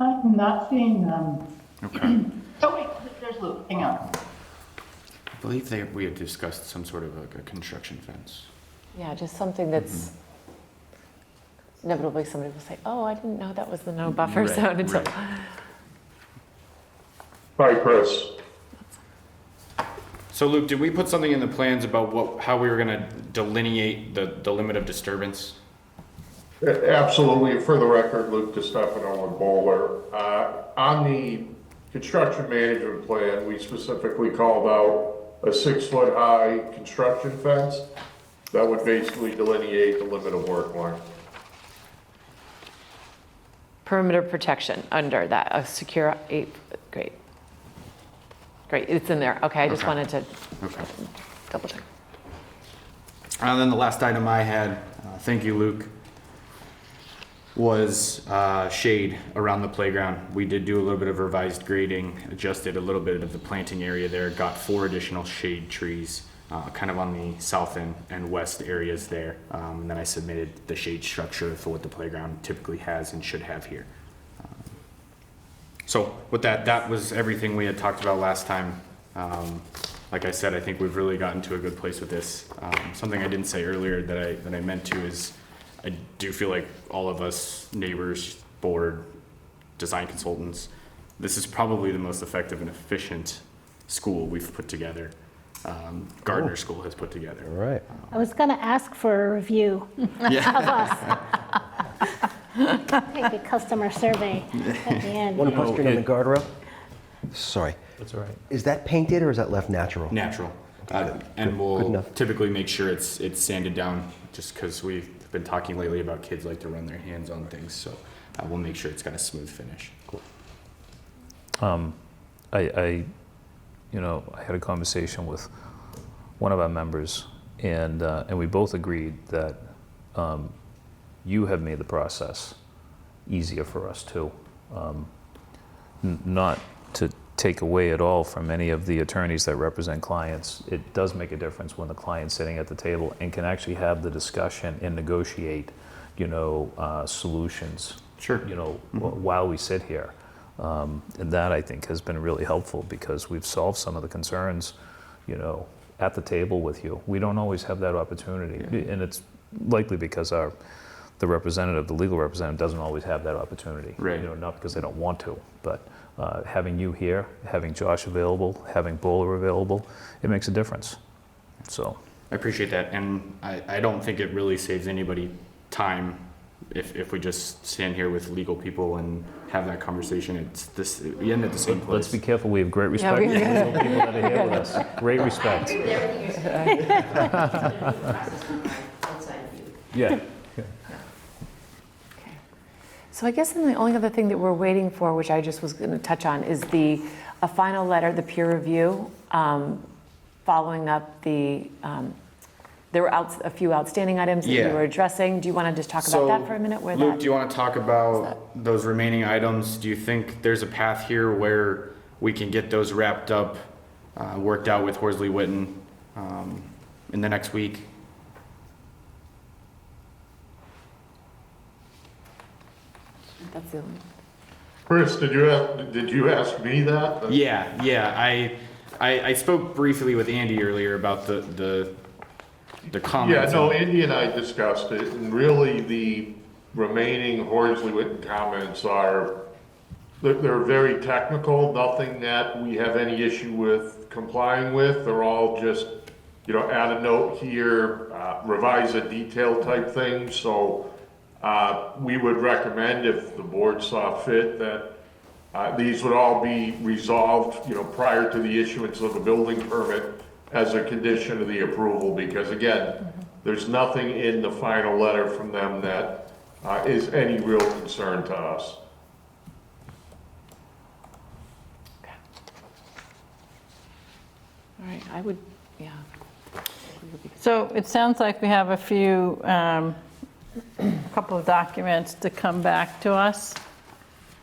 I'm not seeing them. Okay. Oh, wait, there's Luke. Hang on. I believe we had discussed some sort of a construction fence. yeah, just something that's, inevitably somebody will say, oh, I didn't know that was the no buffer Right, zone until. right. Hi, Chris. So Luke, did we put something in the plans about how we were gonna delineate the limit of disturbance? Absolutely. For the record, Luke DiStefano with Bowler. On the construction management plan, we specifically called out a 6-foot-high construction fence that would basically delineate the limit of work line. Perimeter protection under that, a secure 8, great. Great, it's in there. Okay, I just Okay. wanted to Okay. double check. And then the last item I had, thank you, Luke, was shade around the playground. We did do a little bit of revised grading, adjusted a little bit of the planting area there, got 4 additional shade trees, kind of on the south and west areas there. And then I submitted the shade structure for what the playground typically has and should have here. So with that was everything we had talked about last time. Like I said, I think we've really gotten to a good place with this. Something I didn't say earlier that I meant to is I do feel like all of us, neighbors, board, design consultants, this is probably the most effective and efficient school we've put together. Gardner School has put together. All right. I was going to ask for a review of us. Take a customer survey at the end. One question on the guardrail. Sorry. That's all right. Is that painted or is that left natural? Natural. And Good we'll enough. typically make sure it's sanded down just because we've been talking lately about kids like to run their hands on things. So we'll make sure it's got a smooth finish. Cool. I had a conversation with one of our members, and we both agreed that you have made the process easier for us too. Not to take away at all from any of the attorneys that represent clients. It does make a difference when the client's sitting at the table and can actually have the discussion and negotiate, solutions. Sure. While we sit here. And that I think has been really helpful because we've solved some of the concerns, at the table with you. We don't always have that opportunity. Yeah. And it's likely because the legal representative doesn't always have that opportunity. Right. Not because they don't want to, but having you here, having Josh available, having Bowler available, it makes a difference. So I appreciate that. And I don't think it really saves anybody time if we just stand here with legal people and have that conversation. We end at the same place. Let's be careful. We have great respect for the legal people that are here with us. Great respect. Yeah. Okay. So I guess then the only other thing that we're waiting for, which I just was going to touch on, is a final letter, the peer review, following up there were a few outstanding items that you Yeah. were addressing. Do you want to just talk about that for a minute? Luke, do you want to talk about those remaining items? Do you think there's a path here where we can get those wrapped up, worked out with Horsley Witten in the next week? That's the only. Chris, did you ask me that? Yeah. I spoke briefly with Andy earlier about the Yeah, comments. no, Andy and I discussed it, and really the remaining Horsley Witten comments they're very technical, nothing that we have any issue with complying with. They're all just, add a note here, revise a detail type thing. So we would recommend, if the board saw fit, that these would all be resolved, prior to the issuance of the building permit as a condition of the approval, because again, there's nothing in the final letter from them that is any real concern to us. Okay. All right, I would, yeah. So it sounds like we have a few, couple of documents to come back to us.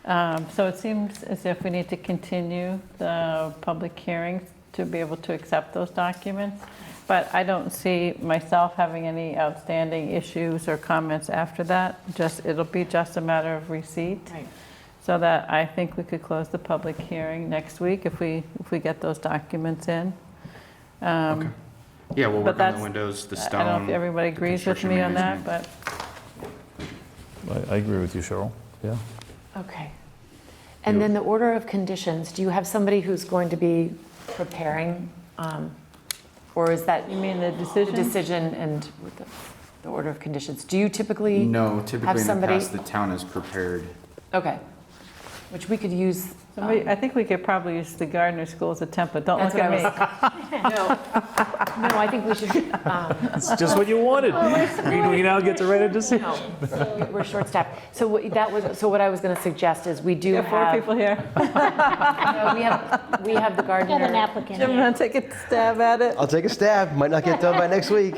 So it seems as if we need to continue the public hearings to be able to accept those documents. But I don't see myself having any outstanding issues or comments after that. It'll be just a matter of receipt. Right. So that I think we could close the public hearing next week if we get those documents in. Okay. Yeah, we'll But work on the that's- windows, the stone. I don't know if everybody agrees with construction me on that, management. but I agree with you, Cheryl. Yeah. Okay. And then the order of conditions, do you have somebody who's going to be preparing? Or is that? You mean the decision? The decision and with the order of conditions. Do you typically No, have typically in the somebody? past, the town is prepared. Okay. Which we could use. I think we could probably use the Gardner School as a template. Don't That's look at what me. No, I think we should. It's just what you wanted. We now get to write a decision. No, we're short-staffed. So what I was going to suggest is we do We have four have. people here. No, we have the Got an Gardner. applicant Jim, here. want to take a stab at it? I'll take a stab, might not get done by next week.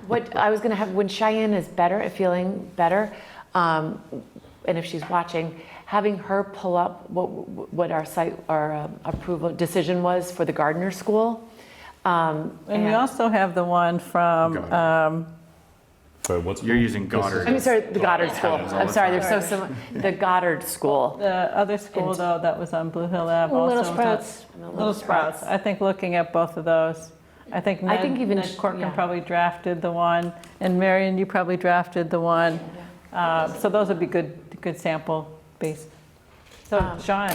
What I was going to have, when Cheyenne is feeling better, and if she's watching, having her pull up what our approval decision was for the Gardner School. And we also have the one from, Sorry, what's You're using Goddard. I'm sorry, the Goddard School. happens all I'm the sorry, time. they're so similar. The Goddard School. the other school though, that was on Blue Hill Ave also. Little Sprouts. Little Sprouts. I think looking at both of those, I think even Ned Corcoran yeah. probably drafted the one, and Marion, you probably drafted the one. So those would be good sample base. So Sean,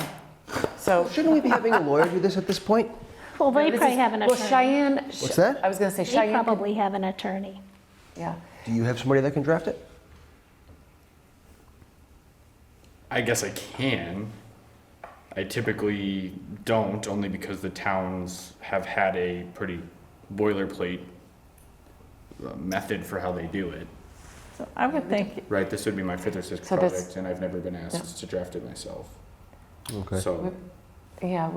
So. Shouldn't we be having a lawyer do this at this point? Well, they This probably is- have an Well, attorney. Cheyenne. What's that? I was going to say They Cheyenne. probably have an attorney. Yeah. Do you have somebody that can draft it? I guess I can. I typically don't, only because the towns have had a pretty boilerplate method for how they do it. so I would think, Right, this would be my fifth or sixth So this- project, and I've never been asked to draft it myself. Okay. So, Yeah,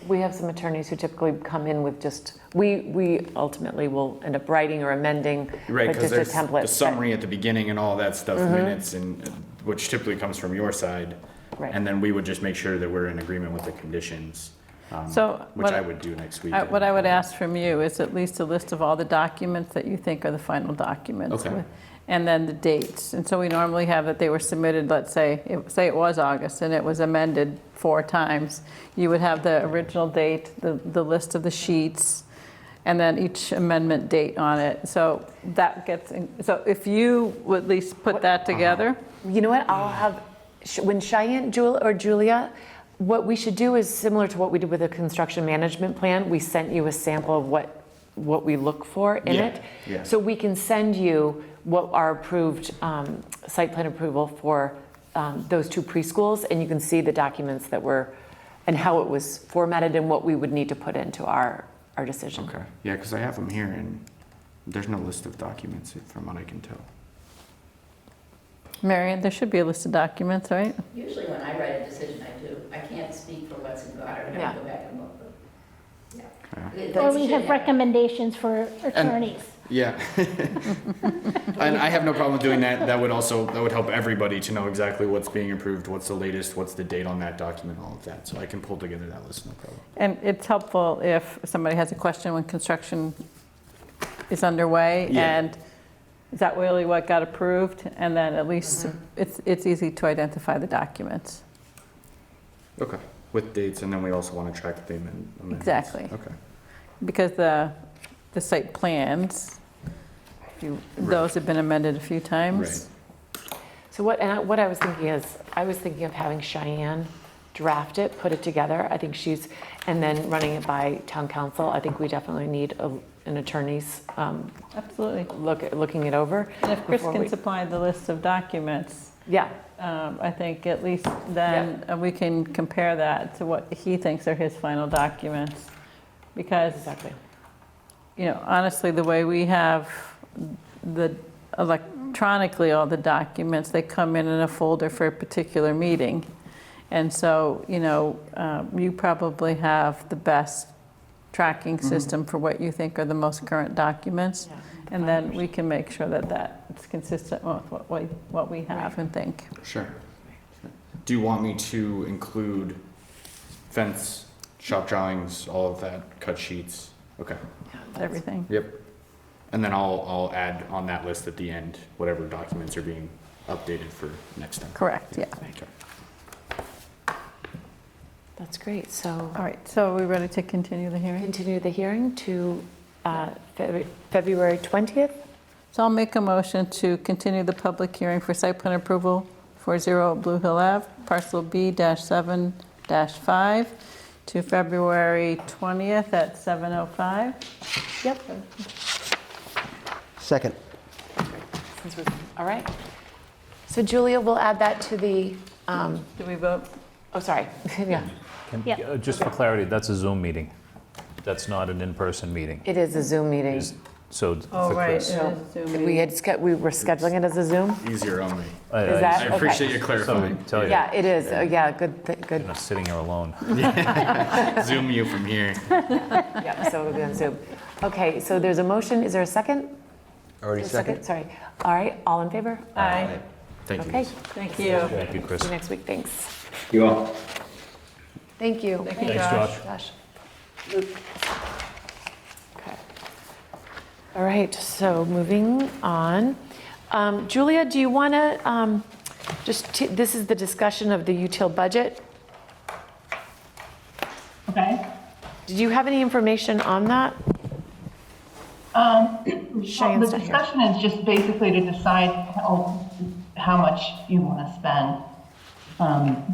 we have some attorneys who typically come in with just, we ultimately will end up writing or amending, right, but because just a there's template. the summary at the beginning and all that stuff, minutes, and which typically comes from your side. Right. And then we would just make sure that we're in agreement with the conditions, So which what- I would do next week. what I would ask from you is at least a list of all the documents that you think are the final documents. Okay. And then the dates. And so we normally have that they were submitted, let's say it was August and it was amended 4 times. You would have the original date, the list of the sheets, and then each amendment date on it. So that gets, so if you would at least put that together. You know what, I'll have, when Cheyenne or Julia, what we should do is similar to what we did with the construction management plan. We sent you a sample of what we look for in Yeah, it. yeah. So we can send you what our approved site plan approval for those 2 preschools, and you can see the documents that were, and how it was formatted and what we would need to put into our decision. Okay, yeah, because I have them here, and There's no list of documents from what I can tell. Marion, there should be a list of documents, right? Usually when I write a decision, I do. I can't speak for what's in Goddard. I have to go back and look. But, yeah. Or we have recommendations for attorneys. Yeah. And I have no problem doing that. That would help everybody to know exactly what's being approved, what's the latest, what's the date on that document, all of that. So I can pull together that list, no problem. And it's helpful if somebody has a question when construction is underway, Yeah. and is that really what got approved? And then at least it's easy to identify the documents. Okay. With dates, and then we also want to track the amendments. Exactly. Okay. Because the site plans, those have been amended a few times. Right. So what I was thinking is, I was thinking of having Cheyenne draft it, put it together. I think and then running it by town council. I think we definitely need an attorney's Absolutely. looking it over. And if Chris before can we- supply the list of documents, Yeah, I think at least then we can compare that to what he thinks are his final documents. Because, exactly. Honestly, the way we have the electronically all the documents, they come in a folder for a particular meeting. And so, you probably have the best tracking system for what you think are the most current documents. Yeah. And then we can make sure that it's consistent with what we have and think. Sure. Do you want me to include fence, shop drawings, all of that, cut sheets? Okay. Everything. Yep. And then I'll add on that list at the end whatever documents are being updated for next time. Correct, yeah. Okay. That's great. So All right, so are we ready to continue the hearing? continue the hearing to February 20th. So I'll make a motion to continue the public hearing for site plan approval for 0 Blue Hill Ave, parcel B-7-5, to February 20th at 7:05. Yep. Second. All right. So Julia, we'll add that to the, Do we vote? oh, sorry. Yeah, Yeah. Just for clarity, that's a Zoom meeting. That's not an in-person meeting. it is a Zoom meeting. So Oh, for right, Chris. it is a Zoom We meeting. we were scheduling it as a Zoom? Easier on me. Is that- I appreciate okay. you clarifying. Tell you, Yeah, it is. Yeah, good, you're good. not sitting here alone. Zoom you from here. Yeah, so it'll be on Zoom. Okay, so there's a motion. Is there a second? Already second? Sorry. All right, all in favor? Aye. Thank you. Okay. Thank you. Thank you, Chris. See you next week. Thanks. You all. Thank you. Thank you, Thanks, Josh. Josh. Luke. Okay. All right, so moving on. Julia, do you want to this is the discussion of the util budget. Okay. Did you have any information on that? Well, Cheyenne's the not here. discussion is just basically to decide how much you want to spend,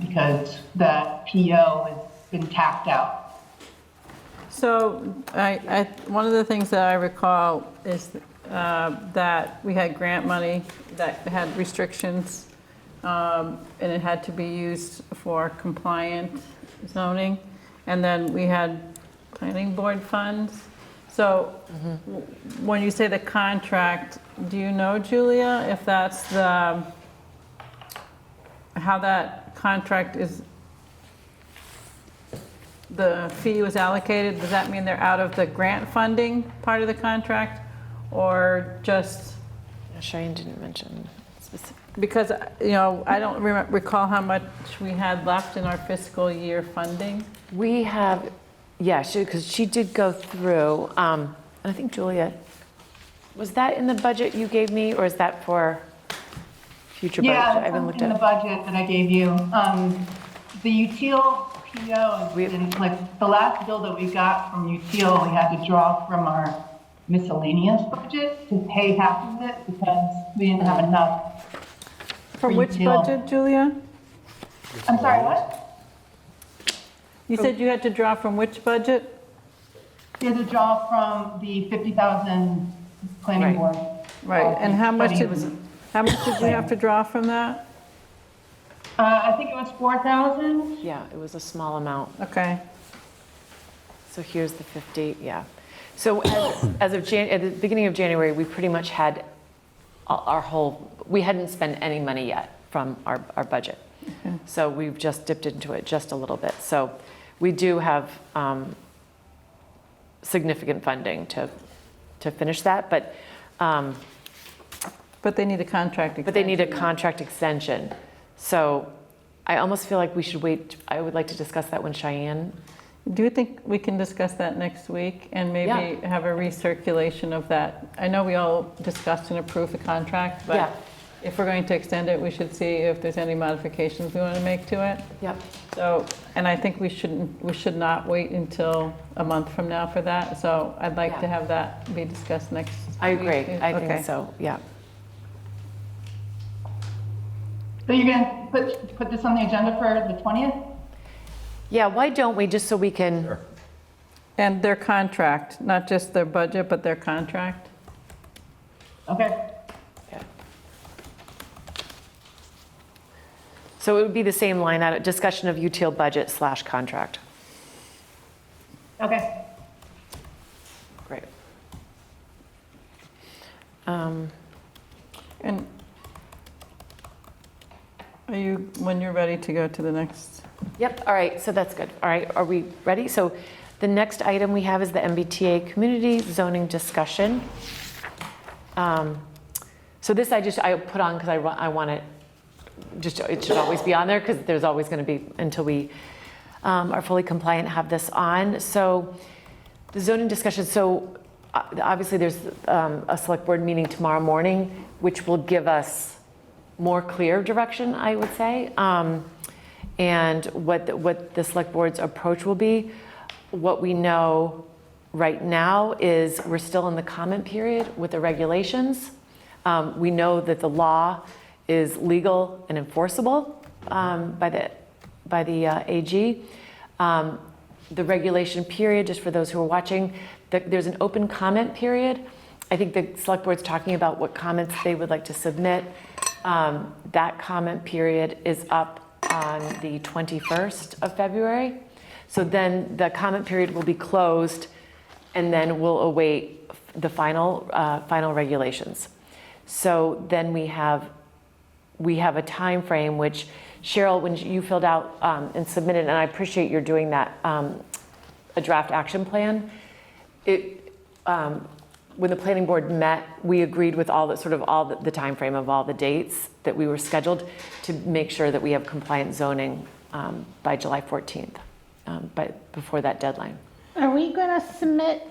because that PO has been tapped out. So one of the things that I recall is that we had grant money that had restrictions, and it had to be used for compliant zoning. And then we had planning board funds. So when you say the contract, do you know, Julia, if that's how that contract is, the fee was allocated? Does that mean they're out of the grant funding part of the contract, or just? Cheyenne didn't mention specific. Because, I don't recall how much we had left in our fiscal year funding. We have, yeah, because she did go through, and I think Julia, was that in the budget you gave me, or is that for future budget? I haven't looked in at the budget that I gave you. The util PO, like the last bill that we got from util, we had to draw from our miscellaneous budget to pay half of it because we didn't have enough. From which Util. budget, Julia? I'm sorry, what? You said you had to draw from which budget? We had to draw from the 50,000 planning Right. board. Right, and how much did Study. you have to draw from that? I think it was 4,000. Yeah, it was a small amount. Okay. So here's the 50, yeah. So as of at the beginning of January, we pretty much had we hadn't spent any money yet from our budget. So we've just dipped into it just a little bit. So we do have significant funding to finish that, but they need a contract extension. But they need a contract extension. So I almost feel like we should wait. I would like to discuss that when Cheyenne. Do you think we can discuss that next week and maybe have a recirculation of that? I know we all discussed and approved the contract, but if we're going to extend it, we should see if there's any modifications we want to make to it. Yep. So, and I think we should not wait until a month from now for that. So I'd like to have that be discussed next I agree. week. I think so. Yeah. So you're going to put this on the agenda for the 20th? Yeah, why don't we, just so we can. Sure. And their contract, not just their budget, but their contract. Okay. Yeah. So it would be the same line item, discussion of util budget / contract. Okay. Great. And are you, when you're ready to go to the next? Yep, all right, so that's good. All right, are we ready? So the next item we have is the MBTA community zoning discussion. So this I put on because I want it, it should always be on there because there's always going to be, until we are fully compliant, have this on. So the zoning discussion, so obviously there's a select board meeting tomorrow morning, which will give us more clear direction, I would say, and what the select board's approach will be. What we know right now is we're still in the comment period with the regulations. We know that the law is legal and enforceable by the AG. The regulation period, just for those who are watching, there's an open comment period. I think the select board's talking about what comments they would like to submit. That comment period is up on the 21st of February. So then the comment period will be closed, and then we'll await the final regulations. So then we have a time frame, which Cheryl, when you filled out and submitted, and I appreciate your doing that, a draft action plan. When the planning board met, we agreed with all the time frame of all the dates that we were scheduled to make sure that we have compliant zoning by July 14th, before that deadline. Are we going to submit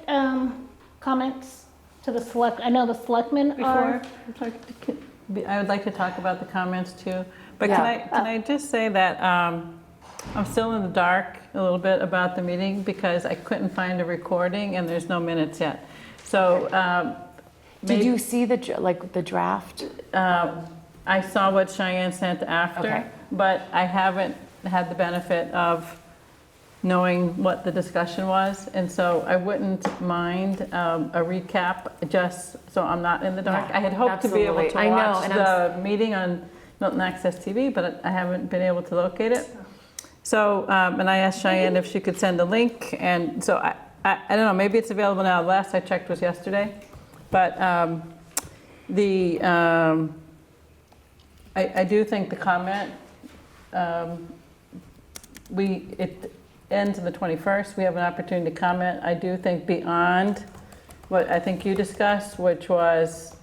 comments to the select? I know the selectmen are. I would like to talk about the comments too, but Yeah. can I just say that I'm still in the dark a little bit about the meeting because I couldn't find a recording and there's no minutes yet. So Did you see the draft? I saw what Cheyenne sent after, but I haven't had the benefit of knowing what the discussion was, and so I wouldn't mind a recap, just so I'm not in the dark. Yeah, I had hoped to be able absolutely. to I know, watch and the meeting on Milton Access TV, but I haven't been able to locate it. So, and I asked Cheyenne if she could send a link, and so I don't know, maybe it's available now. Last I checked was yesterday, but I do think the comment, it ends on the 21st. We have an opportunity to comment. I do think beyond what I think you discussed, which was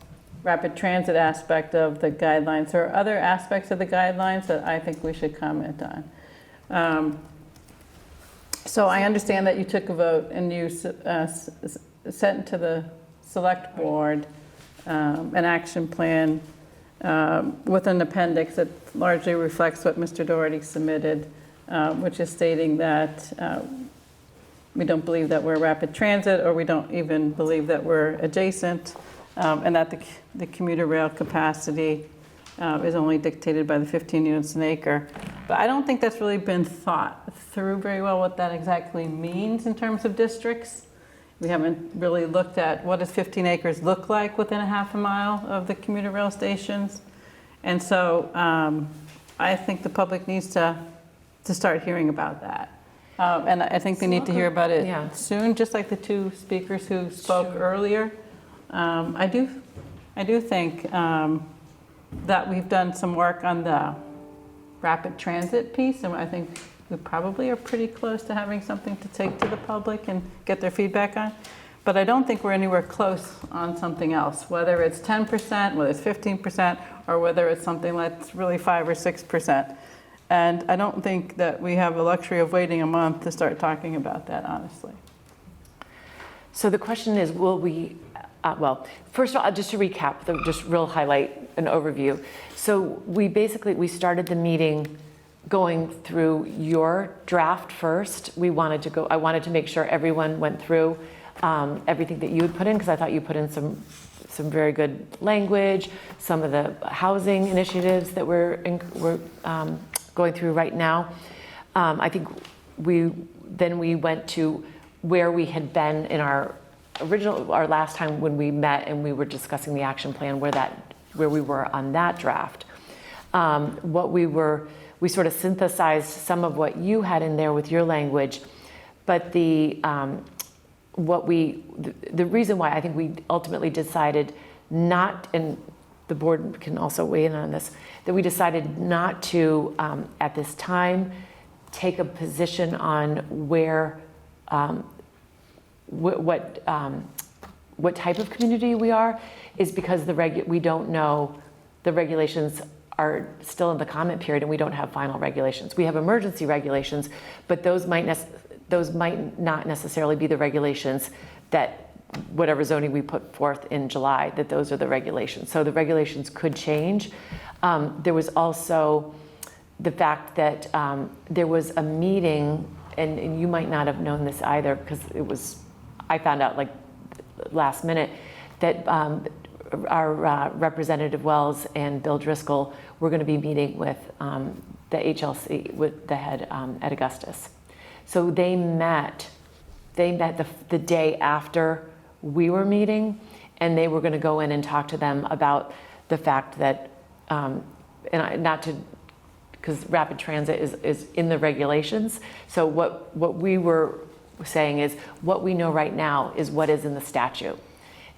rapid transit aspect of the guidelines. There are other aspects of the guidelines that I think we should comment on. So I understand that you took a vote and you sent to the select board an action plan with an appendix that largely reflects what Mr. Doherty submitted, which is stating that we don't believe that we're rapid transit, or we don't even believe that we're adjacent, and that the commuter rail capacity is only dictated by the 15 units an acre. But I don't think that's really been thought through very well, what that exactly means in terms of districts. We haven't really looked at what does 15 acres look like within a half a mile of the commuter rail stations. And so I think the public needs to start hearing about that. And I think they need to hear about it Yeah. soon, just like the two speakers who spoke earlier. I do think that we've done some work on the rapid transit piece, and I think we probably are pretty close to having something to take to the public and get their feedback on. But I don't think we're anywhere close on something else, whether it's 10%, whether it's 15%, or whether it's something that's really 5 or 6%. And I don't think that we have the luxury of waiting a month to start talking about that, honestly. So the question is, will we, well, first of all, just to recap, just real highlight an overview. So we started the meeting going through your draft first. I wanted to make sure everyone went through everything that you had put in, because I thought you put in some very good language, some of the housing initiatives that we're going through right now. I think we went to where we had been in our last time when we met and we were discussing the action plan, where we were on that draft. We sort of synthesized some of what you had in there with your language, but the reason why I think we ultimately decided not, and the board can also weigh in on this, that we decided not to, at this time, take a position on where, what type of community we are, is because we don't know, the regulations are still in the comment period and we don't have final regulations. We have emergency regulations, but those might not necessarily be the regulations that whatever zoning we put forth in July, that those are the regulations. So the regulations could change. There was also the fact that there was a meeting, and you might not have known this either, because I found out like last minute, that our Representative Wells and Bill Driscoll were going to be meeting with the HLC, with the head at Augustus. So they met the day after we were meeting, and they were going to go in and talk to them about the fact that, because rapid transit is in the regulations. So what we were saying is, what we know right now is what is in the statute.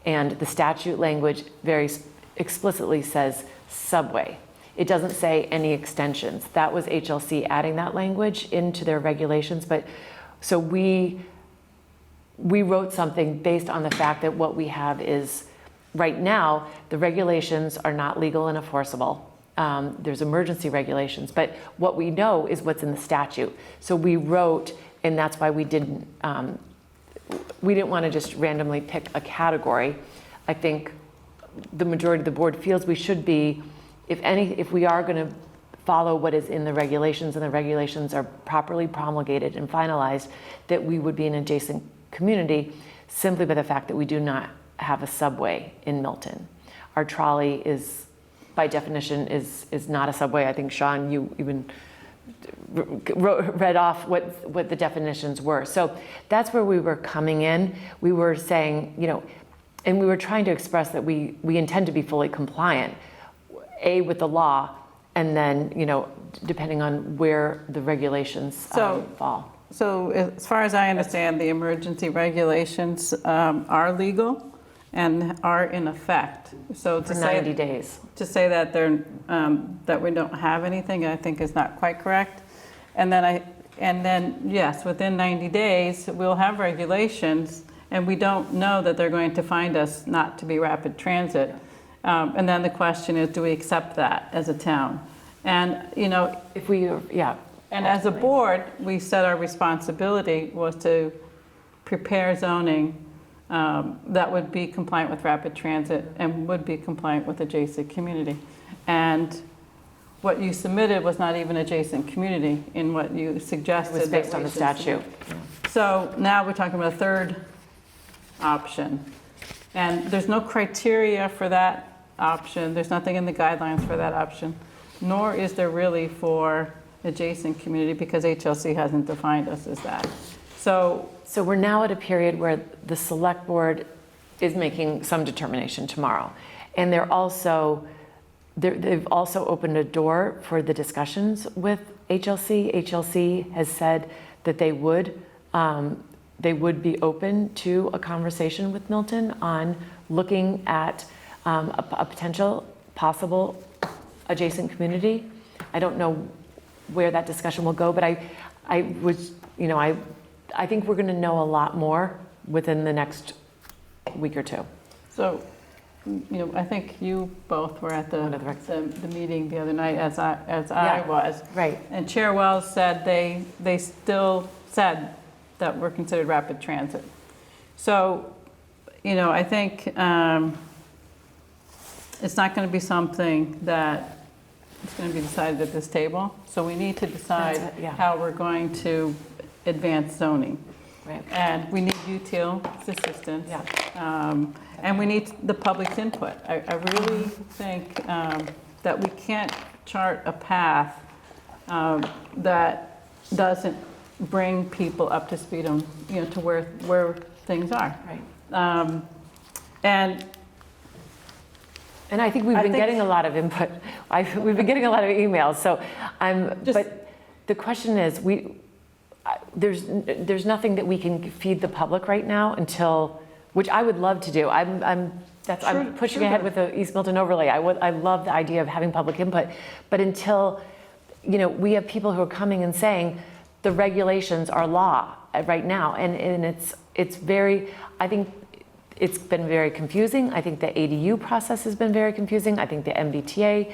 And the statute language very explicitly says subway. It doesn't say any extensions. That was HLC adding that language into their regulations. But so we wrote something based on the fact that what we have is, right now, the regulations are not legal and enforceable. There's emergency regulations, but what we know is what's in the statute. So we wrote, and that's why we didn't want to just randomly pick a category. I think the majority of the board feels we should be, if we are going to follow what is in the regulations, and the regulations are properly promulgated and finalized, that we would be an adjacent community simply by the fact that we do not have a subway in Milton. Our trolley is, by definition, is not a subway. I think, Sean, you even read off what the definitions were. So that's where we were coming in. We were saying, and we were trying to express that we intend to be fully compliant, with the law, and then, depending on where the regulations fall. So as far as I understand, the emergency regulations are legal and are in effect. So For 90 days. To say that that we don't have anything, I think is not quite correct. And then yes, within 90 days we'll have regulations, and we don't know that they're going to find us not to be rapid transit. And then the question is, do we accept that as a town? And if we, and as a board, we said our responsibility was to prepare zoning that would be compliant with rapid transit and would be compliant with adjacent community. And what you submitted was not even adjacent community in what you suggested. It was based on the statute. So now we're talking about a third option. And there's no criteria for that option. There's nothing in the guidelines for that option, nor is there really for adjacent community, because HLC hasn't defined us as that. So we're now at a period where the select board is making some determination tomorrow. And they've also opened a door for the discussions with HLC. HLC has said that they would be open to a conversation with Milton on looking at a potential possible adjacent community. I don't know where that discussion will go, but I think we're going to know a lot more within the next week or two. So, I think you both were at the meeting the other night, as I was. Right. And Chair Wells said they still said that we're considered rapid transit. So, I think it's not going to be something that is going to be decided at this table. So we need to decide how we're going to advance zoning. Right. And we need UTIL's assistance. And we need the public's input. I really think that we can't chart a path that doesn't bring people up to speed on, to where things are. Right. And I think we've been getting a lot of input. We've been getting a lot of emails. So but the question is, there's nothing that we can feed the public right now until, which I would love to do. I'm pushing ahead with the East Milton overlay. I love the idea of having public input, but until, we have people who are coming and saying the regulations are law right now, and it's very, I think it's been very confusing. I think the ADU process has been very confusing. I think the MBTA,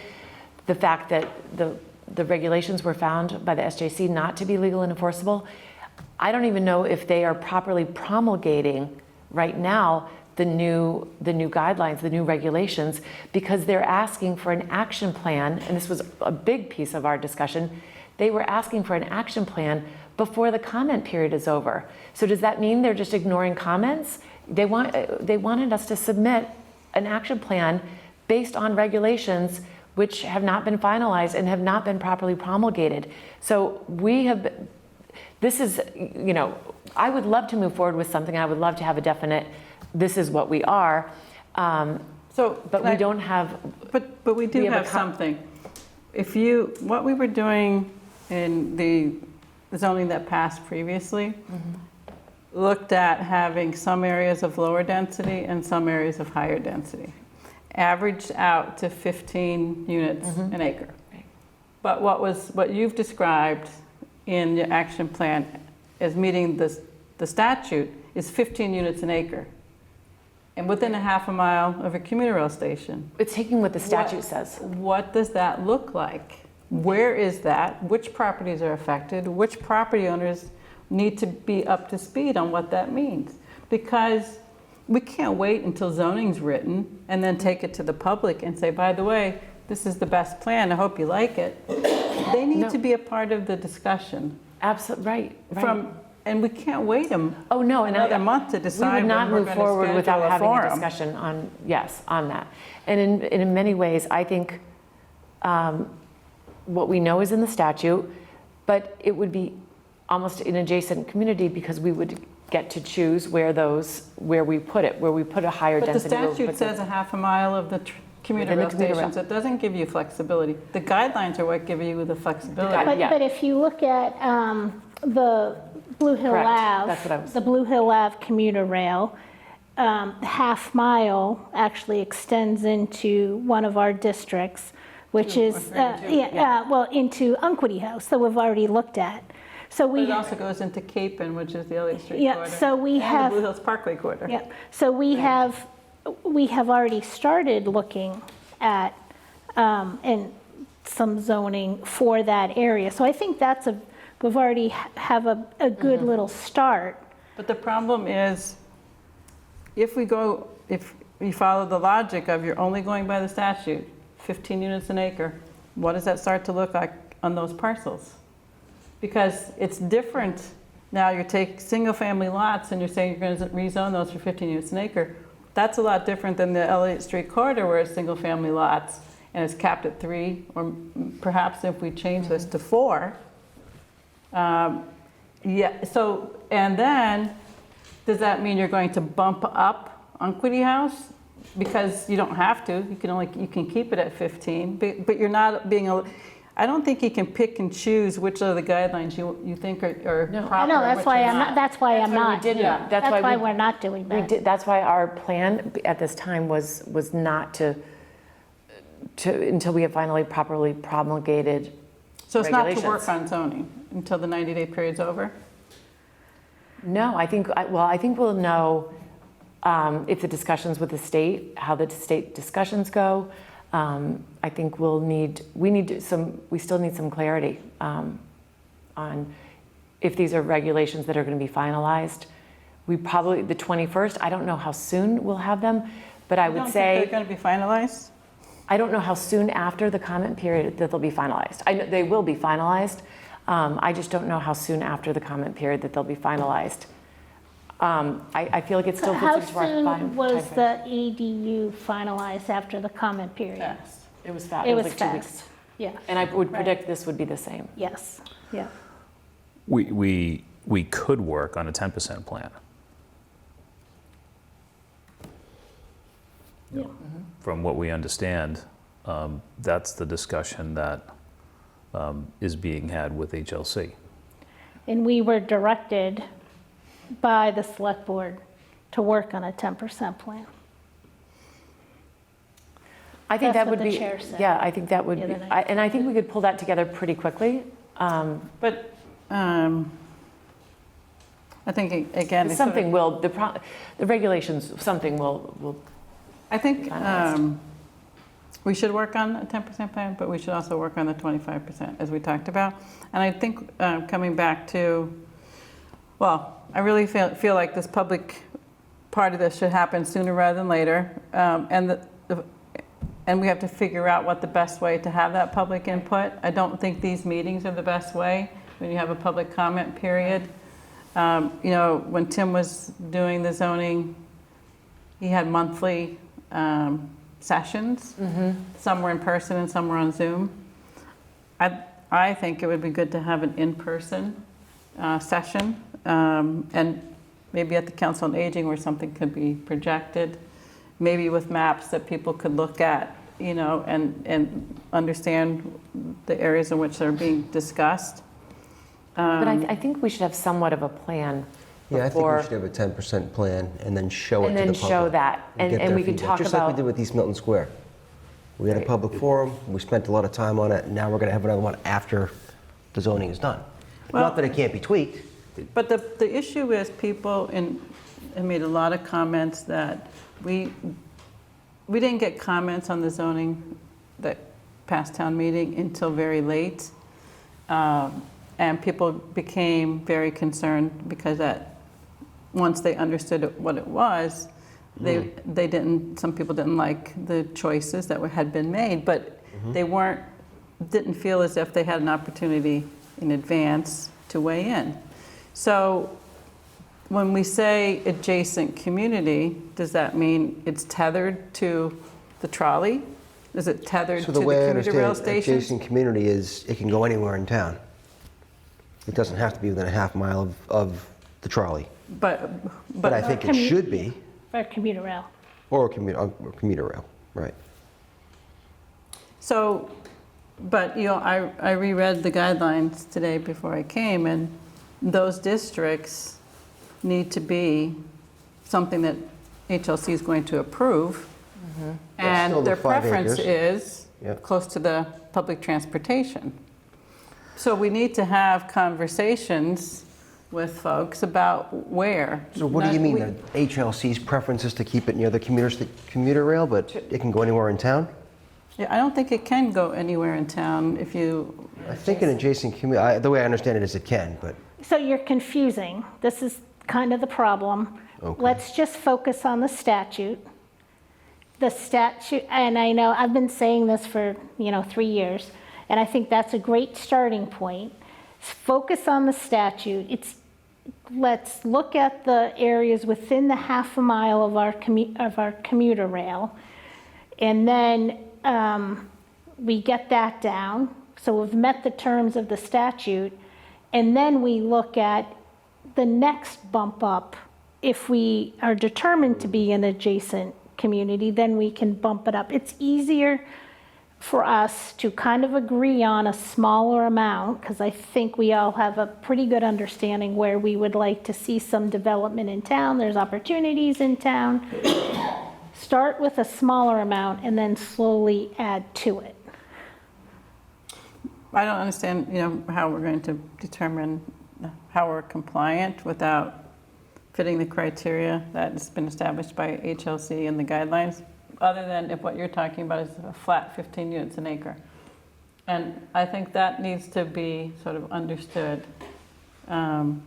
the fact that the regulations were found by the SJC not to be legal and enforceable, I don't even know if they are properly promulgating right now the new guidelines, the new regulations, because they're asking for an action plan, and this was a big piece of our discussion. They were asking for an action plan before the comment period is over. So does that mean they're just ignoring comments? They wanted us to submit an action plan based on regulations which have not been finalized and have not been properly promulgated. So I would love to move forward with something. I would love to have a definite, this is what we are. But we don't have. But we do have something. What we were doing in the zoning that passed previously, looked at having some areas of lower density and some areas of higher density, averaged out to 15 units an acre. Right. But what you've described in your action plan as meeting the statute is 15 units an acre, and within a half a mile of a commuter rail station. It's taking what the statute says. What does that look like? Where is that? Which properties are affected? Which property owners need to be up to speed on what that means? Because we can't wait until zoning's written and then take it to the public and say, by the way, this is the best plan, I hope you like it. They need to be a part of the discussion. Absolutely, right. And we can't wait another month to decide. We would not move forward without having a forum. discussion on that. And in many ways, I think what we know is in the statute, but it would be almost an adjacent community because we would get to choose where we put it, where we put a higher density. But the statute says a half a mile of the commuter rail stations. It doesn't give you flexibility. The guidelines are what give you the flexibility. But if you look at the Blue Hill Correct. Ave, That's what I was- the Blue Hill Ave commuter rail, half mile actually extends into one of our districts, which is into Unquity House that we've already looked at. So But it also goes into Capon, which is the Elliott Street corridor. So we and have the Blue Hills Parkway corridor. Yeah. So we have already started looking at and some zoning for that area. So I think we've already have a good little start. But the problem is, if you follow the logic of you're only going by the statute, 15 units an acre, what does that start to look like on those parcels? Because it's different. Now you take single family lots and you're saying you're going to rezone those for 15 units an acre. That's a lot different than the Elliott Street corridor where it's single family lots and it's capped at 3, or perhaps if we change this to 4. So, and then does that mean you're going to bump up Unquity House? Because you don't have to, you can keep it at 15, but you're not being, I don't think you can pick and choose which of the guidelines you think are proper. I know, and that's which why are I'm not, that's why I'm we not. didn't. Yeah. That's why we're not doing we that. did, that's why our plan at this time was not to until we have finally properly promulgated So it's not to regulations. work on zoning until the 90-day period's over? No, I think we'll know if the discussions with the state, how the state discussions go. I think we still need some clarity on if these are regulations that are going to be finalized. We probably, the 21st, I don't know how soon we'll have them, but I would say. They're going to be finalized? I don't know how soon after the comment period that they'll be finalized. I know they will be finalized. I just don't know how soon after the comment period that they'll be finalized. I feel like it still fits How into our soon was timeframe. the ADU finalized after the comment period? Yes. It was fast. It was like 2 weeks. fast, yeah. And I would Right. predict this would be the same. Yes, yeah. We could work on a 10% plan. Yeah. From what we understand, that's the discussion that is being had with HLC. And we were directed by the select board to work on a 10% plan. I think That's that what would the be, chair said yeah, I think that would the be, other night. and I think we could pull that together pretty quickly. But I think, again, it's Something will, the regulations, something will. I think finalized. we should work on a 10% plan, but we should also work on the 25%, as we talked about. And I think coming back to, well, I really feel like this public part of this should happen sooner rather than later. And we have to figure out what the best way to have that public input. I don't think these meetings are the best way when you have a public comment period. When Tim was doing the zoning, he had monthly sessions. Some were in person and some were on Zoom. I think it would be good to have an in-person session, and maybe at the Council on Aging where something could be projected, maybe with maps that people could look at, and understand the areas in which they're being discussed. But I think we should have somewhat of a plan Yeah, I think we before, should have a 10% plan and then show it and to the then public. show that, get and their we could feedback, talk just like we about. did with East Milton Square. We had a public forum, we spent a lot of time on it, and now we're going to have another one after the zoning is done. Well- Not that it can't be tweaked. But the issue is people have made a lot of comments that we didn't get comments on the zoning that past town meeting until very late. And people became very concerned because once they understood what it was, some people didn't like the choices that had been made, but they didn't feel as if they had an opportunity in advance to weigh in. So when we say adjacent community, does that mean it's tethered to the trolley? Is it tethered So to the the way I commuter rail understand it, station? adjacent community is, it can go anywhere in town. It doesn't have to be within a half mile of the trolley. But But I think it should be, For commuter rail. or commuter rail, right. so, but I reread the guidelines today before I came, and those districts need to be something that HLC is going to approve. That's still And the their 5 preference acres. is Yep. close to the public transportation. So we need to have conversations with folks about where. So what do you mean, the HLC's preference is to keep it near the commuter rail, but it can go anywhere in town? Yeah, I don't think it can go anywhere in town if you, I think an adjacent community, the way I understand it is it can, but So you're confusing. This is kind of the problem. Okay. Let's just focus on the statute. The statute, and I know I've been saying this for, 3 years, and I think that's a great starting point. Focus on the statute. Let's look at the areas within the half a mile of our commuter rail, and then we get that down. So we've met the terms of the statute, and then we look at the next bump up. If we are determined to be an adjacent community, then we can bump it up. It's easier for us to kind of agree on a smaller amount, because I think we all have a pretty good understanding where we would like to see some development in town. There's opportunities in town. Start with a smaller amount and then slowly add to it. I don't understand, how we're going to determine how we're compliant without fitting the criteria that has been established by HLC and the guidelines, other than if what you're talking about is a flat 15 units an acre. And I think that needs to be sort of understood. One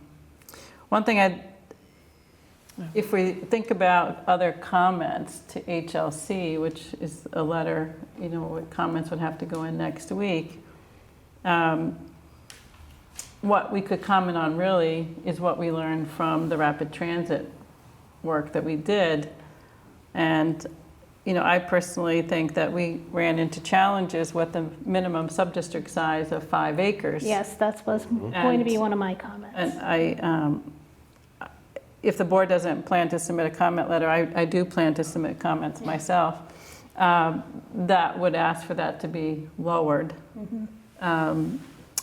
thing if we think about other comments to HLC, which is a letter, what comments would have to go in next week, what we could comment on really is what we learned from the rapid transit work that we did. And, I personally think that we ran into challenges with the minimum subdistrict size of 5 acres. Yes, that was going to be one of my comments. And if the board doesn't plan to submit a comment letter, I do plan to submit comments myself, that would ask for that to be lowered.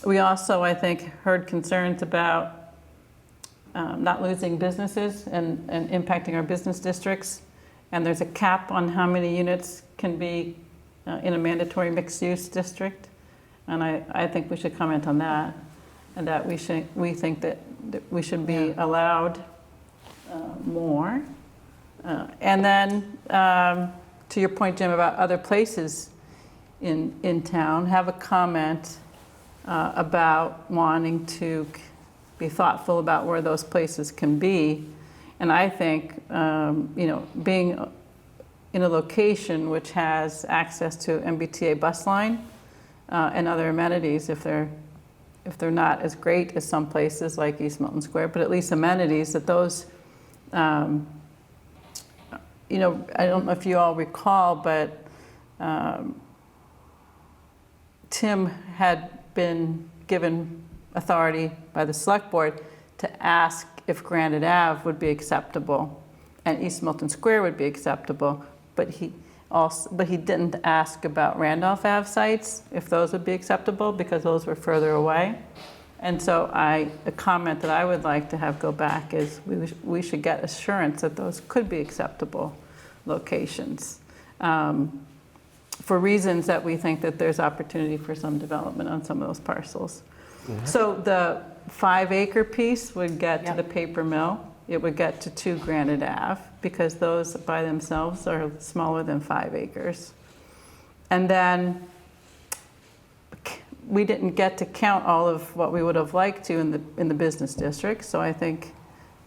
We also, I think, heard concerns about not losing businesses and impacting our business districts. And there's a cap on how many units can be in a mandatory mixed-use district. And I think we should comment on that, and that we think that we should be allowed more. And then, to your point, Jim, about other places in town, have a comment about wanting to be thoughtful about where those places can be. And I think, being in a location which has access to MBTA bus line and other amenities, if they're not as great as some places like East Milton Square, but at least amenities, that those, I don't know if you all recall, but Tim had been given authority by the select board to ask if Granite Ave would be acceptable and East Milton Square would be acceptable, but he didn't ask about Randolph Ave sites, if those would be acceptable, because those were further away. And so a comment that I would like to have go back is we should get assurance that those could be acceptable locations, for reasons that we think that there's opportunity for some development on some of those parcels. So the 5-acre piece would get to the paper mill. It would get to 2 Granite Ave, because those by themselves are smaller than 5 acres. And then we didn't get to count all of what we would have liked to in the business district. So I think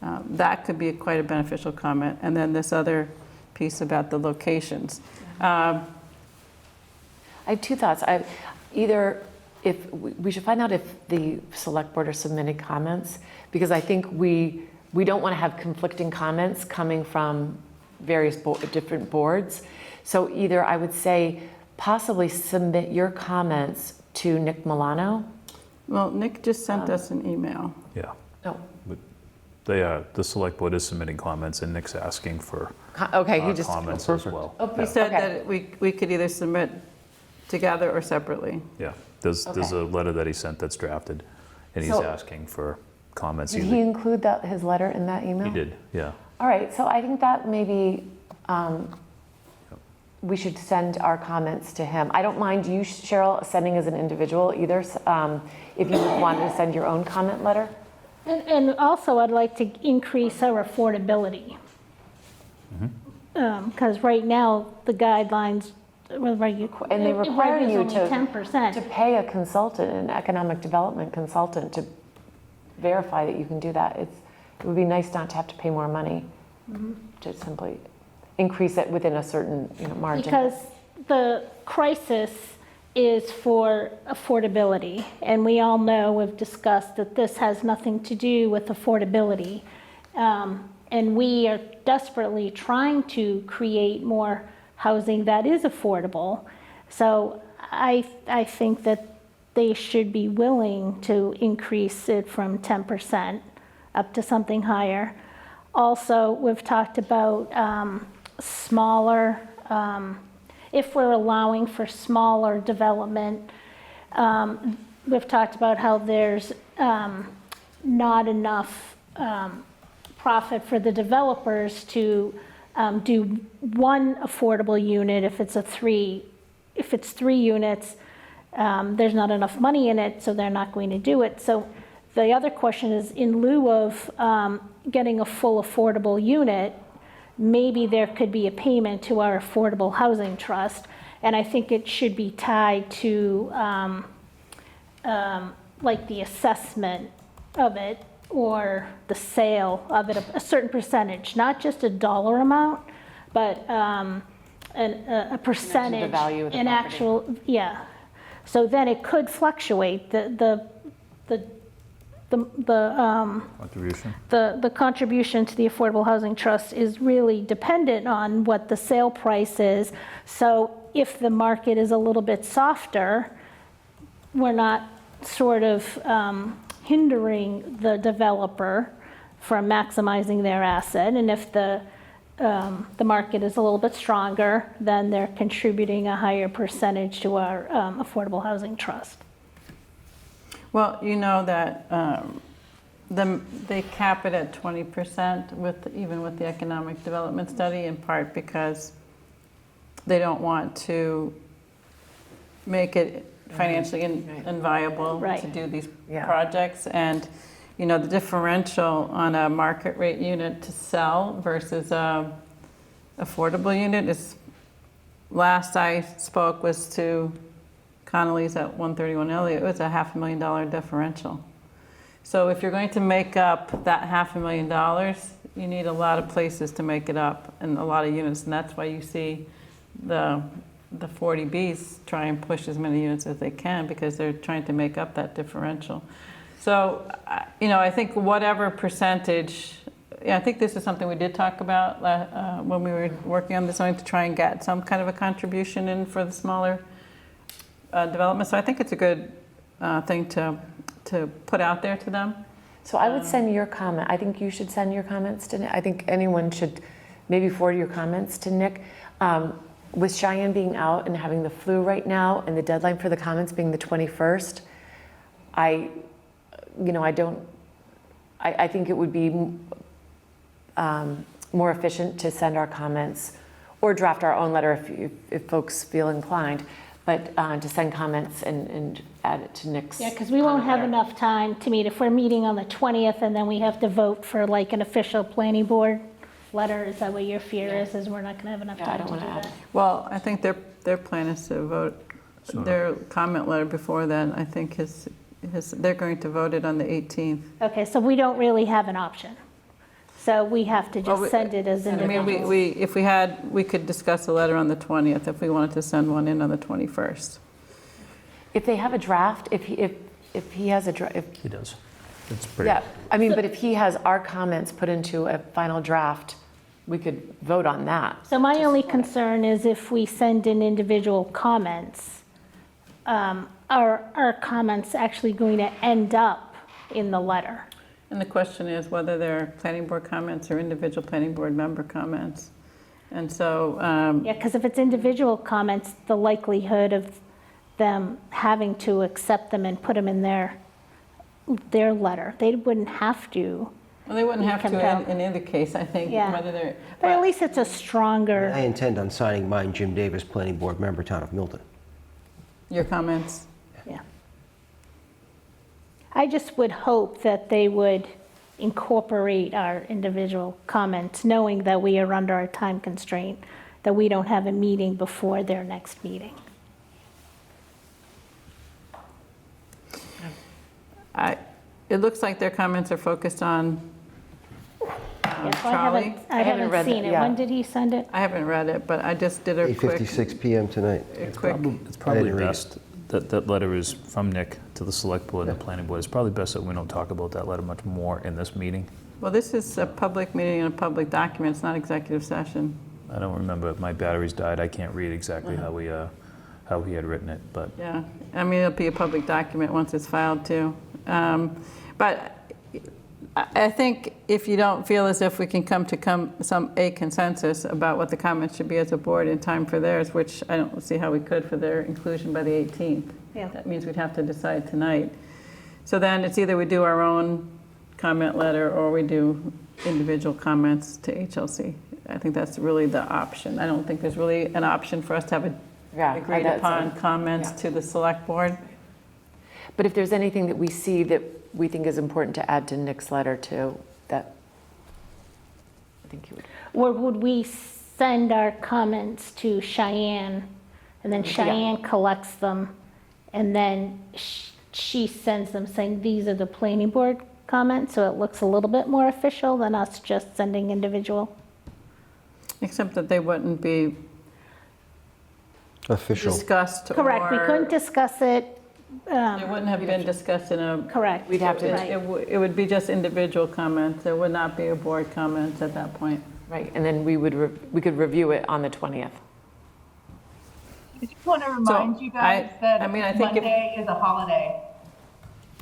that could be quite a beneficial comment. And then this other piece about the locations. I have 2 thoughts. If we should find out if the select board are submitting comments, because I think we don't want to have conflicting comments coming from various different boards. So either I would say possibly submit your comments to Nick Milano. Well, Nick just sent us an email. Yeah. Oh. But the select board is submitting comments, and Nick's asking for comments as well. He said that we could either submit together or separately. Yeah, there's a letter that he sent that's drafted, and he's asking for comments. Did he include his letter in that email? He did, yeah. All right, so I think that maybe we should send our comments to him. I don't mind you, Cheryl, sending as an individual either, if you wanted to send your own comment letter. And also, I'd like to increase our affordability. Because right now, the guidelines, and they require you to 10%. pay a consultant, an economic development consultant, to verify that you can do that. It would be nice not to have to pay more money, to simply increase it within a certain margin. Because the crisis is for affordability, and we all know, we've discussed that this has nothing to do with affordability. And we are desperately trying to create more housing that is affordable. So I think that they should be willing to increase it from 10% up to something higher. Also, we've talked about smaller if we're allowing for smaller development. We've talked about how there's not enough profit for the developers to do one affordable unit. If it's three units, there's not enough money in it, so they're not going to do it. So the other question is, in lieu of getting a full affordable unit, maybe there could be a payment to our Affordable Housing Trust, and I think it should be tied to like the assessment of it or the sale of it, a certain percentage, not just a dollar amount, but a percentage. value of the in property. actual, yeah. So then it could fluctuate. Contribution. The contribution to the Affordable Housing Trust is really dependent on what the sale price is. So if the market is a little bit softer, we're not sort of hindering the developer from maximizing their asset. And if the market is a little bit stronger, then they're contributing a higher percentage to our Affordable Housing Trust. Well, you know that they cap it at 20% even with the economic development study, in part because they don't want to make it financially inviable Right. to do these Yeah. projects. And, you know, the differential on a market rate unit to sell versus a affordable unit is, last I spoke was to Connolly's at 131 Elliott, it was a $500,000 differential. So if you're going to make up that $500,000, you need a lot of places to make it up and a lot of units, and that's why you see the 40Bs try and push as many units as they can, because they're trying to make up that differential. So, you know, I think whatever percentage, I think this is something we did talk about when we were working on the zoning, to try and get some kind of a contribution in for the smaller development. So I think it's a good thing to put out there to them. So I would send your comment, I think you should send your comments to Nick. I think anyone should maybe forward your comments to Nick. With Cheyenne being out and having the flu right now and the deadline for the comments being the 21st, I think it would be more efficient to send our comments or draft our own letter if folks feel inclined, but to send comments and add it to Nick's. Yeah, because we won't have enough time to meet. If we're meeting on the 20th and then we have to vote for like an official planning board letter, is that what your fear is we're not going to have enough time to do that? Well, I think their plan is to vote their comment letter before then. I think they're going to vote it on the 18th. Okay, so we don't really have an option. So we have to just send it as individuals. I mean, we could discuss a letter on the 20th if we wanted to send one in on the 21st. If they have a draft, if he has a draft. He does. It's pretty. Yeah, I mean, but if he has our comments put into a final draft, we could vote on that. So my only concern is if we send in individual comments, are our comments actually going to end up in the letter? And the question is whether they're planning board comments or individual planning board member comments. And so... Yeah, because if it's individual comments, the likelihood of them having to accept them and put them in their letter, they wouldn't have to. Well, they wouldn't have compelled. to in either case, I think, Yeah. whether they're... But at least it's a stronger, I intend on signing mine, Jim Davis, Planning Board Member, Town of Milton. Your comments. yeah. I just would hope that they would incorporate our individual comments, knowing that we are under a time constraint, that we don't have a meeting before their next meeting. It looks like their comments are focused on Yes, Charlie. I haven't read seen it, it. yeah. When did he send it? I haven't read it, but I just did a quick... 8:56 PM tonight. It's probably didn't read best that letter is from Nick to the select board and the planning board. It's probably best that we don't talk about that letter much more in this meeting. Well, this is a public meeting and a public document. It's not executive session. I don't remember if my batteries died. I can't read exactly how he had written it, but Yeah, I mean, it'll be a public document once it's filed too. But I think if you don't feel as if we can come to a consensus about what the comments should be as a board in time for theirs, which I don't see how we could for their inclusion by the 18th. Yeah. That means we'd have to decide tonight. So then it's either we do our own comment letter or we do individual comments to HLC. I think that's really the option. I don't think there's really an option for us to have agreed upon comments to the select board. But if there's anything that we see that we think is important to add to Nick's letter too, that I think you would. Or would we send our comments to Cheyenne, and then Cheyenne collects them, and then she sends them saying, these are the planning board comments, so it looks a little bit more official than us just sending individual? Except that they wouldn't be Official. discussed. Correct, we couldn't discuss it. It wouldn't have been discussed in a. Correct. We'd have to. It would be just individual comments. There would not be a board comment at that point. Right, and then we could review it on the 20th. I just want to remind you guys that I think Monday is a holiday.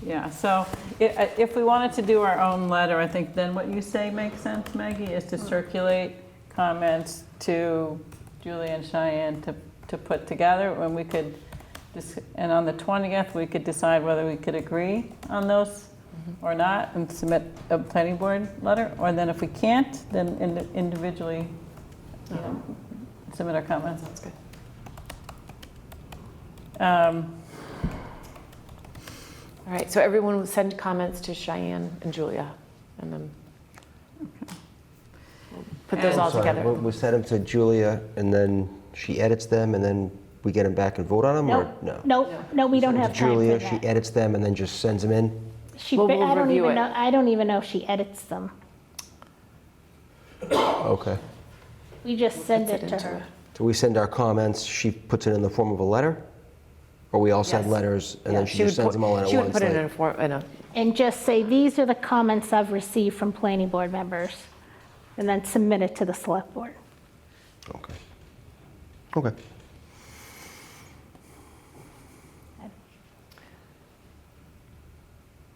Yeah, so if we wanted to do our own letter, I think then what you say makes sense, Maggie, is to circulate comments to Julie and Cheyenne to put together, and we could, and on the 20th, we could decide whether we could agree on those or not and submit a planning board letter, or then if we can't, then individually submit our comments. That's good. All right, so everyone will send comments to Cheyenne and Julia, and then we'll put those all Sorry, together. we send them to Julia, and then she edits them, and then we get them back and vote on them, or no? No, we don't have time for Julia, that. she edits them and then just sends them in? We'll review it. I don't even know if she edits them. Okay. We just send it to her. So we send our comments, she puts it in the form of a letter? Or we all send Yes. letters, and Yeah, then she just sends them all in at She would once? put it like- in a And just say, these are the comments I've received from planning board members, and then submit it to the select board. Okay. Okay.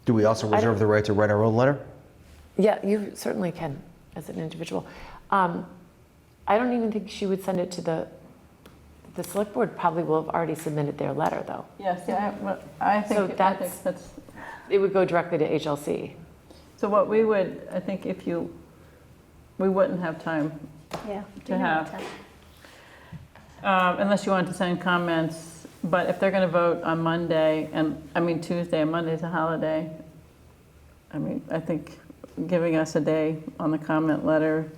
Do we also reserve the right to write our own letter? Yeah, you certainly can, as an individual. I don't even think she would send it to the select board probably will have already submitted their letter, though. Yes, I So think that's, it would go directly to HLC. so what we would, I think we wouldn't have time Yeah. to have. Unless you wanted to send comments, but if they're going to vote on Monday, Tuesday, and Monday's a holiday, I think giving us a day on the comment letter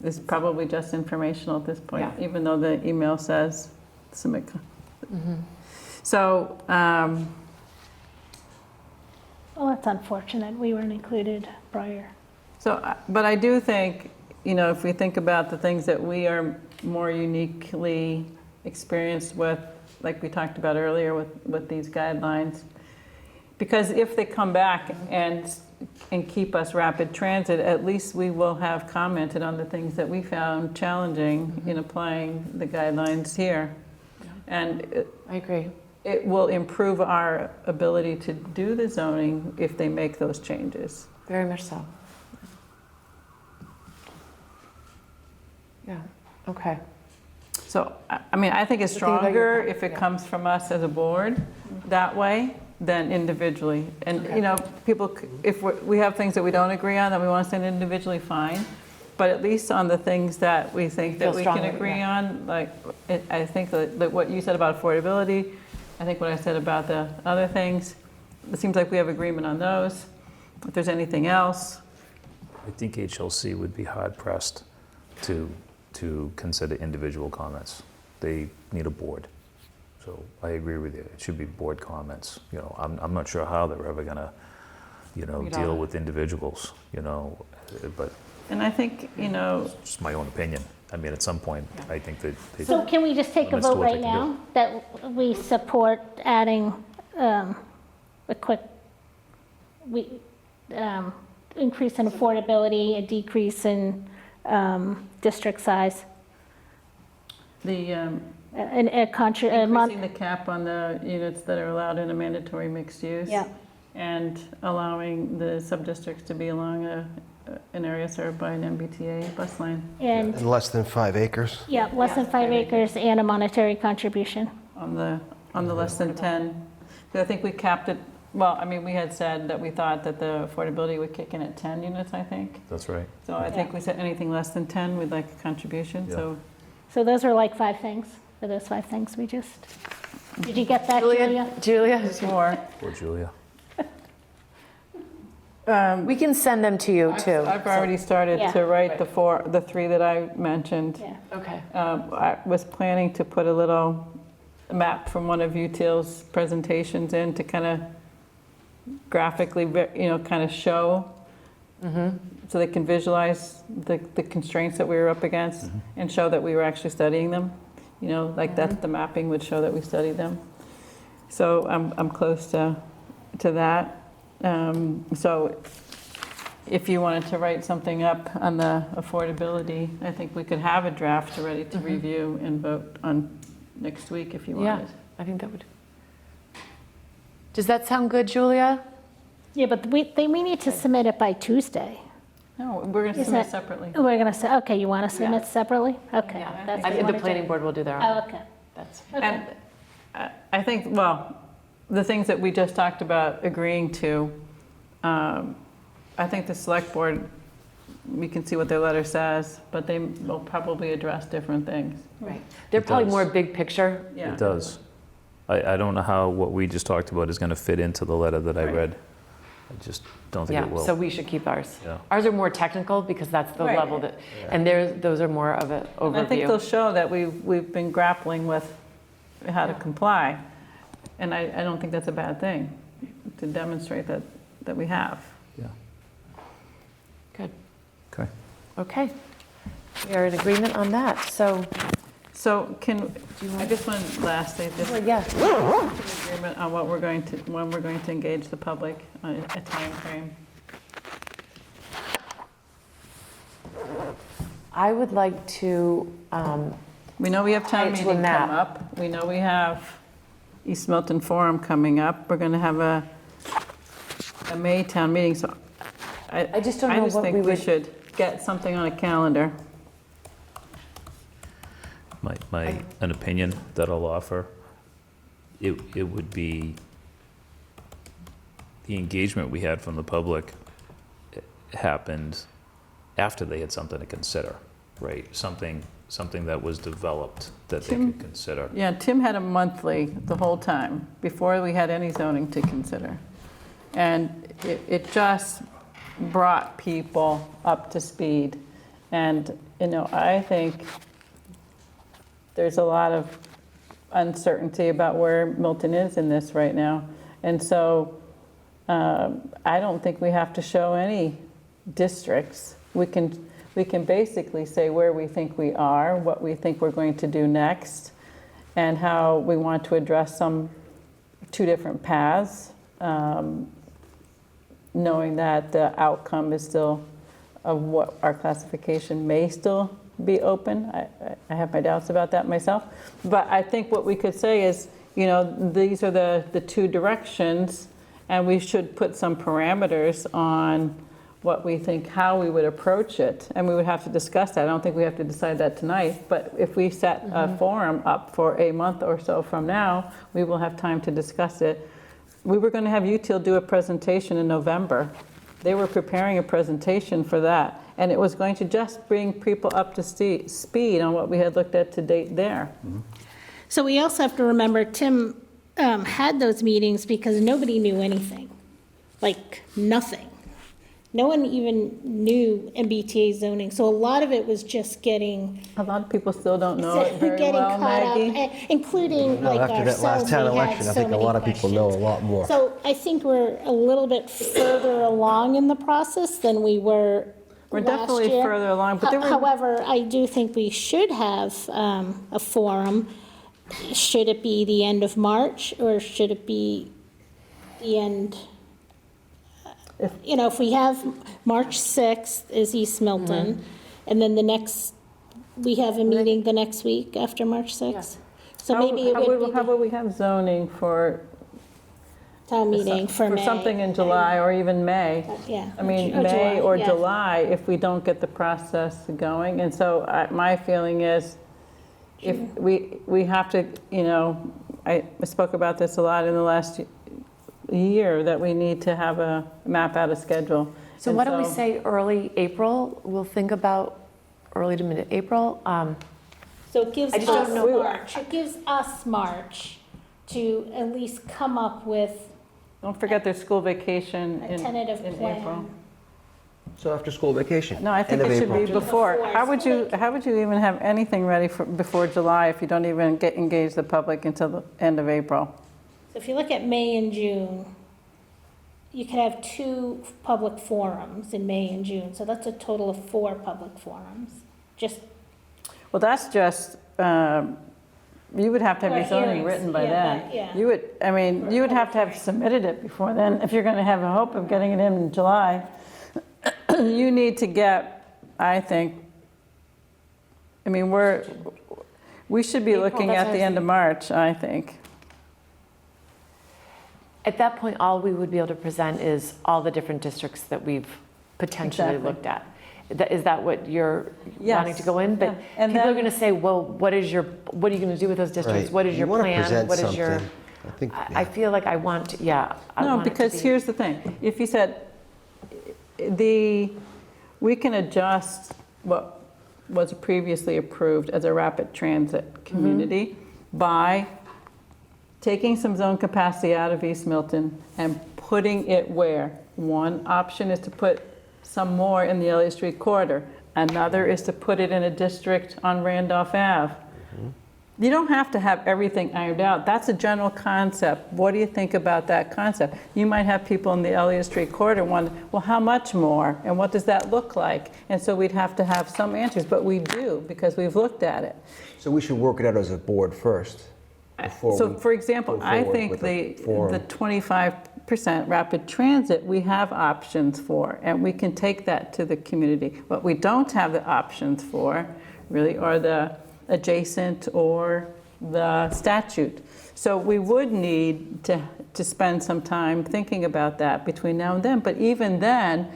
is probably just informational at this point, Yeah. even though the email says submit. So, Well, that's unfortunate. We weren't included prior. but I do think, if we think about the things that we are more uniquely experienced with, like we talked about earlier with these guidelines, because if they come back and keep us rapid transit, at least we will have commented on the things that we found challenging in applying the guidelines here. And I agree. it will improve our ability to do the zoning if they make those changes. Very much so. Yeah, okay. So, I think it's The thing about your stronger point, if it yeah. comes from us as a board that way than individually. And, people, if we have things that we don't agree on that we want to send individually, fine. But at least on the things that we think that Feel we can strongly, agree yeah. on, I think that what you said about affordability, I think what I said about the other things, it seems like we have agreement on those. If there's anything else, I think HLC would be hard pressed to consider individual comments. They need a board. So I agree with you. It should be board comments. I'm not sure how they're ever gonna, deal with individuals, but and I think, it's just my own opinion. At some point, I think that they. So can we just take a limits to vote what they right can do. now that we support adding a quick, increase in affordability, a decrease in district size? the And increasing the cap on the units that are allowed in a mandatory mixed use. Yeah. and allowing the sub-districts to be along an area served by an MBTA bus line And, And less than 5 acres. yeah, less than 5 acres and a monetary contribution. on the less than 10. So I think we capped it, well, I mean, we had said that we thought that the affordability would kick in at 10 units, I think. That's right. So I think we said anything less than 10, we'd like a contribution, Yeah. so. So those are like 5 things, for those 5 things we just, did you get that, Julia? Julia? More. Poor Julia. We can send them to you, too. I've already started Yeah. to write the 3 that I mentioned. Yeah. Okay. I was planning to put a little map from one of UTIL's presentations in to kind of graphically, kind of show, so they can visualize the constraints that we were up against and show that we were actually studying them. Like that, the mapping would show that we studied them. So I'm close to that. So if you wanted to write something up on the affordability, I think we could have a draft ready to review and vote on next week if you Yeah, wanted. I think that would. Does that sound good, Julia? Yeah, but we need to submit it by Tuesday. No, we're going to Isn't submit it- separately. We're going to say, okay, you want to submit separately? Okay. Yeah, that's I what you think the wanna do. planning board will do their own. Oh, okay. That's. And I think, well, the things that we just talked about agreeing to, I think the select board, we can see what their letter says, but they will probably address different things. Right. They're It probably does. more big picture. Yeah. It does. I don't know how what we just talked about is going to fit into the letter that I Right. read. I just don't think Yeah, it will. so we should keep ours. Yeah. Ours are more technical because that's the Right. level that, and those are more of an And I think they'll overview. show that we've been grappling with how to comply. And I don't think that's a bad thing, to demonstrate that we have. Yeah. Good. Okay. Okay. We are in agreement on that. So, So I just want, lastly, just well, yeah. agreement on when we're going to engage the public, a time frame. I would like to, We know we have Tie town it to a meeting map. come up. We know we have East Milton Forum coming up. We're going to have a May town meeting, so I just don't know what we think we would. should get something on a calendar. An opinion that I'll offer, it would be the engagement we had from the public happened after they had something to consider, right? Something that was developed that they could consider. Yeah, Tim had a monthly the whole time, before we had any zoning to consider. And it just brought people up to speed. And, I think there's a lot of uncertainty about where Milton is in this right now. And so I don't think we have to show any districts. We can basically say where we think we are, what we think we're going to do next, and how we want to address two different paths, knowing that the outcome is still of what our classification may still be open. I have my doubts about that myself. But I think what we could say is, these are the 2 directions, and we should put some parameters on what we think, how we would approach it. And we would have to discuss that. I don't think we have to decide that tonight, but if we set a forum up for a month or so from now, we will have time to discuss it. We were going to have UTIL do a presentation in November. They were preparing a presentation for that, and it was going to just bring people up to speed on what we had looked at to date there. So we also have to remember, Tim had those meetings because nobody knew anything, like nothing. No one even knew MBTA zoning, so a lot of it was just getting. A lot of people still don't know it very Getting well, caught up, Maggie. Including No, like after that last ourselves, town we had election, I so think a many lot of people know a questions. lot more. So I think we're a little bit further along in the process than we were We're last definitely year. further along, but there were. However, I do think we should have a forum. Should it be the end of March, or should it be the end? If we have March 6th is East Milton, and then we have a meeting the next week after March 6th. So maybe it would be. How about we have zoning for town meeting for May. something in July or even May. Yeah. I mean, or May July, or yeah. July, if we don't get the process going. And so my feeling is, if we have to, I spoke about this a lot in the last year, that we need to have a map out a schedule. So And why don't we say early April? We'll think about early to mid-April. So it gives I just don't us know. March, it gives us March to at least come up with Don't forget there's school vacation a in tentative April. plan. So after school vacation? No, I think end of it should be April. before. Before. How would you even have anything ready before July if you don't even engage the public until the end of April? So if you look at May and June, you could have 2 public forums in May and June, so that's a total of 4 public forums. Just Well, that's just, you would have to have Or your zoning hearings, written by yeah, then. yeah. You would, you would have to have submitted it before then. If you're going to have a hope of getting it in July, you need to get, I think, we should be April, looking that's at what the I end of March, I think. At that point, all we would be able to present is all the different districts that we've potentially Exactly. looked at. Is that what you're Yes. wanting to go in? But Yeah. And people are then- going to say, well, what are you going to do with those districts? Right. What is your You wanna plan? present What is your? something. I think, I yeah. feel like I want to, I No, want it to because be- here's the thing. If you said, we can adjust what was previously approved as a rapid transit community by taking some zone capacity out of East Milton and putting it where? One option is to put some more in the Elliott Street corridor. Another is to put it in a district on Randolph Ave. You don't have to have everything ironed out. That's a general concept. What do you think about that concept? You might have people in the Elliott Street corridor wondering, well, how much more? And what does that look like? And so we'd have to have some answers, but we do because we've looked at it. So we should work it out as a board first. before So we for example, go I forward think with a the forum. 25% rapid transit, we have options for, and we can take that to the community. What we don't have the options for really are the adjacent or the statute. So we would need to spend some time thinking about that between now and then. But even then,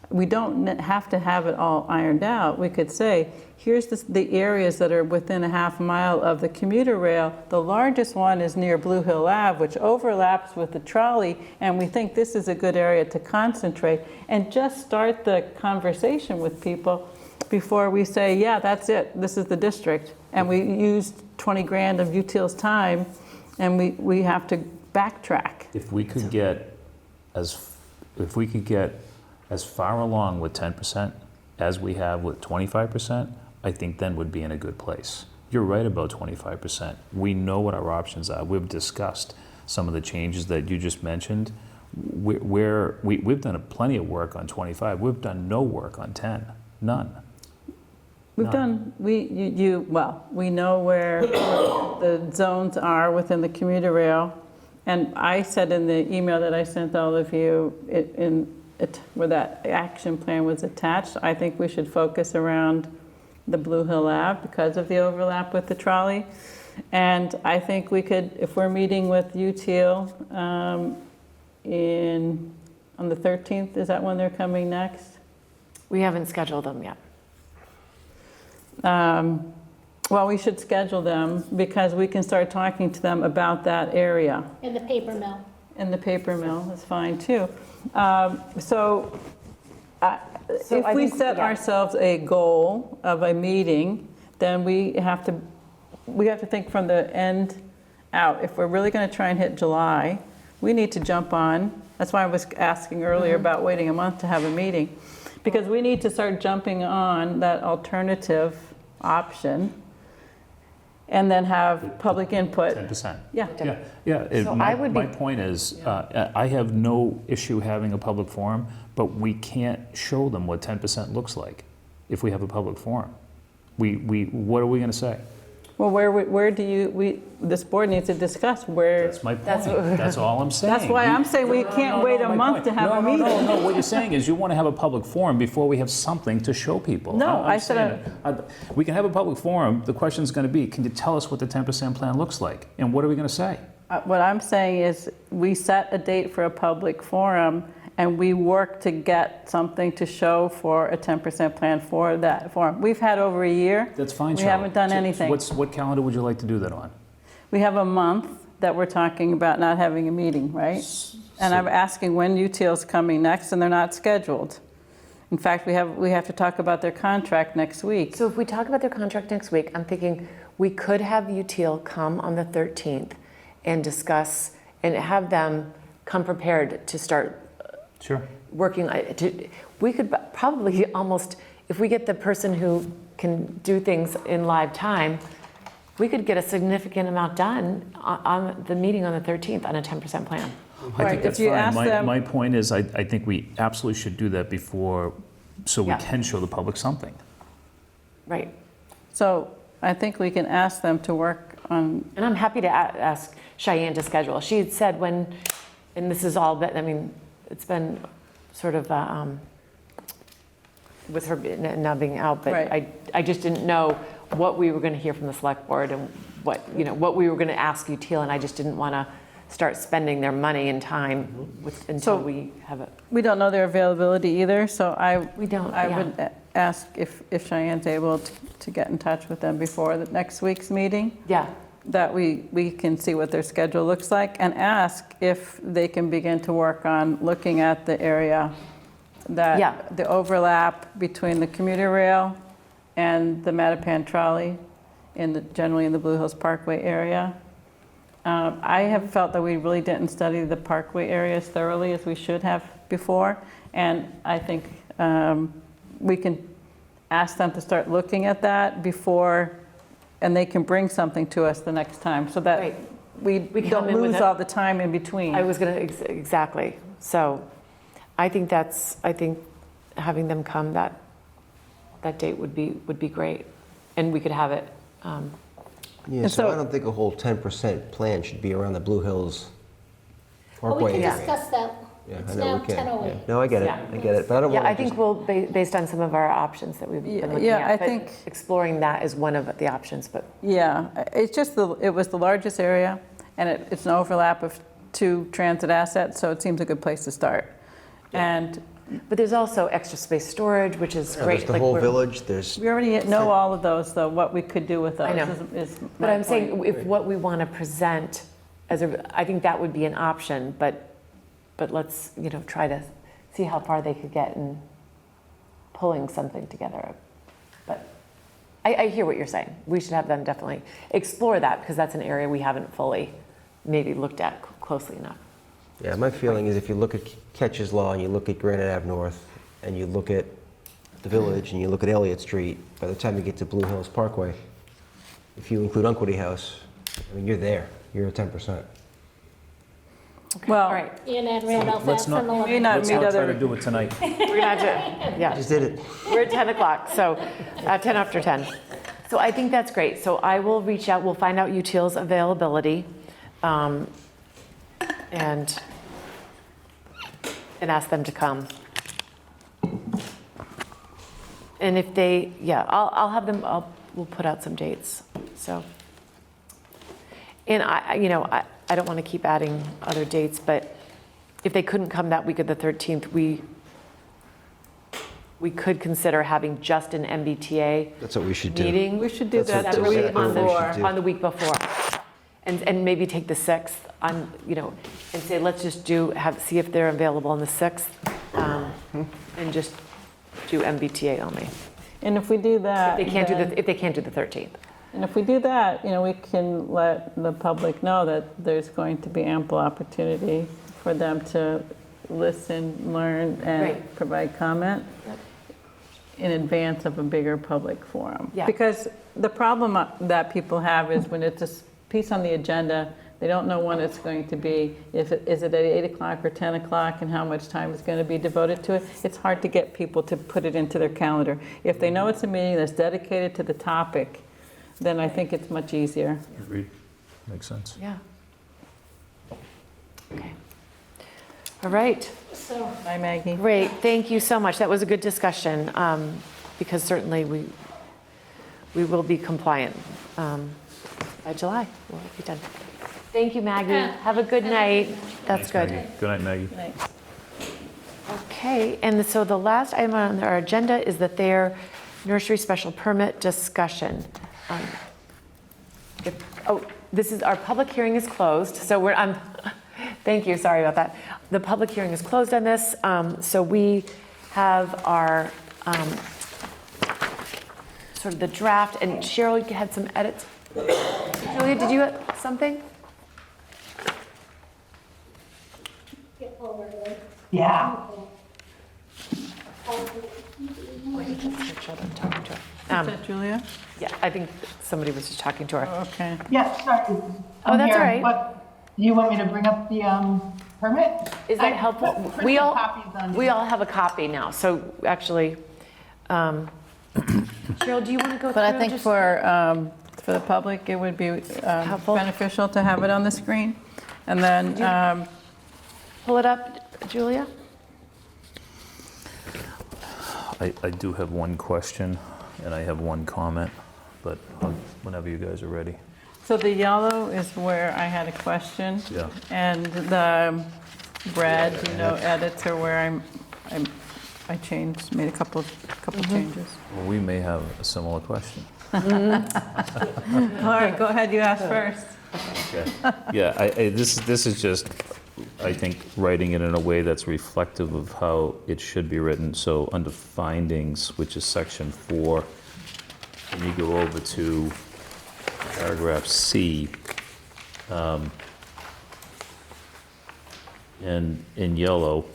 we don't have to have it all ironed out. We could say, here's the areas that are within a half mile of the commuter rail. The largest one is near Blue Hill Ave, which overlaps with the trolley, and we think this is a good area to concentrate. And just start the conversation with people before we say, yeah, that's it, this is the district. And we used 20 grand of UTIL's time, and we have to backtrack. If we could get as far along with 10% as we have with 25%, I think then we'd be in a good place. You're right about 25%. We know what our options are. We've discussed some of the changes that you just mentioned. We've done plenty of work on 25. We've done no work on 10, none. We've done, we know where the zones are within the commuter rail. And I said in the email that I sent all of you, where that action plan was attached, I think we should focus around the Blue Hill Ave because of the overlap with the trolley. And I think we could, if we're meeting with UTIL on the 13th, is that when they're coming next? We haven't scheduled them yet. Well, we should schedule them because we can start talking to them about that area. In the paper mill. In the paper mill, that's fine too. So if I we think- set yeah. ourselves a goal of a meeting, then we have to think from the end out. If we're really going to try and hit July, we need to jump on. That's why I was asking earlier about waiting a month to have a meeting, because we need to start jumping on that alternative option and then have public input. 10%. Yeah. Yeah. So My I would my be- point is, I have no issue having a public forum, but we can't show them what 10% looks like if we have a public forum. What are we going to say? Well, where do you, this board needs to discuss where. That's my point. That's all I'm saying. That's why I'm saying we can't wait a my month point. to have a No, meeting. no. What you're saying is you want to have a public forum before we have something to show people. No, I'm I said saying we can have a public forum. The question's going to be, can you tell us what the 10% plan looks like? And what are we going to say? What I'm saying is, we set a date for a public forum, and we work to get something to show for a 10% plan for that forum. We've had over a year. That's fine, We Charlie. haven't done So anything. What calendar would you like to do that on? We have a month that we're talking about not having a meeting, right? And I'm asking when UTIL's coming next, and they're not scheduled. In fact, we have to talk about their contract next week. So if we talk about their contract next week, I'm thinking we could have UTIL come on the 13th and discuss, and have them come prepared to start Sure. working. We could probably almost, if we get the person who can do things in live time, we could get a significant amount done on the meeting on the 13th on a 10% plan. I Right, think if that's you fine. ask them- My point is, I think we absolutely should do that before, so we Yeah. can show the public something. Right. So I think we can ask them to work on, And I'm happy to ask Cheyenne to schedule. She had said when, and this is all, I mean, it's been sort of, with her now being out, but Right. I just didn't know what we were going to hear from the select board and what we were going to ask UTIL, and I just didn't want to start spending their money and time until we have it. we don't know their availability either, so We don't, I yeah. would ask if Cheyenne's able to get in touch with them before the next week's meeting, Yeah, that we can see what their schedule looks like, and ask if they can begin to work on looking at the area Yeah. the overlap between the commuter rail and the Mattapan trolley, generally in the Blue Hills Parkway area. I have felt that we really didn't study the parkway areas thoroughly as we should have before, and I think we can ask them to start looking at that before, and they can bring something to us the next time, so that Right. we come don't in with lose it. all the time in between. I was going to, exactly. So I think having them come, that date would be great. And we could have it, Yeah, And so so- I don't think a whole 10% plan should be around the Blue Hills Well, we Parkway can area. discuss that. Yeah, It's I know now we can. 10:08. Yeah. No, I get it, Yeah. I get it, but I don't yeah, want I to think just, we'll, based on some of our options that we've been looking Yeah, at. I but think- exploring that is one of the options, but Yeah, it's just, it was the largest area, and it's an overlap of 2 transit assets, so it seems a good place to start. And there's also extra space storage, which is yeah, great. there's the like whole we're- village, there's, we already know all of those, though, what we could do with those I know. is But my I'm saying, point. if what we want to present I think that would be an option, but let's, try to see how far they could get in pulling something together. But I hear what you're saying. We should have them definitely explore that, because that's an area we haven't fully maybe looked at closely enough. yeah, my feeling is if you look at Ketch's Law and you look at Granite Ave North and you look at the village and you look at Elliott Street, by the time you get to Blue Hills Parkway, if you include Unquity House, I mean, you're there, you're at 10%. Well, All right, And add Randolph Let's Ave not- from the we may 11th. not Let's meet not try to other, do it tonight. we're gonna have to, yeah. Just did it. We're at 10 o'clock, so 10 after 10. So I think that's great. So I will reach out, we'll find out UTIL's availability, and ask them to come. And if they, yeah, I'll have them, we'll put out some dates, so. And I don't want to keep adding other dates, but if they couldn't come that week of the 13th, we could consider having just an MBTA That's what we should do. meeting. we should do That's that what the week exactly what we before. should do. On the week before. And maybe take the 6th on, and say, let's just see if they're available on the 6th, and just do MBTA only. And if we do that, If then- they can't do the 13th. and if we do that, we can let the public know that there's going to be ample opportunity for them to listen, learn, and Right. provide comment Yep. in advance of a bigger public forum. Yeah. Because the problem that people have is when it's a piece on the agenda, they don't know when it's going to be. Is it at 8 o'clock or 10 o'clock, and how much time is going to be devoted to it? It's hard to get people to put it into their calendar. If they know it's a meeting that's dedicated to the topic, then I think it's much easier. Agreed. Makes sense. Yeah. Okay. All right. So, Bye, Maggie. Great, thank you so much. That was a good discussion, because certainly we will be compliant by July. We'll be done. Thank you, Maggie. Have a good night. That's good. Maggie. Good night, Maggie. Thanks. Okay, and so the last item on our agenda is the Thayer Nursery Special Permit discussion. This is, our public hearing is closed, so thank you, sorry about that. The public hearing is closed on this, so we have our, sort of the draft, and Cheryl, you had some edits. Julia, did you have something? Yeah. Wait, that's her children talking to her. Is that Julia? Yeah, I think somebody was just talking to her. Okay. Yeah, sorry. Oh, that's all right. Do you want me to bring up the permit? Is that helpful? Put We the all copies on all have a copy now, so actually, Cheryl, do you want to go through? But I think just- for the public, it would be Helpful. beneficial to have it on the screen. And then, Pull it up, Julia. I do have one question, and I have one comment, but whenever you guys are ready. so the yellow is where I had a question. Yeah. And the red, edits are where I changed, made a couple changes. Well, we may have a similar question. All right, go ahead, you ask first. Okay. Yeah, this is just, I think, writing it in a way that's reflective of how it should be written. So under findings, which is section 4, and you go over to paragraph C, and in yellow,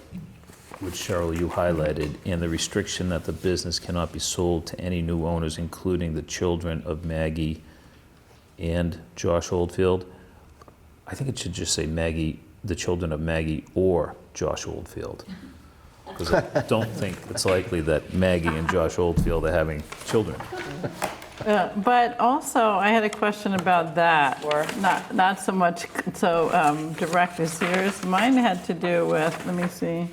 which Cheryl, you highlighted, and the restriction that the business cannot be sold to any new owners, including the children of Maggie and Josh Oldfield. I think it should just say Maggie, the children of Maggie or Josh Oldfield. Because I don't think it's likely that Maggie and Josh Oldfield are having children. But also, I had a question about that, or not so much so direct as yours. Mine had to do with, let me see.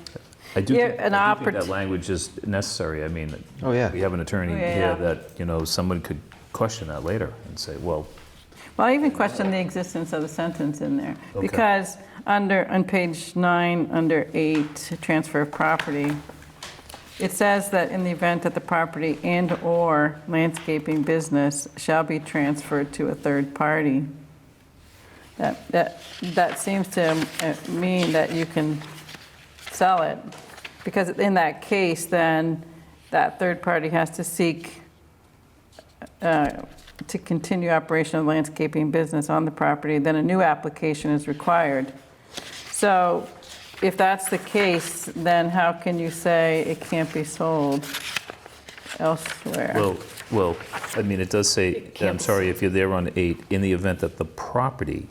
I do Yeah, think, an I do think opport- that language is necessary. I mean, Oh, yeah. we have an attorney Oh, yeah. here that, someone could question that later and say, well, Well, I even questioned the existence of the sentence in there. Okay. Because on page 9, under 8, transfer of property, it says that in the event that the property and/or landscaping business shall be transferred to a third party. That seems to mean that you can sell it. Because in that case, then that third party has to seek to continue operation of landscaping business on the property, then a new application is required. So if that's the case, then how can you say it can't be sold elsewhere? well, I mean, it does say, I'm sorry, if you're there on 8, in the event that the property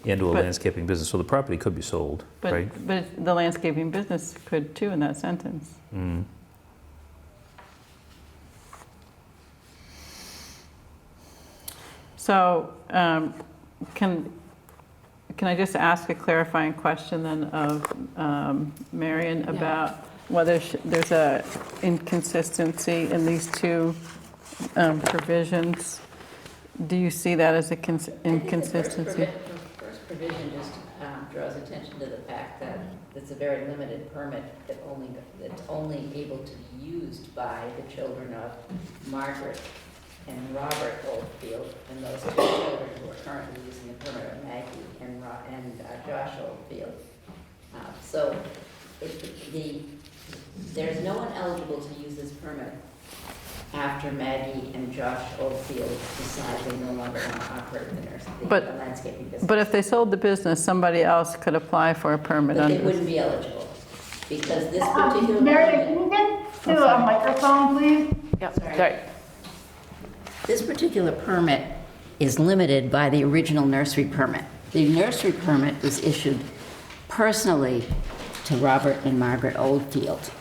and/or But- landscaping business, so the property could be sold, right? But the landscaping business could too in that sentence. Mm. So can I just ask a clarifying question then of Marion about whether there's a inconsistency in these two provisions? Do you see that as a inconsistency? The first provision just draws attention to the fact that it's a very limited permit that's only able to be used by the children of Margaret and Robert Oldfield, and those two children who are currently using the permit are Maggie and Josh Oldfield. So there's no one eligible to use this permit after Maggie and Josh Oldfield decide they no longer want to operate the landscaping business. But if they sold the business, somebody else could apply for a permit But under they this. wouldn't be eligible, because this particular. Meredith, can you get to a microphone, please? Yeah, sorry. This particular permit is limited by the original nursery permit. The nursery permit was issued personally to Robert and Margaret Oldfield.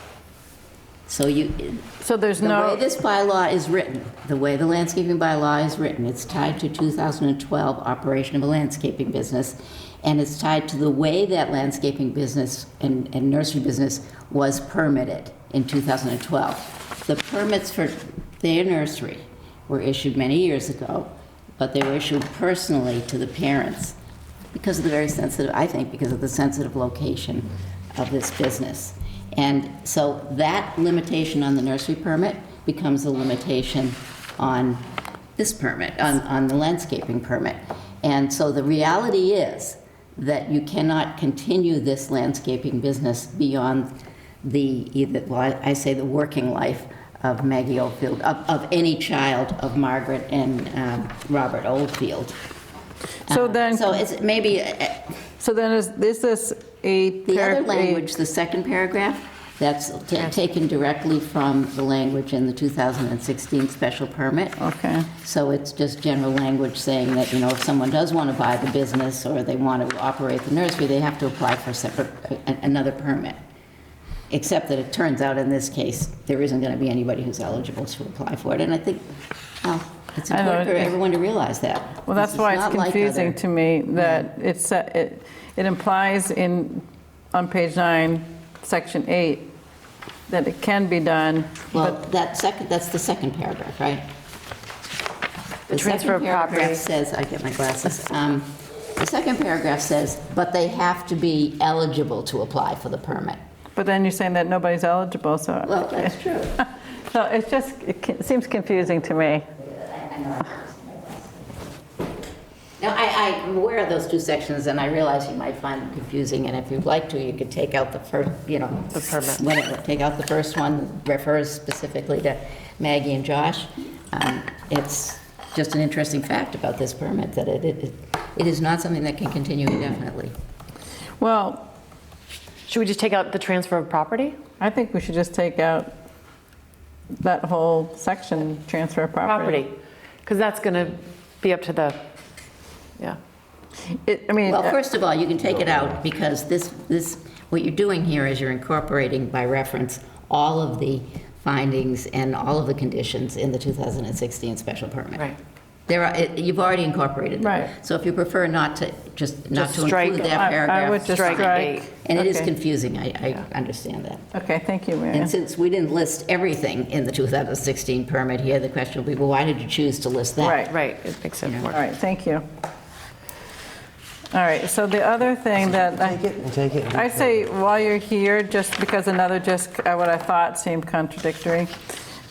So there's the no. way this bylaw is written, the way the landscaping bylaw is written, it's tied to 2012 operation of a landscaping business, and it's tied to the way that landscaping business and nursery business was permitted in 2012. The permits for their nursery were issued many years ago, but they were issued personally to the parents because of the very sensitive, I think, because of the sensitive location of this business. And so that limitation on the nursery permit becomes a limitation on this permit, on the landscaping permit. And so the reality is that you cannot continue this landscaping business beyond I say the working life of Maggie Oldfield, of any child of Margaret and Robert Oldfield. So then, So it's maybe, so then is this the other language, the second paragraph, that's taken directly from the language in the 2016 special permit. Okay. So it's just general language saying that, you know, if someone does want to buy the business or they want to operate the nursery, they have to apply for another permit. Except that it turns out in this case, there isn't going to be anybody who's eligible to apply for it. And I think, well, it's important for everyone to realize that. Well, that's why it's confusing to me that it implies on page 9, section 8, that it can be done. Well, that's the second paragraph, right? The transfer of second paragraph property. says, I get my glasses. The second paragraph says, but they have to be eligible to apply for the permit. But then you're saying that nobody's eligible, so. Well, that's true. So it seems confusing to me. Now, I'm aware of those two sections, and I realize you might find them confusing, and if you'd like to, you could take out the first, you know, The permit. take out the first one, refers specifically to Maggie and Josh. It's just an interesting fact about this permit, that it is not something that can continue indefinitely. Well, Should we just take out the transfer of property? I think we should just take out that whole section, transfer of property. Because that's going to be up to the, yeah. Well, first of all, you can take it out because what you're doing here is you're incorporating by reference all of the findings and all of the conditions in the 2016 special permit. Right. You've already incorporated them. Right. So if you prefer not to strike include it. that paragraph. I would just strike. And it is Okay. confusing, I understand that. Okay, thank you, Mary. And since we didn't list everything in the 2016 permit here, the question will be, well, why did you choose to list that? Right, it makes sense more. All right, thank you. All right, so the other thing that Take it. I say while you're here, just because what I thought seemed contradictory.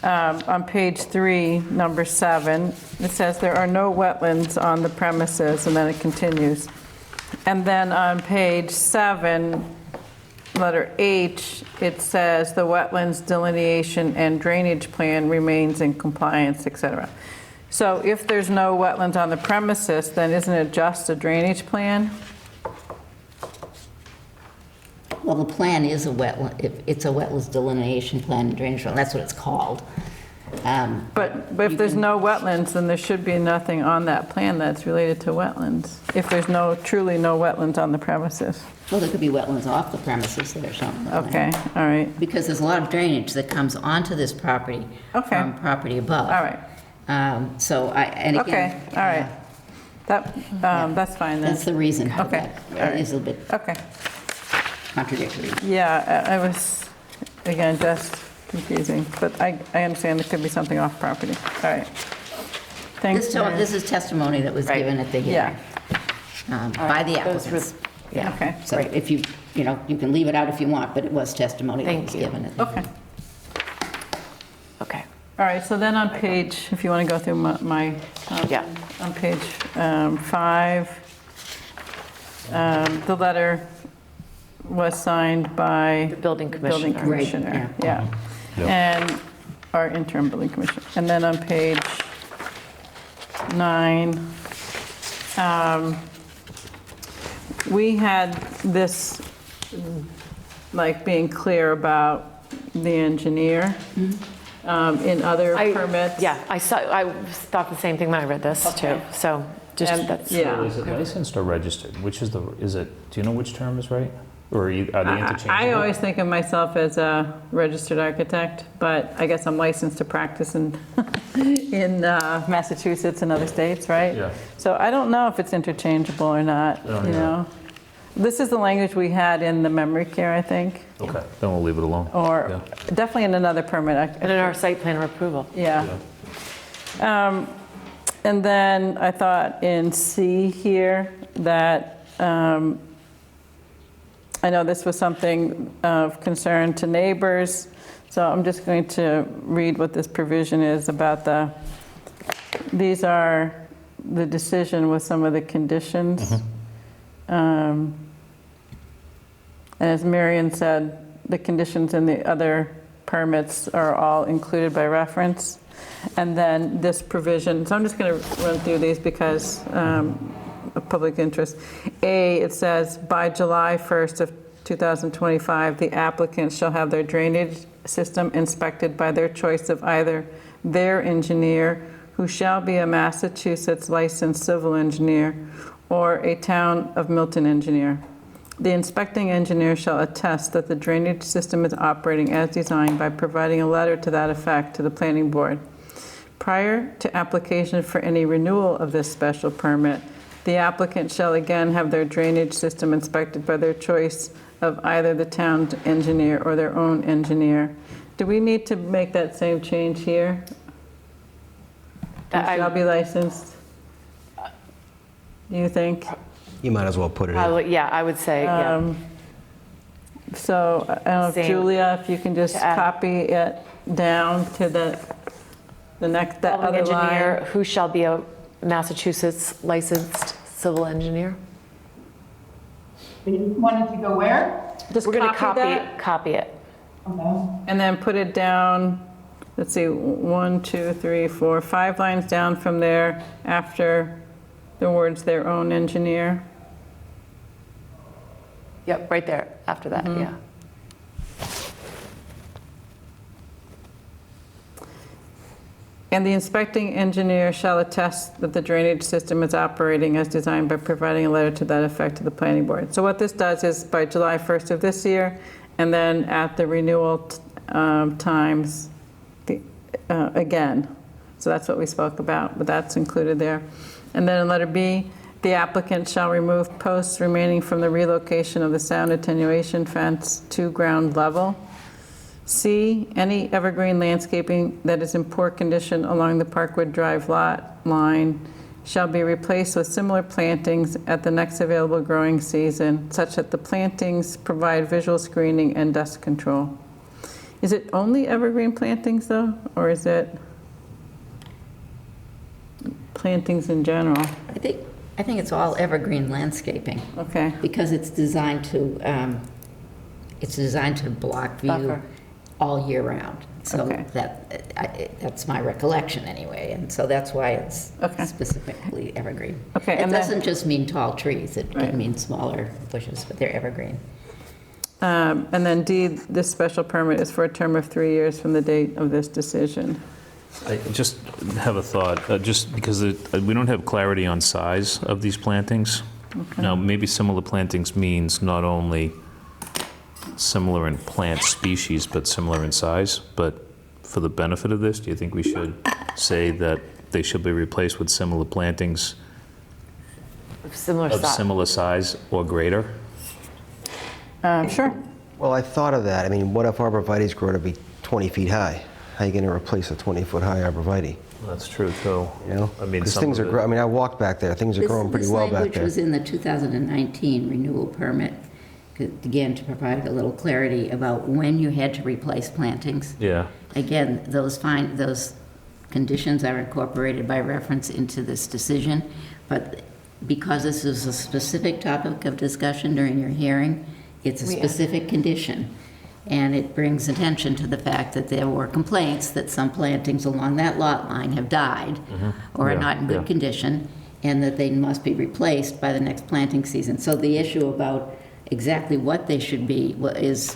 On page 3, number 7, it says there are no wetlands on the premises, and then it continues. And then on page 7, letter H, it says the wetlands delineation and drainage plan remains in compliance, etc. So if there's no wetlands on the premises, then isn't it just a drainage plan? Well, the plan is a wetland, it's a wetlands delineation plan and drainage plan, that's what it's called. But if there's no wetlands, then there should be nothing on that plan that's related to wetlands. If there's truly no wetlands on the premises. Well, there could be wetlands off the premises that are shown on the plan. Okay, all right, Because there's a lot of drainage that comes onto this property from property above. all right. So and again. Okay, all right. That's fine then. That's the reason for Okay, that. all right. It is a little bit Okay. contradictory. Yeah, I was, again, just confusing, but I understand there could be something off property. All right. Thanks, Mary. This is testimony that was given at the hearing by the applicants. Yeah. Okay. So if you can leave it out if you want, but it was testimony that was given at the Okay. Okay. All right, so then on page, if you want to go through my on page 5, the letter was signed by The building commissioner. Right, yeah. And our interim building commissioner. And then on page 9, we had this, like, being clear about the engineer. In other permits. Yeah, I thought the same thing when I read this too. So that's. Yeah. Is it licensed or registered? Do you know which term is right? Or are they interchangeable? I always think of myself as a registered architect, but I guess I'm licensed to practice in Massachusetts and other states, right? Yeah. So I don't know if it's interchangeable or not, you know? This is the language we had in the memory care, I think. Okay, then we'll leave it alone. Or definitely in another permit. And in our site plan of approval. Yeah. And then I thought in C here that I know this was something of concern to neighbors, so I'm just going to read what this provision is about these are the decision with some of the conditions. And as Marion said, the conditions in the other permits are all included by reference. And then this provision, so I'm just going to run through these because of public interest. A, it says, by July 1st of 2025, the applicant shall have their drainage system inspected by their choice of either their engineer, who shall be a Massachusetts licensed civil engineer, or a Town of Milton engineer. The inspecting engineer shall attest that the drainage system is operating as designed by providing a letter to that effect to the planning board. Prior to application for any renewal of this special permit, the applicant shall again have their drainage system inspected by their choice of either the town engineer or their own engineer. Do we need to make that same change here? Shall be licensed? Do you think? You might as well put it in. Yeah, I would say, yeah. So, I don't know, if Same. Julia, if you can just To add. copy it down to the next, that Building other engineer line. who shall be a Massachusetts licensed civil engineer. You wanted to go where? Just We're going to copy that, copy it. Okay. and then put it down, let's see, 1, 2, 3, 4, 5 lines down from there after the words their own engineer. Yep, right there, after that, yeah. And the inspecting engineer shall attest that the drainage system is operating as designed by providing a letter to that effect to the planning board. So what this does is by July 1st of this year, and then at the renewal times again. So that's what we spoke about, but that's included there. And then in letter B, the applicant shall remove posts remaining from the relocation of the sound attenuation fence to ground level. C, any evergreen landscaping that is in poor condition along the Parkwood Drive lot line shall be replaced with similar plantings at the next available growing season, such that the plantings provide visual screening and dust control. Is it only evergreen plantings though, or is it plantings in general? I think it's all evergreen landscaping. Okay. Because it's designed to block view Buffer. all year round. So Okay. that's my recollection anyway, and so that's why it's Okay. specifically evergreen. Okay, It and then- doesn't just mean tall trees, it Right. can mean smaller bushes, but they're evergreen. And then D, this special permit is for a term of 3 years from the date of this decision. I just have a thought, just because we don't have clarity on size of these plantings. Now, maybe similar plantings means not only similar in plant species, but similar in size. But for the benefit of this, do you think we should say that they should be replaced with similar plantings Similar of size. similar size or greater? Sure. Well, I thought of that. I mean, what if arborvitae's grow to be 20 feet high? How are you going to replace a 20-foot high arborvitae? That's true, too. You know? I mean, 'Cause some things of are, it- I mean, I walked back there. Things are growing pretty well This back language there. was in the 2019 renewal permit, again, to provide a little clarity about when you had to replace plantings. Yeah. Again, those conditions are incorporated by reference into this decision, but because this is a specific topic of discussion during your hearing, it's a specific condition. And it brings attention to the fact that there were complaints that some plantings along that lot line have died or are Yeah, not in good yeah. condition, and that they must be replaced by the next planting season. So the issue about exactly what they should be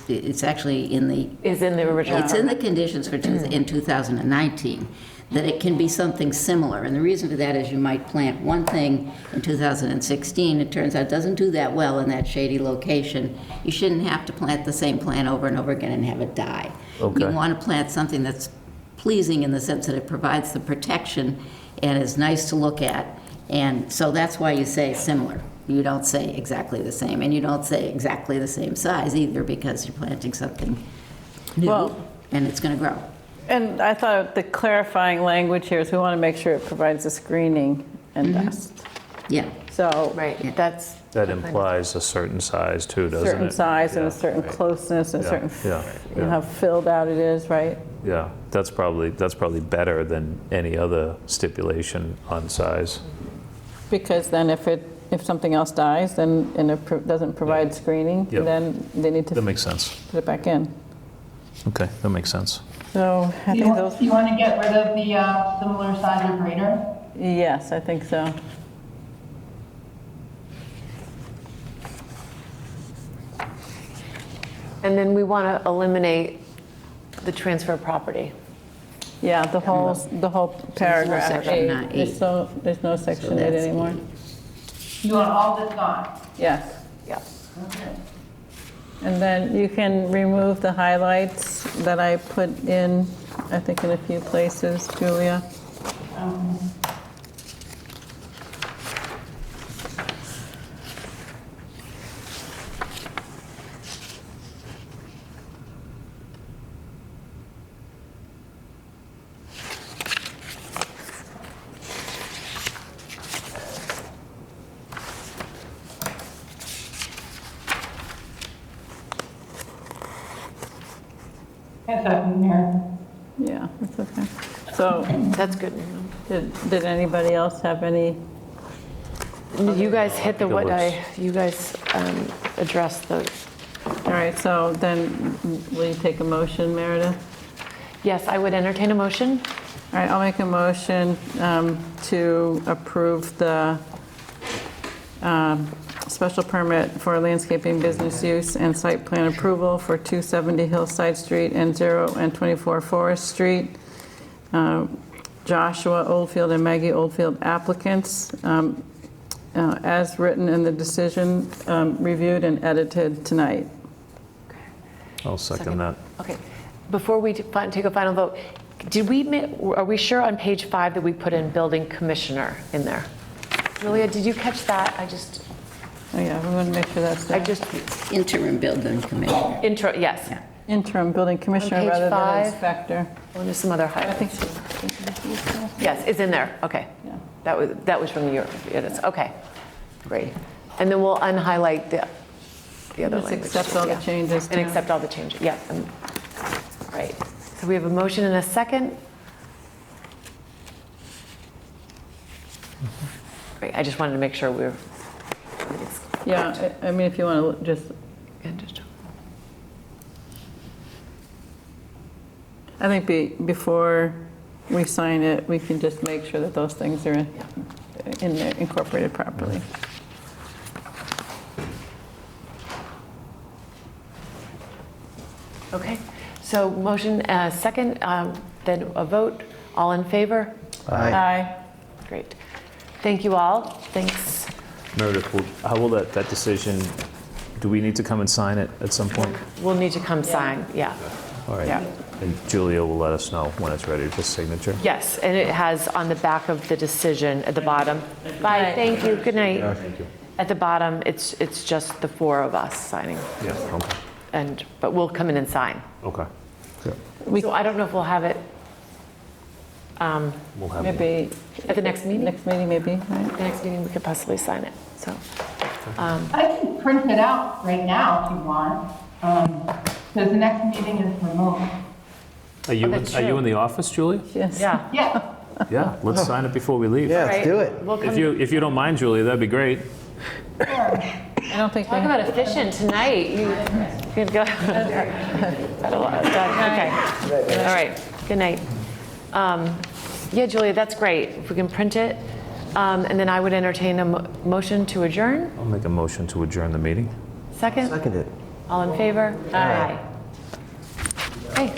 it's actually in the Is in the original. it's in the conditions for in 2019, that it can be something similar. And the reason for that is you might plant one thing in 2016, it turns out doesn't do that well in that shady location. You shouldn't have to plant the same plant over and over again and have it die. Okay. You want to plant something that's pleasing in the sense that it provides the protection and is nice to look at. And so that's why you say similar. You don't say exactly the same, and you don't say exactly the same size either, because you're planting something new Well- and it's going to grow. And I thought the clarifying language here is we want to make sure it provides the screening and dust. Yeah. So So Right, that's. That implies a certain size too, doesn't it? certain size and Yeah. a certain closeness and Yeah, certain, yeah, you know, yeah. how filled out it is, right? Yeah, that's probably better than any other stipulation on size. Because then if something else dies, then, and it doesn't provide screening, Yep. then they need That to makes sense. put it back in. Okay, that makes sense. So I think those, You want to get rid of the similar size or greater? yes, I think so. And then we want to eliminate the transfer of property. Yeah, the whole paragraph, section, eight. not There's no section eight that's anymore. You want all this gone? Yes. Yeah. Okay. And then you can remove the highlights that I put in, I think in a few places, Julia. Yes, I'm here. Yeah, that's okay. So That's good. did anybody else have any? You guys hit the, think it you guys addressed the, All right, so then will you take a motion, Meredith? yes, I would entertain a motion. All right, I'll make a motion to approve the special permit for landscaping business use and site plan approval for 270 Hillside Street and 0 and 24 Forest Street. Joshua Oldfield and Maggie Oldfield applicants, as written in the decision, reviewed and edited tonight. I'll second that. Okay. Before we take a final vote, are we sure on page 5 that we put in building commissioner in there? Julia, did you catch that? Oh yeah, we want to make sure that's I the just, Interim building commissioner. intro, yes. interim building commissioner page rather than 5. inspector. Oh, there's some other I highlights. think, Yes, it's in there, okay. yeah. That was from your edits, okay, great. And then we'll unhighlight the other Just language. accept all the yeah. changes. And too. accept all the changes, yeah. Right, so we have a motion and a second. Great, I just wanted to make sure we're. Yeah, I mean, if you want to just, I think before we sign it, we can just make sure that those things are in there, incorporated properly. Okay, so motion, second, then a vote, all in favor? Aye. Great. Thank you all, thanks. Meredith, how will that decision, do we need to come and sign it at some point? We'll need to come sign, yeah. All right. Yeah. And Julia will let us know when it's ready for signature. Yes, and it has on the back of the decision at the bottom. Bye, thank you, good night. Thank you. At the bottom, it's just the 4 of us signing, Yeah, okay. but we'll come in and sign. Okay. So I don't know if we'll have it We'll have Maybe. at the next meeting. Next meeting, maybe, right? The next meeting, we could possibly sign it, so. I can print it out right now if you want, because the next meeting is remote. Are you that's are you true. in the office, Julie? Yes. Yeah. Yeah, Yeah, let's sign it before we leave. Yeah, let's Right. do it. We'll come If you don't mind, Julia, that'd be great. sure. I don't think we talk about efficient tonight. You could go. Had a lot done. Okay. All right. Good night. Yeah, Julia, that's great. If we can print it, and then I would entertain a motion to adjourn. I'll make a motion to adjourn the meeting. Second. Seconded. All in favor? Aye. Okay.